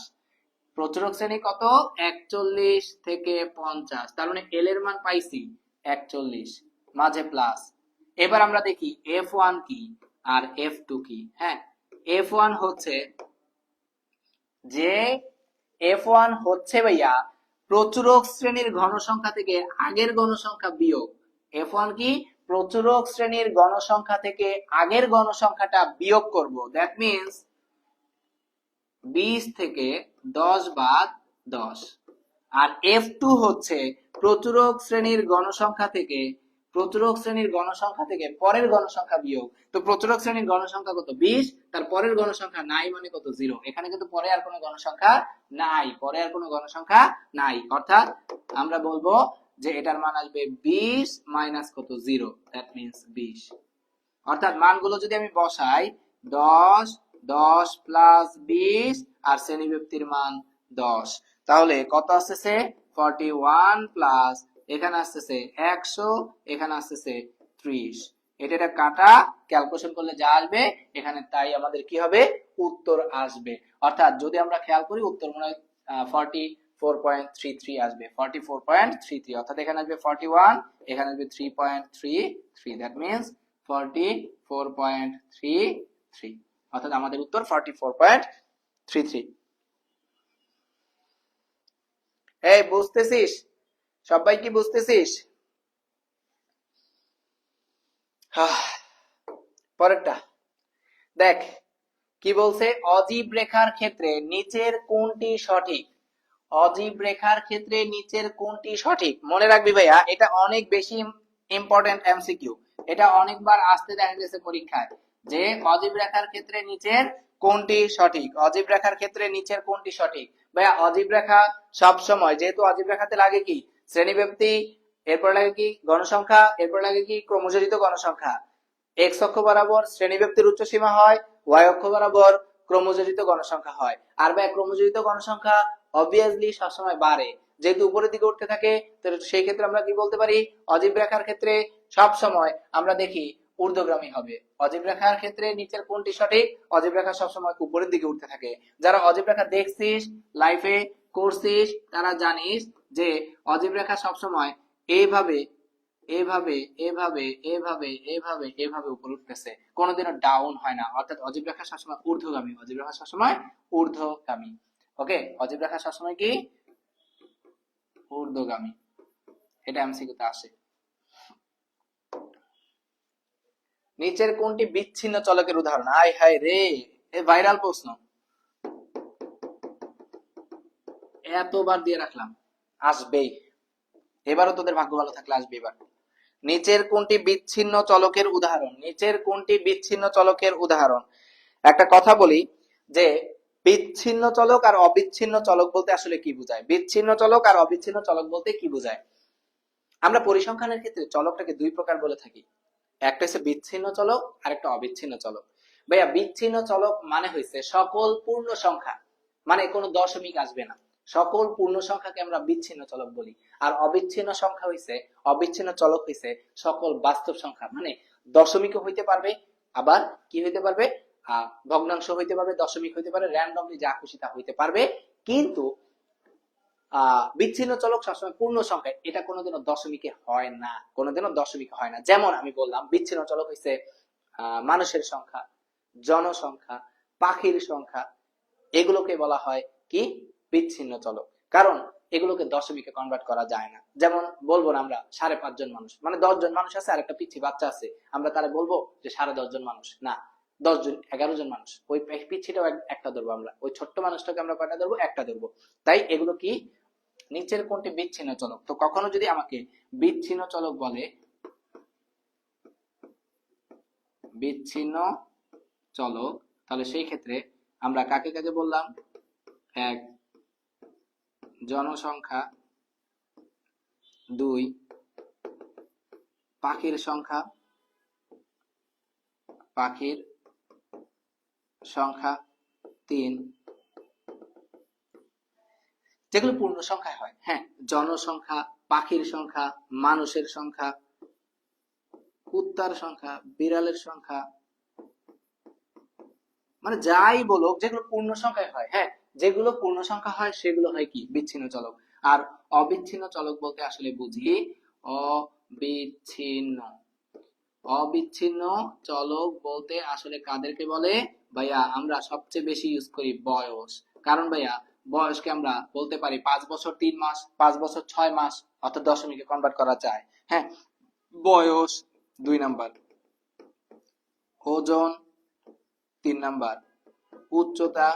প্রচুরক শ্রেণী কত, 41 থেকে 50, তার মানে এল এর মান পাইছি 41, মাঝে প্লাস। এবার আমরা দেখি f1 কি আর f2 কি। হ্যাঁ, f1 হচ্ছে যে f1 হচ্ছে ভাইয়া প্রচুরক শ্রেণীর ঘনসংখ্যা থেকে আগের গণসংখ্যা বিয়োগ। f1 কি, প্রচুরক শ্রেণীর গণসংখ্যা থেকে আগের গণসংখ্যাটা বিয়োগ করব, দ্যাট মিন্স 20 থেকে 10 বাদ 10। আর f2 হচ্ছে প্রচুরক শ্রেণীর গণসংখ্যা থেকে, প্রচুরক শ্রেণীর গণসংখ্যা থেকে পরের গণসংখ্যা বিয়োগ। তো প্রচুরক শ্রেণীর গণসংখ্যা কত, 20, তার পরের গণসংখ্যা নাই মানে কত, 0। এখানে কিন্তু পরে আর কোনো গণসংখ্যা নাই, পরে আর কোনো গণসংখ্যা নাই, অর্থাৎ আমরা বলবো যে এটার মান আসবে 20 মাইনাস কত, 0, দ্যাট মিন্স 20। অর্থাৎ মানগুলো যদি আমি বসাই 10 10 প্লাস 20 আর শ্রেণীব্যক্তির মান 10, তাহলে কত আসতেছে 41 প্লাস এখানে আসতেছে 100, এখানে আসতেছে 30। এটা কাটা ক্যালকুলেশন করলে যা আসবে এখানে তাই আমাদের কি হবে, উত্তর আসবে। অর্থাৎ যদি আমরা খেয়াল করি উত্তর মনে হয় 44.33 আসবে, 44.33। অর্থাৎ এখানে আসবে 41, এখানে আসবে 3.33, দ্যাট মিন্স 44.33। অর্থাৎ আমাদের উত্তর 44.33। এই বুঝতেছিস, সবাই কি বুঝতেছিস? পরেরটা দেখ কি বলছে, অজীব রেখার ক্ষেত্রে নিচের কোনটি সঠিক? অজীব রেখার ক্ষেত্রে নিচের কোনটি সঠিক? মনে রাখবি ভাইয়া, এটা অনেক বেশি ইম্পর্টেন্ট এমসিকিউ, এটা অনেকবার আসতে দেখা গেছে পরীক্ষায়, যে অজীব রেখার ক্ষেত্রে নিচের কোনটি সঠিক, অজীব রেখার ক্ষেত্রে নিচের কোনটি সঠিক। ভাইয়া অজীব রেখা সব সময়, যেহেতু অজীব রেখাতে লাগে কি শ্রেণীব্যক্তি, এরপর লাগে কি গণসংখ্যা, এরপর লাগে কি ক্রমযোজিত গণসংখ্যা। এক্স অক্ষ বরাবর শ্রেণীব্যক্তির উচ্চ সীমা হয়, ওয়াই অক্ষ বরাবর ক্রমযোজিত গণসংখ্যা হয়। আর ভাই ক্রমযোজিত গণসংখ্যা অবভিয়াসলি সবসময় বাড়ে, যেহেতু উপরের দিকে উঠতে থাকে, তো সেই ক্ষেত্রে আমরা কি বলতে পারি, অজীব রেখার ক্ষেত্রে সব সময় আমরা দেখি ঊর্ধ্বগামী হবে। অজীব রেখার ক্ষেত্রে নিচের কোনটি সঠিক? অজীব রেখা সবসময় উপরের দিকে উঠতে থাকে। যারা অজীব রেখা দেখছিস, লাইফে করছিস, তারা জানিস যে অজীব রেখা সবসময় এইভাবে এভাবে এভাবে এভাবে এভাবে এভাবে উপরে উঠতেছে, কোনোদিনও ডাউন হয় না। অর্থাৎ অজীব রেখা সবসময় ঊর্ধ্বগামী, অজীব রেখা সবসময় ঊর্ধ্বগামী। ওকে, অজীব রেখা সবসময় কি ঊর্ধ্বগামী, এটা এমসিকিউতে আসে। নিচের কোনটি বিচ্ছিন্ন চলকের উদাহরণ? আয় হায় রে, এ ভাইরাল প্রশ্ন, এতবার দিয়ে রাখলাম, আসবেই এবারও, তোদের ভাগ্য ভালো থাকলে আসবে এবার। নিচের কোনটি বিচ্ছিন্ন চলকের উদাহরণ? নিচের কোনটি বিচ্ছিন্ন চলকের উদাহরণ? একটা কথা বলি যে বিচ্ছিন্ন চলক আর অবিচ্ছিন্ন চলক বলতে আসলে কি বোঝায়? বিচ্ছিন্ন চলক আর অবিচ্ছিন্ন চলক বলতে কি বোঝায়? আমরা পরিসংখ্যানের ক্ষেত্রে চলকটাকে দুই প্রকার বলে থাকি, একটা হচ্ছে বিচ্ছিন্ন চলক আর একটা অবিচ্ছিন্ন চলক। ভাইয়া বিচ্ছিন্ন চলক মানে হয়েছে সকল পূর্ণ সংখ্যা, মানে কোনো দশমিক আসবে না, সকল পূর্ণ সংখ্যাকে আমরা বিচ্ছিন্ন চলক বলি। আর অবিচ্ছিন্ন সংখ্যা হইছে, অবিচ্ছিন্ন চলক হইছে সকল বাস্তব সংখ্যা, মানে দশমিকও হইতে পারবে, আবার কি হইতে পারবে, ভগ্নাংশ হইতে পারবে, দশমিক হইতে পারে, র্যান্ডমলি যা খুশি তা হইতে পারবে। কিন্তু বিচ্ছিন্ন চলক সবসময় পূর্ণ সংখ্যা, এটা কোনোদিনও দশমিকে হয় না, কোনোদিনও দশমিকে হয় না। যেমন আমি বললাম বিচ্ছিন্ন চলক হইছে মানুষের সংখ্যা, জনসংখ্যা, পাখির সংখ্যা, এগুলোকে বলা হয় কি বিচ্ছিন্ন চলক, কারণ এগুলোকে দশমিকে কনভার্ট করা যায় না। যেমন বলবো না আমরা 5.5 জন মানুষ, মানে 10 জন মানুষ আছে আর একটা পিচ্ছি বাচ্চা আছে, আমরা তারা বলবো যে 10.5 জন মানুষ না, 10 জন 11 জন মানুষ, ওই পিচ্ছিটাও একটা ধরবো আমরা, ওই ছোট্ট মানুষটাকে আমরা কয়টা ধরবো? একটা ধরবো। তাই এগুলো কি নিচের কোনটি বিচ্ছিন্ন চলক? তো কখনো যদি আমাকে বিচ্ছিন্ন চলক বলে, বিচ্ছিন্ন চলক, তাহলে সেই ক্ষেত্রে আমরা কাকে কাকে বললাম? এক, জনসংখ্যা, 2 পাখির সংখ্যা, পাখির সংখ্যা, 3 যেগুলো পূর্ণ সংখ্যায় হয়। হ্যাঁ, জনসংখ্যা, পাখির সংখ্যা, মানুষের সংখ্যা, কুত্তার সংখ্যা, বিড়ালের সংখ্যা, মানে যাই বলো যেগুলো পূর্ণ সংখ্যায় হয়, হ্যাঁ যেগুলো পূর্ণ সংখ্যা হয় সেগুলো হয় কি বিচ্ছিন্ন চলক। আর অবিচ্ছিন্ন চলক বলতে আসলে বুঝি অবিচ্ছিন্ন, অবিচ্ছিন্ন চলক বলতে আসলে কাদেরকে বলে ভাইয়া? আমরা সবচেয়ে বেশি ইউজ করি বয়স, কারণ ভাইয়া বয়সকে আমরা বলতে পারি 5 বছর 3 মাস, 5 বছর 6 মাস, অর্থাৎ দশমিকে কনভার্ট করা যায়। হ্যাঁ, বয়স 2 নাম্বার, ওজন 3 নাম্বার, উচ্চতা,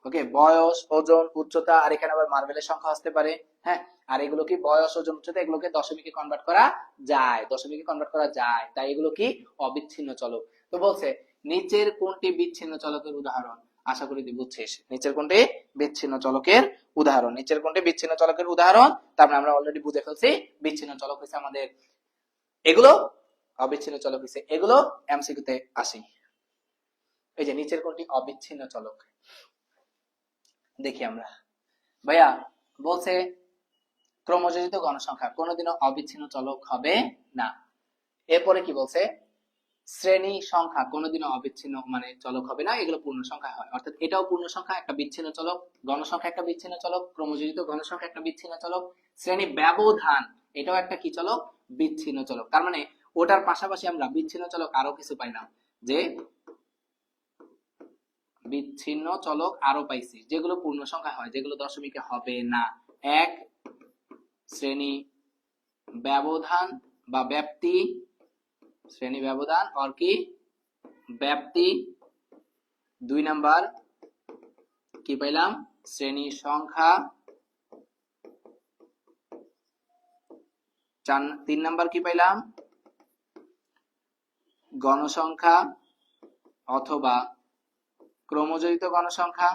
ওকে, বয়স, ওজন, উচ্চতা, আর এখানে আবার মার্বেলের সংখ্যা আসতে পারে। হ্যাঁ, আর এগুলো কি বয়স, ওজন, উচ্চতা, এগুলোকে দশমিকে কনভার্ট করা যায়, দশমিকে কনভার্ট করা যায়, তাই এগুলো কি অবিচ্ছিন্ন চলক। তো বলছে নিচের কোনটি বিচ্ছিন্ন চলকের উদাহরণ? আশা করি তুই বুঝছিস নিচের কোনটি বিচ্ছিন্ন চলকের উদাহরণ। নিচের কোনটি বিচ্ছিন্ন চলকের উদাহরণ, তারপরে আমরা অলরেডি বুঝে ফেলছি বিচ্ছিন্ন চলক হচ্ছে আমাদের এগুলো, অবিচ্ছিন্ন চলক হচ্ছে এগুলো। এমসিকিউতে আসি, এই যে নিচের কোনটি অবিচ্ছিন্ন চলক, দেখি আমরা। ভাইয়া বলছে ক্রমযোজিত গণসংখ্যা কোনোদিনও অবিচ্ছিন্ন চলক হবে না। এরপরে কি বলছে? শ্রেণী সংখ্যা কোনোদিনও অবিচ্ছিন্ন মানে চলক হবে না, এগুলো পূর্ণ সংখ্যা হয়, অর্থাৎ এটাও পূর্ণ সংখ্যা, একটা বিচ্ছিন্ন চলক, গণসংখ্যা একটা বিচ্ছিন্ন চলক, ক্রমযোজিত গণসংখ্যা একটা বিচ্ছিন্ন চলক, শ্রেণী ব্যবধান এটাও একটা কি চলক? বিচ্ছিন্ন চলক। তার মানে ওটার পাশাপাশি আমরা বিচ্ছিন্ন চলক আরো কিছু পাইলাম, যে বিচ্ছিন্ন চলক আরো পাইছি যেগুলো পূর্ণ সংখ্যা হয়, যেগুলো দশমিকে হবে না। এক, শ্রেণী ব্যবধান বা ব্যাপ্তি, শ্রেণী ব্যবধান আর কি ব্যাপ্তি। 2 নাম্বার কি পাইলাম? শ্রেণী সংখ্যা। 3 নাম্বার কি পাইলাম? গণসংখ্যা অথবা ক্রমযোজিত গণসংখ্যা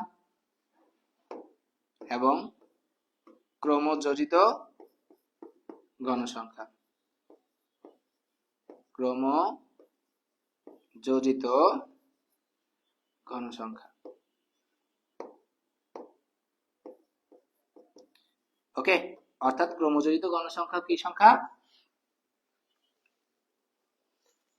এবং ক্রমযোজিত গণসংখ্যা, ক্রমযোজিত গণসংখ্যা। ওকে, অর্থাৎ ক্রমযোজিত গণসংখ্যা কি সংখ্যা?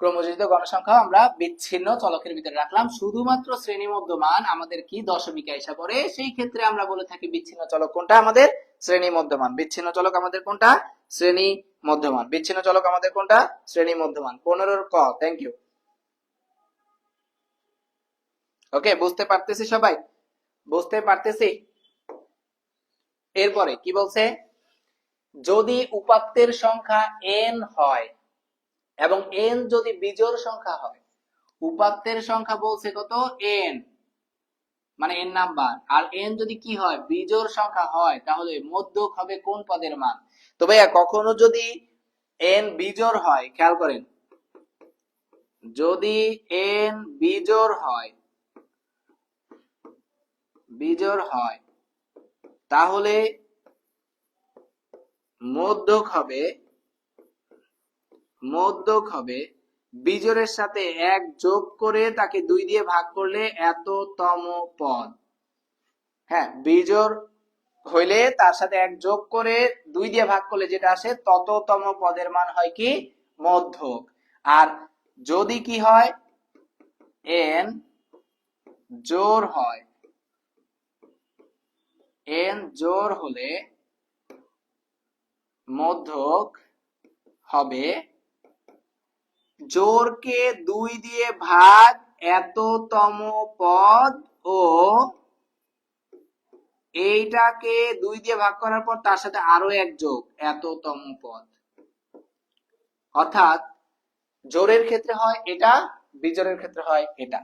ক্রমযোজিত গণসংখ্যা আমরা বিচ্ছিন্ন চলকের ভিতরে রাখলাম, শুধুমাত্র শ্রেণী মধ্যমান আমাদের কি দশমিকে আইসা পড়ে, সেই ক্ষেত্রে আমরা বলে থাকি বিচ্ছিন্ন চলক কোনটা? আমাদের শ্রেণী মধ্যমান। বিচ্ছিন্ন চলক আমাদের কোনটা? শ্রেণী মধ্যমান। বিচ্ছিন্ন চলক আমাদের কোনটা? শ্রেণী মধ্যমান। 15 ক, থ্যাংক ইউ। ওকে, বুঝতে পারতেছি সবাই? বুঝতে পারতেছি। এরপরে কি বলছে, যদি উপাত্তের সংখ্যা n হয় এবং n যদি বিজোড় সংখ্যা হয়, উপাত্তের সংখ্যা বলছে কত, n, মানে n নাম্বার, আর n যদি কি হয়, বিজোড় সংখ্যা হয়, তাহলে মধ্যক হবে কোন পদের মান? তো ভাইয়া কখনো যদি n বিজোড় হয়, খেয়াল করেন, যদি n বিজোড় হয়, বিজোড় হয়, তাহলে মধ্যক হবে, মধ্যক হবে বিজোড়ের সাথে 1 যোগ করে তাকে 2 দিয়ে ভাগ করলে এততম পদ। হ্যাঁ, বিজোড় হইলে তার সাথে 1 যোগ করে 2 দিয়ে ভাগ করলে যেটা আসে তততম পদের মান হয় কি, মধ্যক। আর যদি কি হয়, n জোড় হয়, n জোড় হলে মধ্যক হবে জোড়কে 2 দিয়ে ভাগ এততম পদ ও এইটাকে 2 দিয়ে ভাগ করার পর তার সাথে আরো 1 যোগ এততম পদ। অর্থাৎ জোড়ের ক্ষেত্রে হয় এটা, বিজোড়ের ক্ষেত্রে হয় এটা।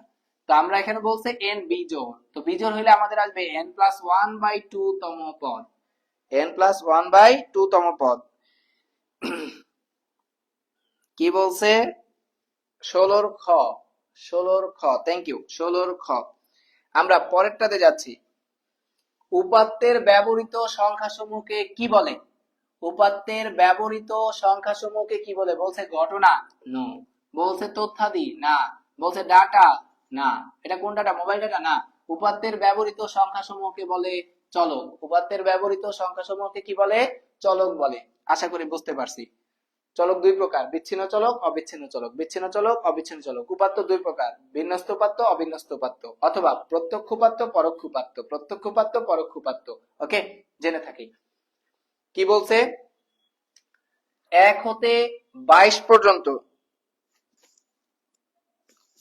তো আমরা এখানে বলছে n বিজোড়, তো বিজোড় হইলে আমাদের আসবে n+1/2 তম পদ, n+1/2 তম পদ। কি বলছে, 16 খ, 16 খ, থ্যাংক ইউ, 16 খ। আমরা পরেরটাতে যাচ্ছি। উপাত্তের ব্যবহৃত সংখ্যাসমূহকে কি বলে? উপাত্তের ব্যবহৃত সংখ্যাসমূহকে কি বলে? বলছে ঘটনা, নো। বলছে তথ্যাদি, না। বলছে ডাটা, না। এটা কোন ডাটা? মোবাইল ডাটা, না। উপাত্তের ব্যবহৃত সংখ্যাসমূহকে বলে চলক। উপাত্তের ব্যবহৃত সংখ্যাসমূহকে কি বলে? চলক বলে। আশা করি বুঝতে পারছি। চলক দুই প্রকার, বিচ্ছিন্ন চলক, অবিচ্ছিন্ন চলক। বিচ্ছিন্ন চলক, অবিচ্ছিন্ন চলক। উপাত্ত দুই প্রকার, বিন্যস্ত উপাত্ত, অবিন্যস্ত উপাত্ত, অথবা প্রত্যক্ষ উপাত্ত, পরোক্ষ উপাত্ত। প্রত্যক্ষ উপাত্ত, পরোক্ষ উপাত্ত। ওকে, জেনে থাকি। কি বলছে, 1 হতে 22 পর্যন্ত,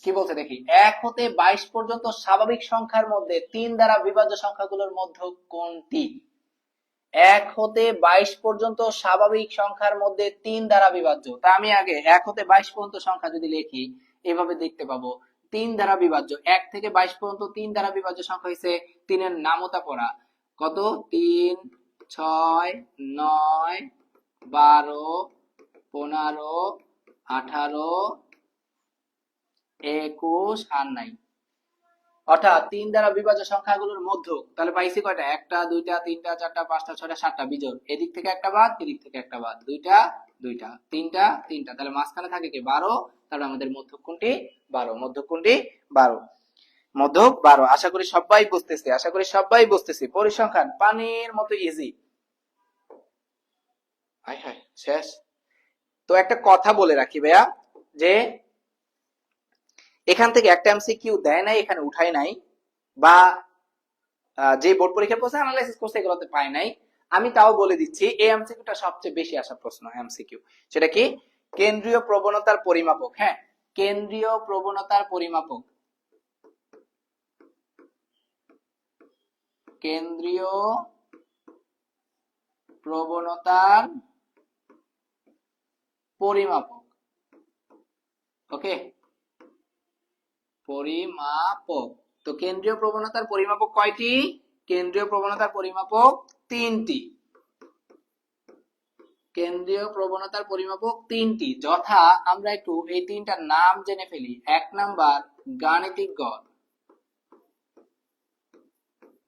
কি বলছে দেখি, 1 হতে 22 পর্যন্ত স্বাভাবিক সংখ্যার মধ্যে 3 দ্বারা বিভাজ্য সংখ্যাগুলোর মধ্যে কোনটি? 1 হতে 22 পর্যন্ত স্বাভাবিক সংখ্যার মধ্যে 3 দ্বারা বিভাজ্য। তা আমি আগে 1 হতে 22 পর্যন্ত সংখ্যা যদি লিখি, এভাবে দেখতে পাবো 3 দ্বারা বিভাজ্য। 1 থেকে 22 পর্যন্ত 3 দ্বারা বিভাজ্য সংখ্যা হইছে 3 এর নামতা পড়া। কত? 3, 6, 9, 12, 15, 18, 21 আর 9। অর্থাৎ 3 দ্বারা বিভাজ্য সংখ্যাগুলোর মধ্যক। তাহলে পাইছি কয়টা? 1টা, 2টা, 3টা, 4টা, 5টা, 6টা, 7টা বিজোড়। এদিক থেকে একটা বাদ, এদিক থেকে একটা বাদ। 2টা, 2টা, 3টা, 3টা। তাহলে মাঝখানে থাকে কি? 12। তাহলে আমাদের মধ্যক কোনটি? 12। মধ্যক কোনটি? 12। মধ্যক 12। আশা করি সবাই বুঝতেছি, আশা করি সবাই বুঝতেছি। পরিসংখ্যান পানির মতো ইজি। হাই হাই, শেষ। তো একটা কথা বলে রাখি ভাইয়া, যে এখান থেকে একটা এমসিকিউ দেয় নাই, এখানে উঠায় নাই, বা যে বোর্ড পরীক্ষার প্রশ্ন অ্যানালাইসিস করছে এগুলোতে পায় নাই। আমি তাও বলে দিচ্ছি, এই এমসিকিউটা সবচেয়ে বেশি আসা প্রশ্ন এমসিকিউ। সেটা কি? কেন্দ্রীয় প্রবণতার পরিমাপক। হ্যাঁ, কেন্দ্রীয় প্রবণতার পরিমাপক। কেন্দ্রীয় প্রবণতার পরিমাপক। ওকে, পরিমাপক। তো কেন্দ্রীয় প্রবণতার পরিমাপক কয়টি? কেন্দ্রীয় প্রবণতার পরিমাপক 3টি। কেন্দ্রীয় প্রবণতার পরিমাপক 3টি, যথা আমরা একটু এই 3টার নাম জেনে ফেলি। 1 নাম্বার গাণিতিক গড়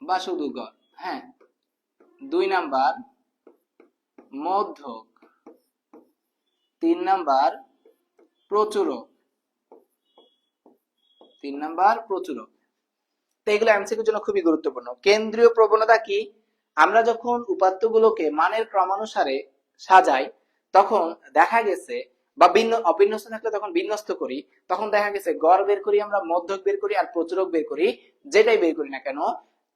বা শুধু গড়। হ্যাঁ। 2 নাম্বার মধ্যক। 3 নাম্বার প্রচুরক। 3 নাম্বার প্রচুরক। তো এগুলো এমসিকিউর জন্য খুবই গুরুত্বপূর্ণ। কেন্দ্রীয় প্রবণতা কি? আমরা যখন উপাত্তগুলোকে মানের ক্রমানুসারে সাজাই, তখন দেখা গেছে, বা অবিন্যস্ত থাকলে তখন বিন্যস্ত করি, তখন দেখা গেছে গড় বের করি আমরা, মধ্যক বের করি, আর প্রচুরক বের করি। যেটাই বের করি না কেন,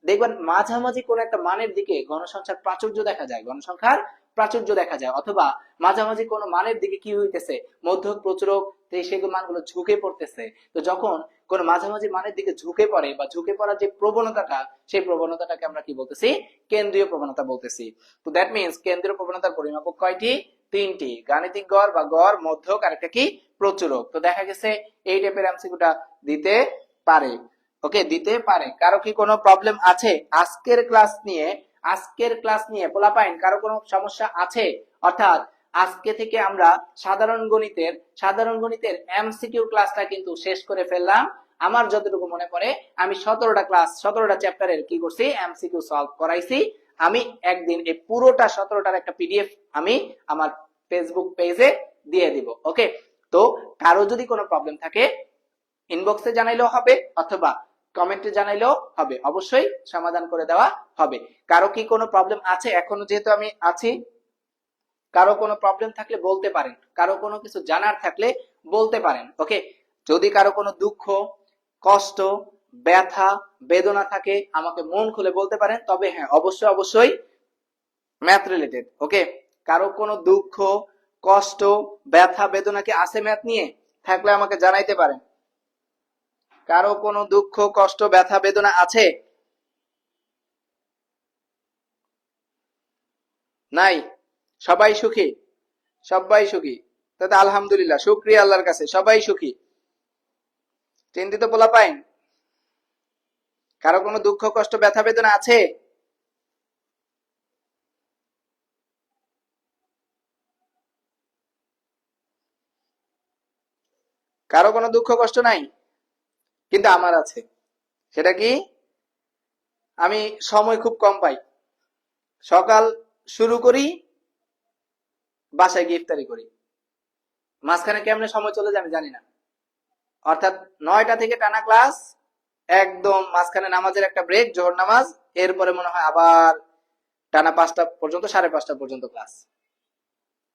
দেখবেন মাঝামাঝি কোন একটা মানের দিকে গণসংখ্যার প্রাচুর্য দেখা যায়, গণসংখ্যার প্রাচুর্য দেখা যায়, অথবা মাঝামাঝি কোন মানের দিকে কি হইতেছে, মধ্যক প্রচুরক সেগুলো মানগুলো ঝুঁকে পড়তেছে। তো যখন কোন মাঝামাঝি মানের দিকে ঝুঁকে পড়ে বা ঝুঁকে পড়ার যে প্রবণতাটা, সেই প্রবণতাটাকে আমরা কি বলতেছি? কেন্দ্রীয় প্রবণতা বলতেছি। তো দ্যাট মিন্স কেন্দ্রীয় প্রবণতার পরিমাপক কয়টি? তিনটি, গাণিতিক গড় বা গড়, মধ্যক, আর একটা কি প্রচুরক। তো দেখা গেছে এই টাইপের এমসিকিউটা দিতে পারে। ওকে, দিতে পারে। কারো কি কোনো প্রবলেম আছে আজকের ক্লাস নিয়ে পোলাপাইন? কারো কোনো সমস্যা আছে? অর্থাৎ আজকে থেকে আমরা সাধারণ গণিতের এমসিকিউ ক্লাসটা কিন্তু শেষ করে ফেললাম। আমার যতটুকু মনে পড়ে আমি 17টা চ্যাপ্টারের কি করছি? এমসিকিউ সলভ করাইছি। আমি একদিন এই পুরোটা 17টার একটা পিডিএফ আমি আমার ফেসবুক পেজে দিয়ে দিব। ওকে, তো কারো যদি কোনো প্রবলেম থাকে ইনবক্সে জানাইলেও হবে অথবা কমেন্টে জানাইলেও হবে, অবশ্যই সমাধান করে দেওয়া হবে। কারো কি কোনো প্রবলেম আছে? এখনো যেহেতু আমি আছি, কারো কোনো প্রবলেম থাকলে বলতে পারেন, কারো কোনো কিছু জানার থাকলে বলতে পারেন। ওকে, যদি কারো কোনো দুঃখ, কষ্ট, ব্যথা, বেদনা থাকে আমাকে মন খুলে বলতে পারেন। তবে হ্যাঁ, অবশ্যই ম্যাথ রিলেটেড। ওকে, কারো কোনো দুঃখ, কষ্ট, ব্যথা, বেদনা কি আছে ম্যাথ নিয়ে? থাকলে আমাকে জানাইতে পারেন। কারো কোনো দুঃখ, কষ্ট, ব্যথা, বেদনা আছে? নাই? সবাই সুখী? সবাই সুখী, তাতে আলহামদুলিল্লাহ, শুকরিয়া আল্লাহর কাছে, সবাই সুখী। চিন্তিত পোলা পাইন? কারো কোনো দুঃখ, কষ্ট, ব্যথা, বেদনা আছে? কারো কোনো দুঃখ কষ্ট নাই? কিন্তু আমার আছে। সেটা কি? আমি সময় খুব কম পাই। সকাল শুরু করি, বাসায় গিয়ে ইফতারি করি, মাঝখানে কেমনে সময় চলে যায় আমি জানি না। অর্থাৎ 9টা থেকে টানা ক্লাস, একদম মাঝখানে নামাজের একটা ব্রেক, জোহর নামাজ, এরপরে মনে হয় আবার টানা 5টা পর্যন্ত, 5:30 পর্যন্ত ক্লাস।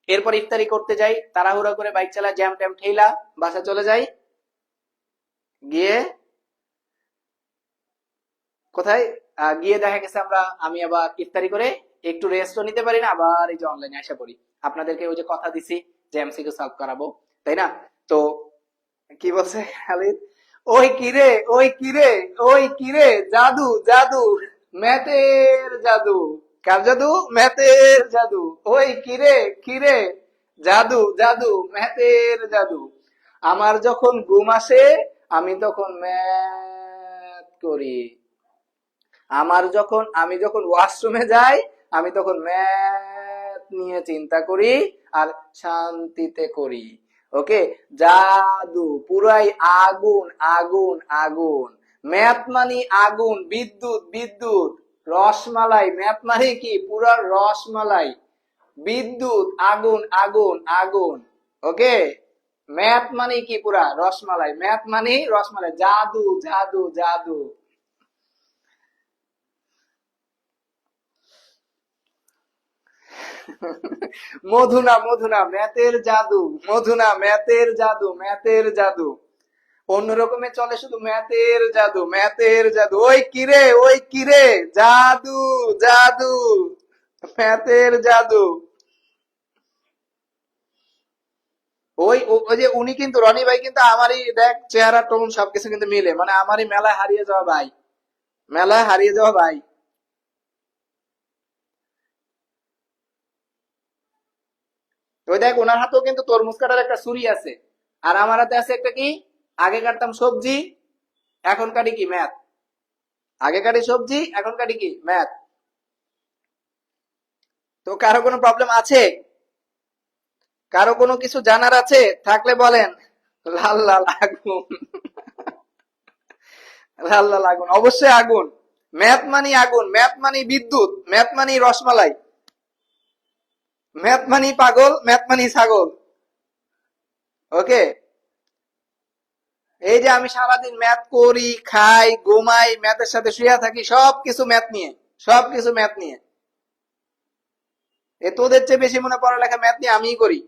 এরপর ইফতারি করতে যাই, তাড়াহুড়া করে বাইক চালা, জ্যাম ট্যাম ঠেলা বাসা চলে যাই। গিয়ে কোথায়? গিয়ে দেখা গেছে আমি আবার ইফতারি করে একটু রেস্টও নিতে পারি না, আবার এই যে অনলাইনে আসা পড়ি। আপনাদেরকে ওই যে কথা দিছি যে এমসিকিউ সলভ করাবো, তাই না? তো কি বলছে খালিদ? ওই কিরে, ওই কিরে, ওই কিরে, জাদু জাদু, ম্যাথের জাদু। কার জাদু? ম্যাথের জাদু। ওই কিরে, কিরে, জাদু জাদু, ম্যাথের জাদু। আমার যখন ঘুম আসে আমি তখন ম্যাথ করি। আমি যখন ওয়াশরুমে যাই আমি তখন ম্যাথ নিয়ে চিন্তা করি আর শান্তিতে করি। ওকে, জাদু, পুরাই আগুন আগুন আগুন। ম্যাথ মানে আগুন, বিদ্যুৎ বিদ্যুৎ, রসমালাই। ম্যাথ মানে কি? পুরা রসমালাই, বিদ্যুৎ, আগুন আগুন আগুন। ওকে, ম্যাথ মানে কি? পুরা রসমালাই। ম্যাথ মানে রসমালাই, জাদু জাদু জাদু। মধুনা ম্যাথের জাদু, মধুনা ম্যাথের জাদু, ম্যাথের জাদু। অন্যরকমে চলে শুধু ম্যাথের জাদু, ম্যাথের জাদু। ওই কিরে, ওই কিরে, জাদু জাদু, ম্যাথের জাদু। ওই যে উনি কিন্তু, রনি ভাই কিন্তু আমারই, দেখ চেহারা টোন সবকিছু কিন্তু মিলে, মানে আমারই মেলায় হারিয়ে যাওয়া ভাই, মেলায় হারিয়ে যাওয়া ভাই। ওই দেখ, ওনার হাতেও কিন্তু তরমুজ কাটার একটা ছুরি আছে, আর আমার হাতে আছে একটা কি? আগে কাটতাম সবজি, এখন কাটি কি? ম্যাথ। আগে কাটি সবজি, এখন কাটি কি? ম্যাথ। তো কারো কোনো প্রবলেম আছে? কারো কোনো কিছু জানার আছে? থাকলে বলেন। লাল লাল আগুন, লাল লাল আগুন, অবশ্যই আগুন। ম্যাথ মানি আগুন, ম্যাথ মানি বিদ্যুৎ, ম্যাথ মানি রসমালাই, ম্যাথ মানি পাগল, ম্যাথ মানি ছাগল। ওকে, এই যে আমি সারাদিন ম্যাথ করি, খাই, ঘুমাই, ম্যাথের সাথে শুয়ে থাকি, সবকিছু ম্যাথ নিয়ে, সবকিছু ম্যাথ নিয়ে। তোদের চেয়ে বেশি মনে পড়ালেখা ম্যাথ নিয়ে আমিই করি।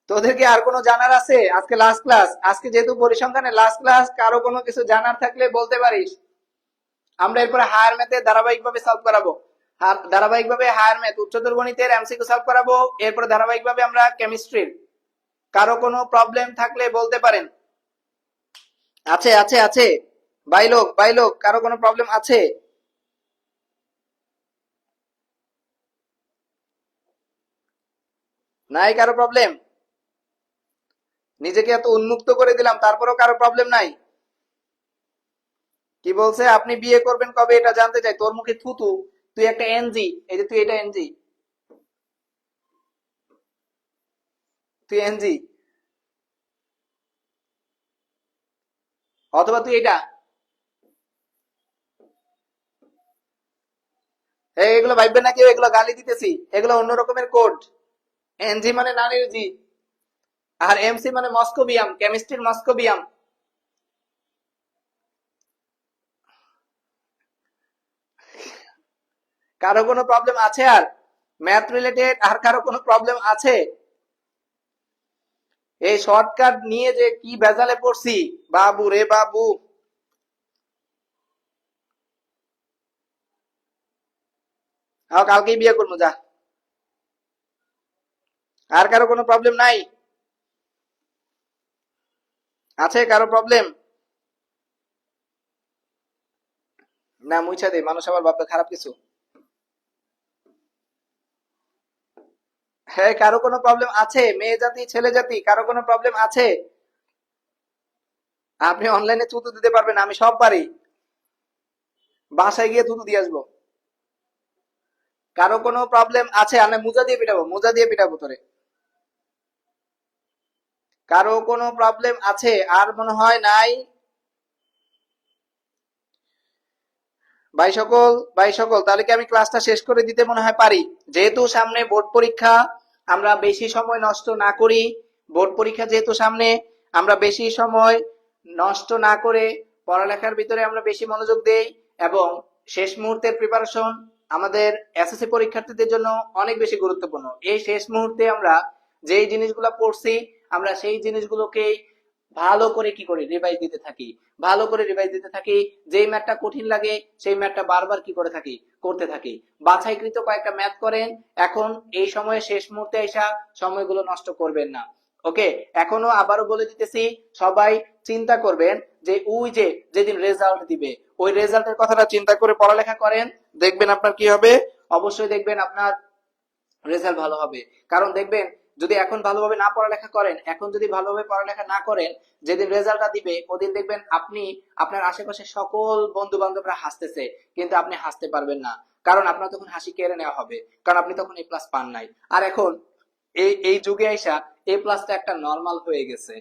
তোদের কি আর কোনো জানার আছে? আজকে লাস্ট ক্লাস, আজকে যেহেতু পরিসংখ্যানের লাস্ট ক্লাস, কারো কোনো কিছু জানার থাকলে বলতে পারিস। আমরা এরপরে হায়ার ম্যাথে ধারাবাহিকভাবে সলভ করাবো। ধারাবাহিকভাবে হায়ার ম্যাথ, উচ্চতর গণিতের এমসিকিউ সলভ করাবো। এরপরে ধারাবাহিকভাবে আমরা কেমিস্ট্রির কারো কোনো প্রবলেম থাকলে বলতে পারেন। আছে আছে আছে, ভাই লোক কারো কোনো প্রবলেম আছে? নাই কারো প্রবলেম? নিজেকে এত উন্মুক্ত করে দিলাম, তারপরেও কারো প্রবলেম নাই? কি বলছে আপনি বিয়ে করবেন কবে এটা জানতে চাই? তোর মুখে থুতু, তুই একটা এনজি, এই যে তুই এটা এনজি, তুই এনজি, অথবা তুই এটা। এগুলো ভাববে না কেউ, এগুলো গালি দিতেছি, এগুলো অন্য রকমের কোড। এনজি মানে নারীর জি, আর এমসি মানে মস্কোবিয়াম, কেমিস্ট্রির মস্কোবিয়াম। কারো কোনো প্রবলেম আছে আর? ম্যাথ রিলেটেড আর কারো কোনো প্রবলেম আছে? এই শর্টকাট নিয়ে যে কি ভেজালে পড়ছি, বাবু রে বাবু। কালকেই বিয়ে করবো যা। আর কারো কোনো প্রবলেম নাই? আছে কারো প্রবলেম? না মুইছা দে, মানুষ আবার ভাববে খারাপ কিছু। হ্যাঁ, কারো কোনো প্রবলেম আছে? মেয়ে জাতি ছেলে জাতি কারো কোনো প্রবলেম আছে? আপনি অনলাইনে থুতু দিতে পারবেন, আমি সব পারি। বাসায় গিয়ে থুতু দিয়ে আসবো। কারো কোনো প্রবলেম আছে? আমি মোজা দিয়ে পিটাবো, মোজা দিয়ে পিটাবো তোরে। কারো কোনো প্রবলেম আছে আর? মনে হয় নাই। ভাই সকল তাহলে কি আমি ক্লাসটা শেষ করে দিতে মনে হয় পারি? যেহেতু সামনে বোর্ড পরীক্ষা, আমরা বেশি সময় নষ্ট না করি। বোর্ড পরীক্ষা যেহেতু সামনে, আমরা বেশি সময় নষ্ট না করে পড়ালেখার ভিতরে আমরা বেশি মনোযোগ দেই, এবং শেষ মুহূর্তের প্রিপারেশন আমাদের এসএসসি পরীক্ষার্থীদের জন্য অনেক বেশি গুরুত্বপূর্ণ। এই শেষ মুহূর্তে আমরা যেই জিনিসগুলো পড়ছি, আমরা সেই জিনিসগুলোকে ভালো করে কি করি রিভাইজ দিতে থাকি, ভালো করে রিভাইজ দিতে থাকি। যেই ম্যাথটা কঠিন লাগে সেই ম্যাথটা বারবার কি করে থাকি, করতে থাকি। বাছাইকৃত কয়েকটা ম্যাথ করেন এখন, এই সময়ে শেষ মুহূর্তে এসা সময়গুলো নষ্ট করবেন না। ওকে, এখনো আবারও বলে দিতেছি, সবাই চিন্তা করবেন যে ওই যে যেদিন রেজাল্ট দিবে ওই রেজাল্টের কথাটা চিন্তা করে পড়ালেখা করেন, দেখবেন আপনার কি হবে। অবশ্যই দেখবেন আপনার রেজাল্ট ভালো হবে। কারণ দেখবেন, যদি এখন ভালোভাবে না পড়ালেখা করেন, এখন যদি ভালোভাবে পড়ালেখা না করেন, যেদিন রেজাল্টটা দিবে ওদিন দেখবেন আপনি, আপনার আশেপাশে সকল বন্ধু বান্ধবরা হাসতেছে, কিন্তু আপনি হাসতে পারবেন না। কারণ আপনার তখন হাসি কেড়ে নেওয়া হবে, কারণ আপনি তখন এ প্লাস পান নাই। আর এখন এই এই যুগে আইসা এ প্লাসটা একটা নর্মাল হয়ে গেছে।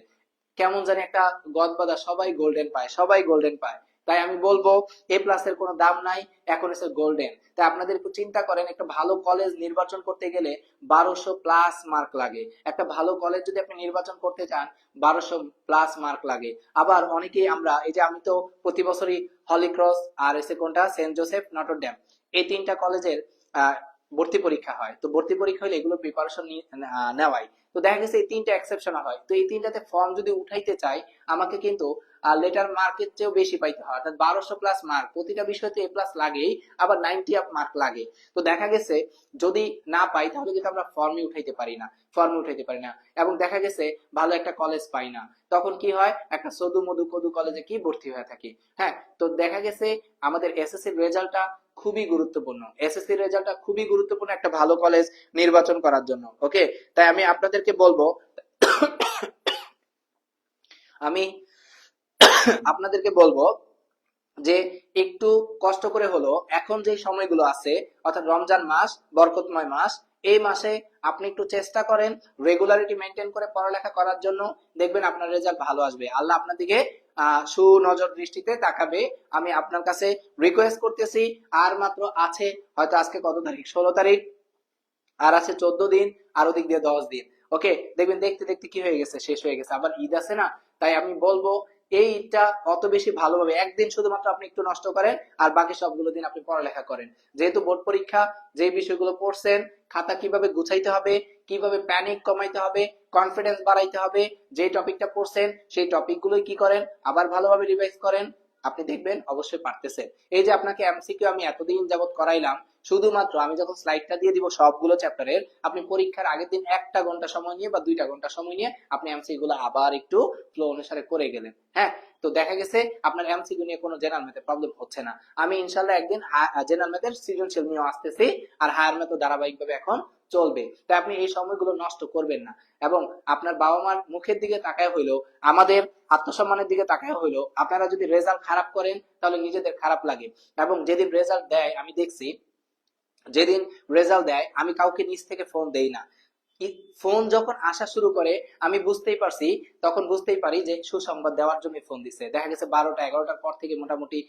কেমন জানি একটা গদবাদা, সবাই গোল্ডেন পায়, সবাই গোল্ডেন পায়। তাই আমি বলবো এ প্লাস এর কোনো দাম নাই, এখন এসে গোল্ডেন। তাই আপনাদের একটু চিন্তা করেন, একটা ভালো কলেজ নির্বাচন করতে গেলে 1200+ মার্ক লাগে। একটা ভালো কলেজ যদি আপনি নির্বাচন করতে চান, 1200+ মার্ক লাগে। আবার অনেকে, আমরা এই যে আমি তো প্রতি বছরই হলি ক্রস আর এসে কোনটা সেন্ট জোসেফ নটর ডেম, এই তিনটা কলেজের ভর্তি পরীক্ষা হয়। তো ভর্তি পরীক্ষা হলে এগুলো প্রিপারেশন নেওয়াই। তো দেখা গেছে এই তিনটা এক্সেপশন হয়, তো এই তিনটাতে ফর্ম যদি উঠাইতে চাই, আমাকে কিন্তু লেটার মার্কের চেয়েও বেশি পাইতে হয়, অর্থাৎ 1200+ মার্ক। প্রতিটা বিষয়তে এ প্লাস লাগেই, আবার 90 আপ মার্ক লাগে। তো দেখা গেছে যদি না পাই তাহলে কিন্তু আমরা ফর্মে উঠাইতে পারি না, ফর্মে উঠাইতে পারি না। এবং দেখা গেছে ভালো একটা কলেজ পাই না, তখন কি হয়, একটা সদু মধু কদু কলেজে কি ভর্তি হয়ে থাকি। হ্যাঁ, তো দেখা গেছে আমাদের এসএসসির রেজাল্টটা খুবই গুরুত্বপূর্ণ, এসএসসির রেজাল্টটা খুবই গুরুত্বপূর্ণ একটা ভালো কলেজ নির্বাচন করার জন্য। ওকে, তাই আমি আপনাদেরকে বলবো, আমি আপনাদেরকে বলবো যে একটু কষ্ট করে হলো এখন যে সময়গুলো আছে, অর্থাৎ রমজান মাস, বরকতময় মাস, এই মাসে আপনি একটু চেষ্টা করেন রেগুলারিটি মেনটেন করে পড়ালেখা করার জন্য। দেখবেন আপনার রেজাল্ট ভালো আসবে, আল্লাহ আপনার দিকে সুনজর দৃষ্টিতে তাকাবে। আমি আপনার কাছে রিকোয়েস্ট করতেছি, আর মাত্র আছে, হয়তো আজকে কত তারিখ, 16 তারিখ, আর আছে 14 দিন, আর ওদিক দিয়ে 10 দিন। ওকে, দেখবেন দেখতে দেখতে কি হয়ে গেছে, শেষ হয়ে গেছে। আবার ঈদ আছে না, তাই আমি বলবো এই ঈদটা অত বেশি ভালোভাবে একদিন শুধুমাত্র আপনি একটু নষ্ট করেন, আর বাকি সবগুলো দিন আপনি পড়ালেখা করেন। যেহেতু বোর্ড পরীক্ষা, যে বিষয়গুলো পড়ছেন, খাতা কিভাবে গুছাইতে হবে, কিভাবে প্যানিক কমাইতে হবে, কনফিডেন্স বাড়াইতে হবে, যে টপিকটা পড়ছেন সেই টপিকগুলোই কি করেন, আবার ভালোভাবে রিভাইজ করেন। আপনি দেখবেন অবশ্যই পারতেছেন। এই যে আপনাকে এমসিকিউ আমি এতদিন যাবত করাইলাম, শুধুমাত্র আমি যখন স্লাইডটা দিয়ে দিব সবগুলো চ্যাপ্টারের, আপনি পরীক্ষার আগের দিন 1 ঘন্টা সময় নিয়ে বা 2 ঘন্টা সময় নিয়ে আপনি এমসিকিউ গুলো আবার একটু ফ্লো অনুসারে করে গেলেন। হ্যাঁ, তো দেখা গেছে আপনার এমসিকিউ নিয়ে কোনো জেনারেল ম্যাথে প্রবলেম হচ্ছে না। আমি ইনশাল্লাহ একদিন জেনারেল ম্যাথের সৃজনশীল নিয়ে আসতেছি, আর হায়ার ম্যাথও ধারাবাহিকভাবে এখন চলবে। তাই আপনি এই সময়গুলো নষ্ট করবেন না, এবং আপনার বাবা মার মুখের দিকে তাকায় হইলো, আমাদের আত্মসম্মানের দিকে তাকায় হইলো, আপনারা যদি রেজাল্ট খারাপ করেন তাহলে নিজেদের খারাপ লাগে। এবং যেদিন রেজাল্ট দেয় আমি দেখছি, যেদিন রেজাল্ট দেয় আমি কাউকে নিজ থেকে ফোন দেই না। ফোন যখন আসা শুরু করে আমি বুঝতেই পারছি, তখন বুঝতেই পারি যে সুসংবাদ দেওয়ার জন্য ফোন দিচ্ছে। দেখা গেছে 12টা 11টার পর থেকে মোটামুটি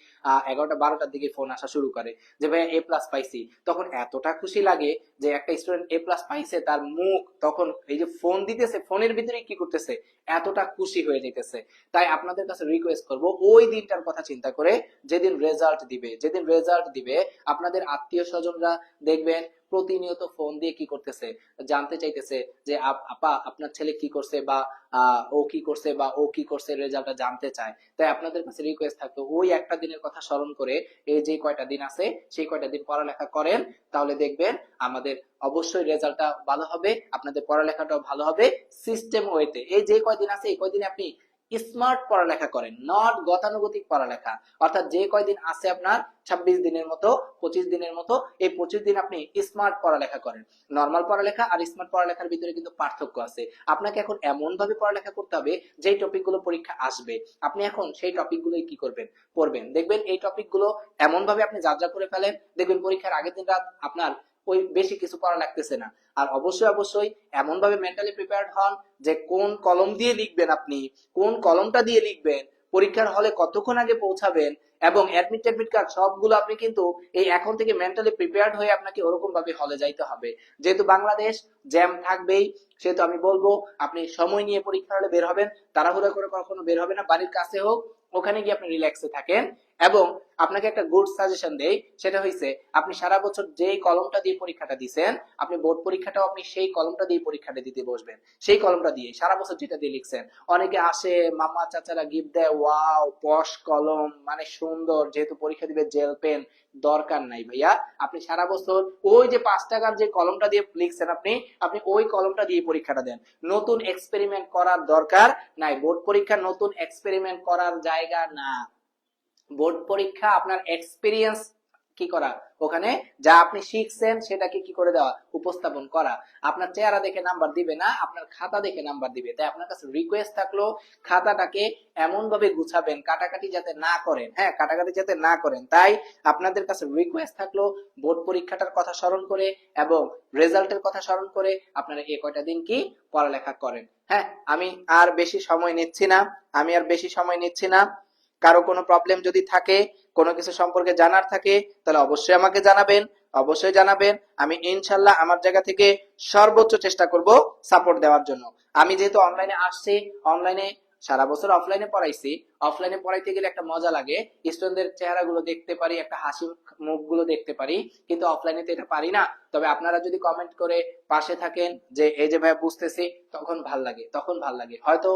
11টা 12টার দিকে ফোন আসা শুরু করে যে ভাইয়া A+ পাইছি। তখন এতটা খুশি লাগে যে একটা স্টুডেন্ট A+ পাইছে, তার মুখ তখন এই যে ফোন দিতেছে, ফোনের ভিতরে কি করতেছে, এতটা খুশি হয়ে যেতেছে। তাই আপনাদের কাছে রিকোয়েস্ট করব, ওই দিনটার কথা চিন্তা করে যেদিন রেজাল্ট দিবে আপনাদের আত্মীয় স্বজনরা দেখবেন প্রতিনিয়ত ফোন দিয়ে কি করতেছে, জানতে চাইতেছে যে আপা আপনার ছেলে কি করছে, বা ও কি করছে, বা ও কি করছে, রেজাল্টটা জানতে চায়। তাই আপনাদের কাছে রিকোয়েস্ট থাকতো, ওই একটা দিনের কথা স্মরণ করে এই যে কয়টা দিন আছে সেই কয়টা দিন পড়ালেখা করেন, তাহলে দেখবেন আমাদের অবশ্যই রেজাল্টটা ভালো হবে, আপনাদের পড়ালেখাটাও ভালো হবে সিস্টেম ওয়েতে। এই যে কয়দিন আছে এই কয়দিনে আপনি স্মার্ট পড়ালেখা করেন, নট গতানুগতিক পড়ালেখা। অর্থাৎ যে কয়দিন আছে আপনার 26 দিনের মতো, 25 দিনের মতো, এই 25 দিন আপনি স্মার্ট পড়ালেখা করেন। নর্মাল পড়ালেখা আর স্মার্ট পড়ালেখার ভিতরে কিন্তু পার্থক্য আছে। আপনাকে এখন এমন ভাবে পড়ালেখা করতে হবে যেই টপিকগুলো পরীক্ষা আসবে আপনি এখন সেই টপিকগুলোই কি করবেন, পড়বেন। দেখবেন এই টপিকগুলো এমন ভাবে আপনি যাত্রা করে ফেলেন, দেখবেন পরীক্ষার আগের দিন রাত আপনার ওই বেশি কিছু পড়া লাগতেছে না। আর অবশ্যই এমন ভাবে মেন্টালি প্রিপেয়ার্ড হন যে কোন কলম দিয়ে লিখবেন, আপনি কোন কলমটা দিয়ে লিখবেন, পরীক্ষার হলে কতক্ষণ আগে পৌঁছাবেন, এবং অ্যাডমিট কার্ড সবগুলো আপনি কিন্তু এই এখন থেকে মেন্টালি প্রিপেয়ার্ড হয়ে আপনাকে ওরকম ভাবে হলে যাইতে হবে। যেহেতু বাংলাদেশ জ্যাম থাকবেই, সেহেতু আমি বলবো আপনি সময় নিয়ে পরীক্ষার হলে বের হবেন, তাড়াহুড়া করে কখনো বের হবে না। বাড়ির কাছে হোক, ওখানে গিয়ে আপনি রিল্যাক্সে থাকেন। এবং আপনাকে একটা গুড সাজেশন দেই, সেটা হইছে আপনি সারা বছর যেই কলমটা দিয়ে পরীক্ষাটা দিছেন, আপনি বোর্ড পরীক্ষাটাও আপনি সেই কলমটা দিয়ে পরীক্ষাটা দিতে বসবেন, সেই কলমটা দিয়ে সারা বছর যেটা দিয়ে লিখছেন। অনেকে আসে, মামা চাচারা গিফট দেয়, ওয়াও পশ কলম, মানে সুন্দর, যেহেতু পরীক্ষা দিবে জেল পেন, দরকার নাই ভাইয়া। আপনি সারা বছর ওই যে 5 টাকার যে কলমটা দিয়ে লিখছেন, আপনি আপনি ওই কলমটা দিয়ে পরীক্ষাটা দেন। নতুন এক্সপেরিমেন্ট করার দরকার নাই, বোর্ড পরীক্ষা নতুন এক্সপেরিমেন্ট করার জায়গা না। বোর্ড পরীক্ষা আপনার এক্সপিরিয়েন্স কি করা, ওখানে যা আপনি শিখছেন সেটাকে কি করে দেওয়া, উপস্থাপন করা। আপনার চেহারা দেখে নাম্বার দিবে না, আপনার খাতা দেখে নাম্বার দিবে। তাই আপনার কাছে রিকোয়েস্ট থাকলো, খাতাটাকে এমন ভাবে গুছাবেন, কাটাকাটি যাতে না করেন। হ্যাঁ, কাটাকাটি যাতে না করেন। তাই আপনাদের কাছে রিকোয়েস্ট থাকলো, বোর্ড পরীক্ষাটার কথা স্মরণ করে এবং রেজাল্টের কথা স্মরণ করে আপনারা এই কয়টা দিন কি পড়ালেখা করেন। হ্যাঁ, আমি আর বেশি সময় নিচ্ছি না। কারো কোনো প্রবলেম যদি থাকে, কোনো কিছু সম্পর্কে জানার থাকে, তাহলে অবশ্যই আমাকে জানাবেন। আমি ইনশাল্লাহ আমার জায়গা থেকে সর্বোচ্চ চেষ্টা করব সাপোর্ট দেওয়ার জন্য। আমি যেহেতু অনলাইনে আসছি, অনলাইনে সারা বছর অফলাইনে পড়াইছি, অফলাইনে পড়াইতে গেলে একটা মজা লাগে, স্টুডেন্টদের চেহারাগুলো দেখতে পারি, একটা হাসি মুখগুলো দেখতে পারি, কিন্তু অফলাইনে তো এটা পারি না। তবে আপনারা যদি কমেন্ট করে পাশে থাকেন যে এই যে ভাই বুঝতেছি, তখন ভাল লাগে। হয়তো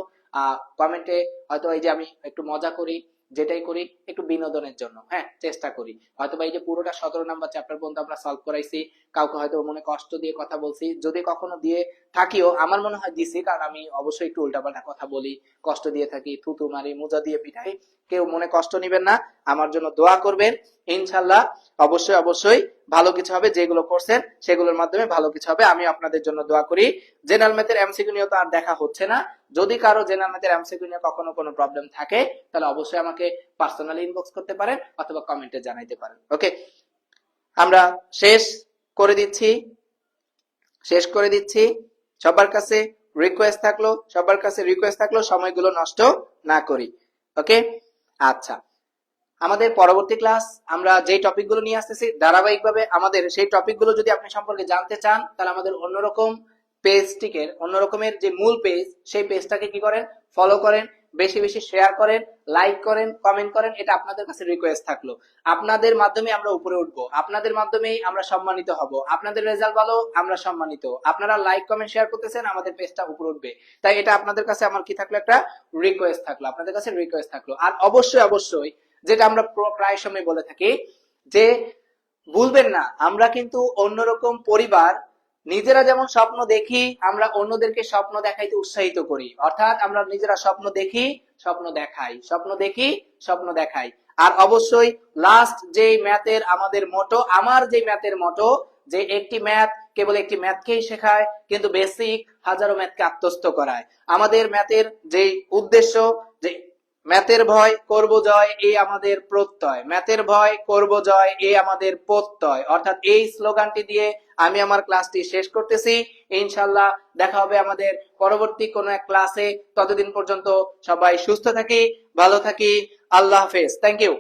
কমেন্টে হয়তো এই যে আমি একটু মজা করি, যেটাই করি একটু বিনোদনের জন্য, হ্যাঁ চেষ্টা করি। হয়তো বা এই যে পুরোটা 17 নাম্বার চ্যাপ্টার পর্যন্ত আমরা সলভ করাইছি, কাউকে হয়তো মনে কষ্ট দিয়ে কথা বলছি, যদি কখনো দিয়ে থাকিও, আমার মনে হয় দিছি, কারণ আমি অবশ্যই একটু উল্টাপাল্টা কথা বলি, কষ্ট দিয়ে থাকি, থুতু মারি, মোজা দিয়ে পিটাই। কেউ মনে কষ্ট নিবেন না, আমার জন্য দোয়া করবেন। ইনশাল্লাহ অবশ্যই ভালো কিছু হবে, যেগুলো করছেন সেগুলোর মাধ্যমে ভালো কিছু হবে, আমি আপনাদের জন্য দোয়া করি। জেনারেল ম্যাথের এমসিকিউ নিয়ে তো আর দেখা হচ্ছে না। যদি কারো জেনারেল ম্যাথের এমসিকিউ নিয়ে কখনো কোনো প্রবলেম থাকে, তাহলে অবশ্যই আমাকে পার্সোনালি ইনবক্স করতে পারেন অথবা কমেন্টে জানাইতে পারেন। ওকে, আমরা শেষ করে দিচ্ছি। সবার কাছে রিকোয়েস্ট থাকলো সময়গুলো নষ্ট না করি। ওকে, আচ্ছা, আমাদের পরবর্তী ক্লাস আমরা যে টপিকগুলো নিয়ে আসতেছি ধারাবাহিকভাবে, আমাদের সেই টপিকগুলো যদি আপনি সম্পর্কে জানতে চান, তাহলে আমাদের অন্যরকমের যে মূল পেজ, সেই পেজটাকে কি করেন, ফলো করেন, বেশি শেয়ার করেন, লাইক করেন, কমেন্ট করেন। এটা আপনাদের কাছে রিকোয়েস্ট থাকলো। আপনাদের মাধ্যমে আমরা উপরে উঠবো, আপনাদের মাধ্যমেই আমরা সম্মানিত হব, আপনাদের রেজাল্ট ভালো, আমরা সম্মানিত। আপনারা লাইক কমেন্ট শেয়ার করতেছেন, আমাদের পেজটা উপরে উঠবে। তাই এটা আপনাদের কাছে আমার কি থাকলো, একটা রিকোয়েস্ট থাকলো, আপনাদের কাছে রিকোয়েস্ট থাকলো। আর অবশ্যই যেটা আমরা প্রায় সময় বলে থাকি যে ভুলবেন না, আমরা কিন্তু অন্যরকম পরিবার। নিজেরা যেমন স্বপ্ন দেখি, আমরা অন্যদেরকে স্বপ্ন দেখাইতে উৎসাহিত করি। অর্থাৎ আমরা নিজেরা স্বপ্ন দেখি, স্বপ্ন দেখাই, স্বপ্ন দেখি, স্বপ্ন দেখাই। আর অবশ্যই লাস্ট যে ম্যাথের আমাদের মোটো, আমার যে ম্যাথের মোটো, যে একটি ম্যাথ কেবল একটি ম্যাথকেই শেখায়, কিন্তু বেসিক হাজারো ম্যাথকে আত্মস্থ করায়। আমাদের ম্যাথের যে উদ্দেশ্য, যে ম্যাথের ভয় করব জয়, এই আমাদের প্রত্যয়। ম্যাথের ভয় করব জয়, এই আমাদের প্রত্যয়। অর্থাৎ এই স্লোগানটি দিয়ে আমি আমার ক্লাসটি শেষ করতেছি। ইনশাল্লাহ দেখা হবে আমাদের পরবর্তী কোনো এক ক্লাসে। ততদিন পর্যন্ত সবাই সুস্থ থাকি, ভালো থাকি। আল্লাহ হাফেজ। Thank you.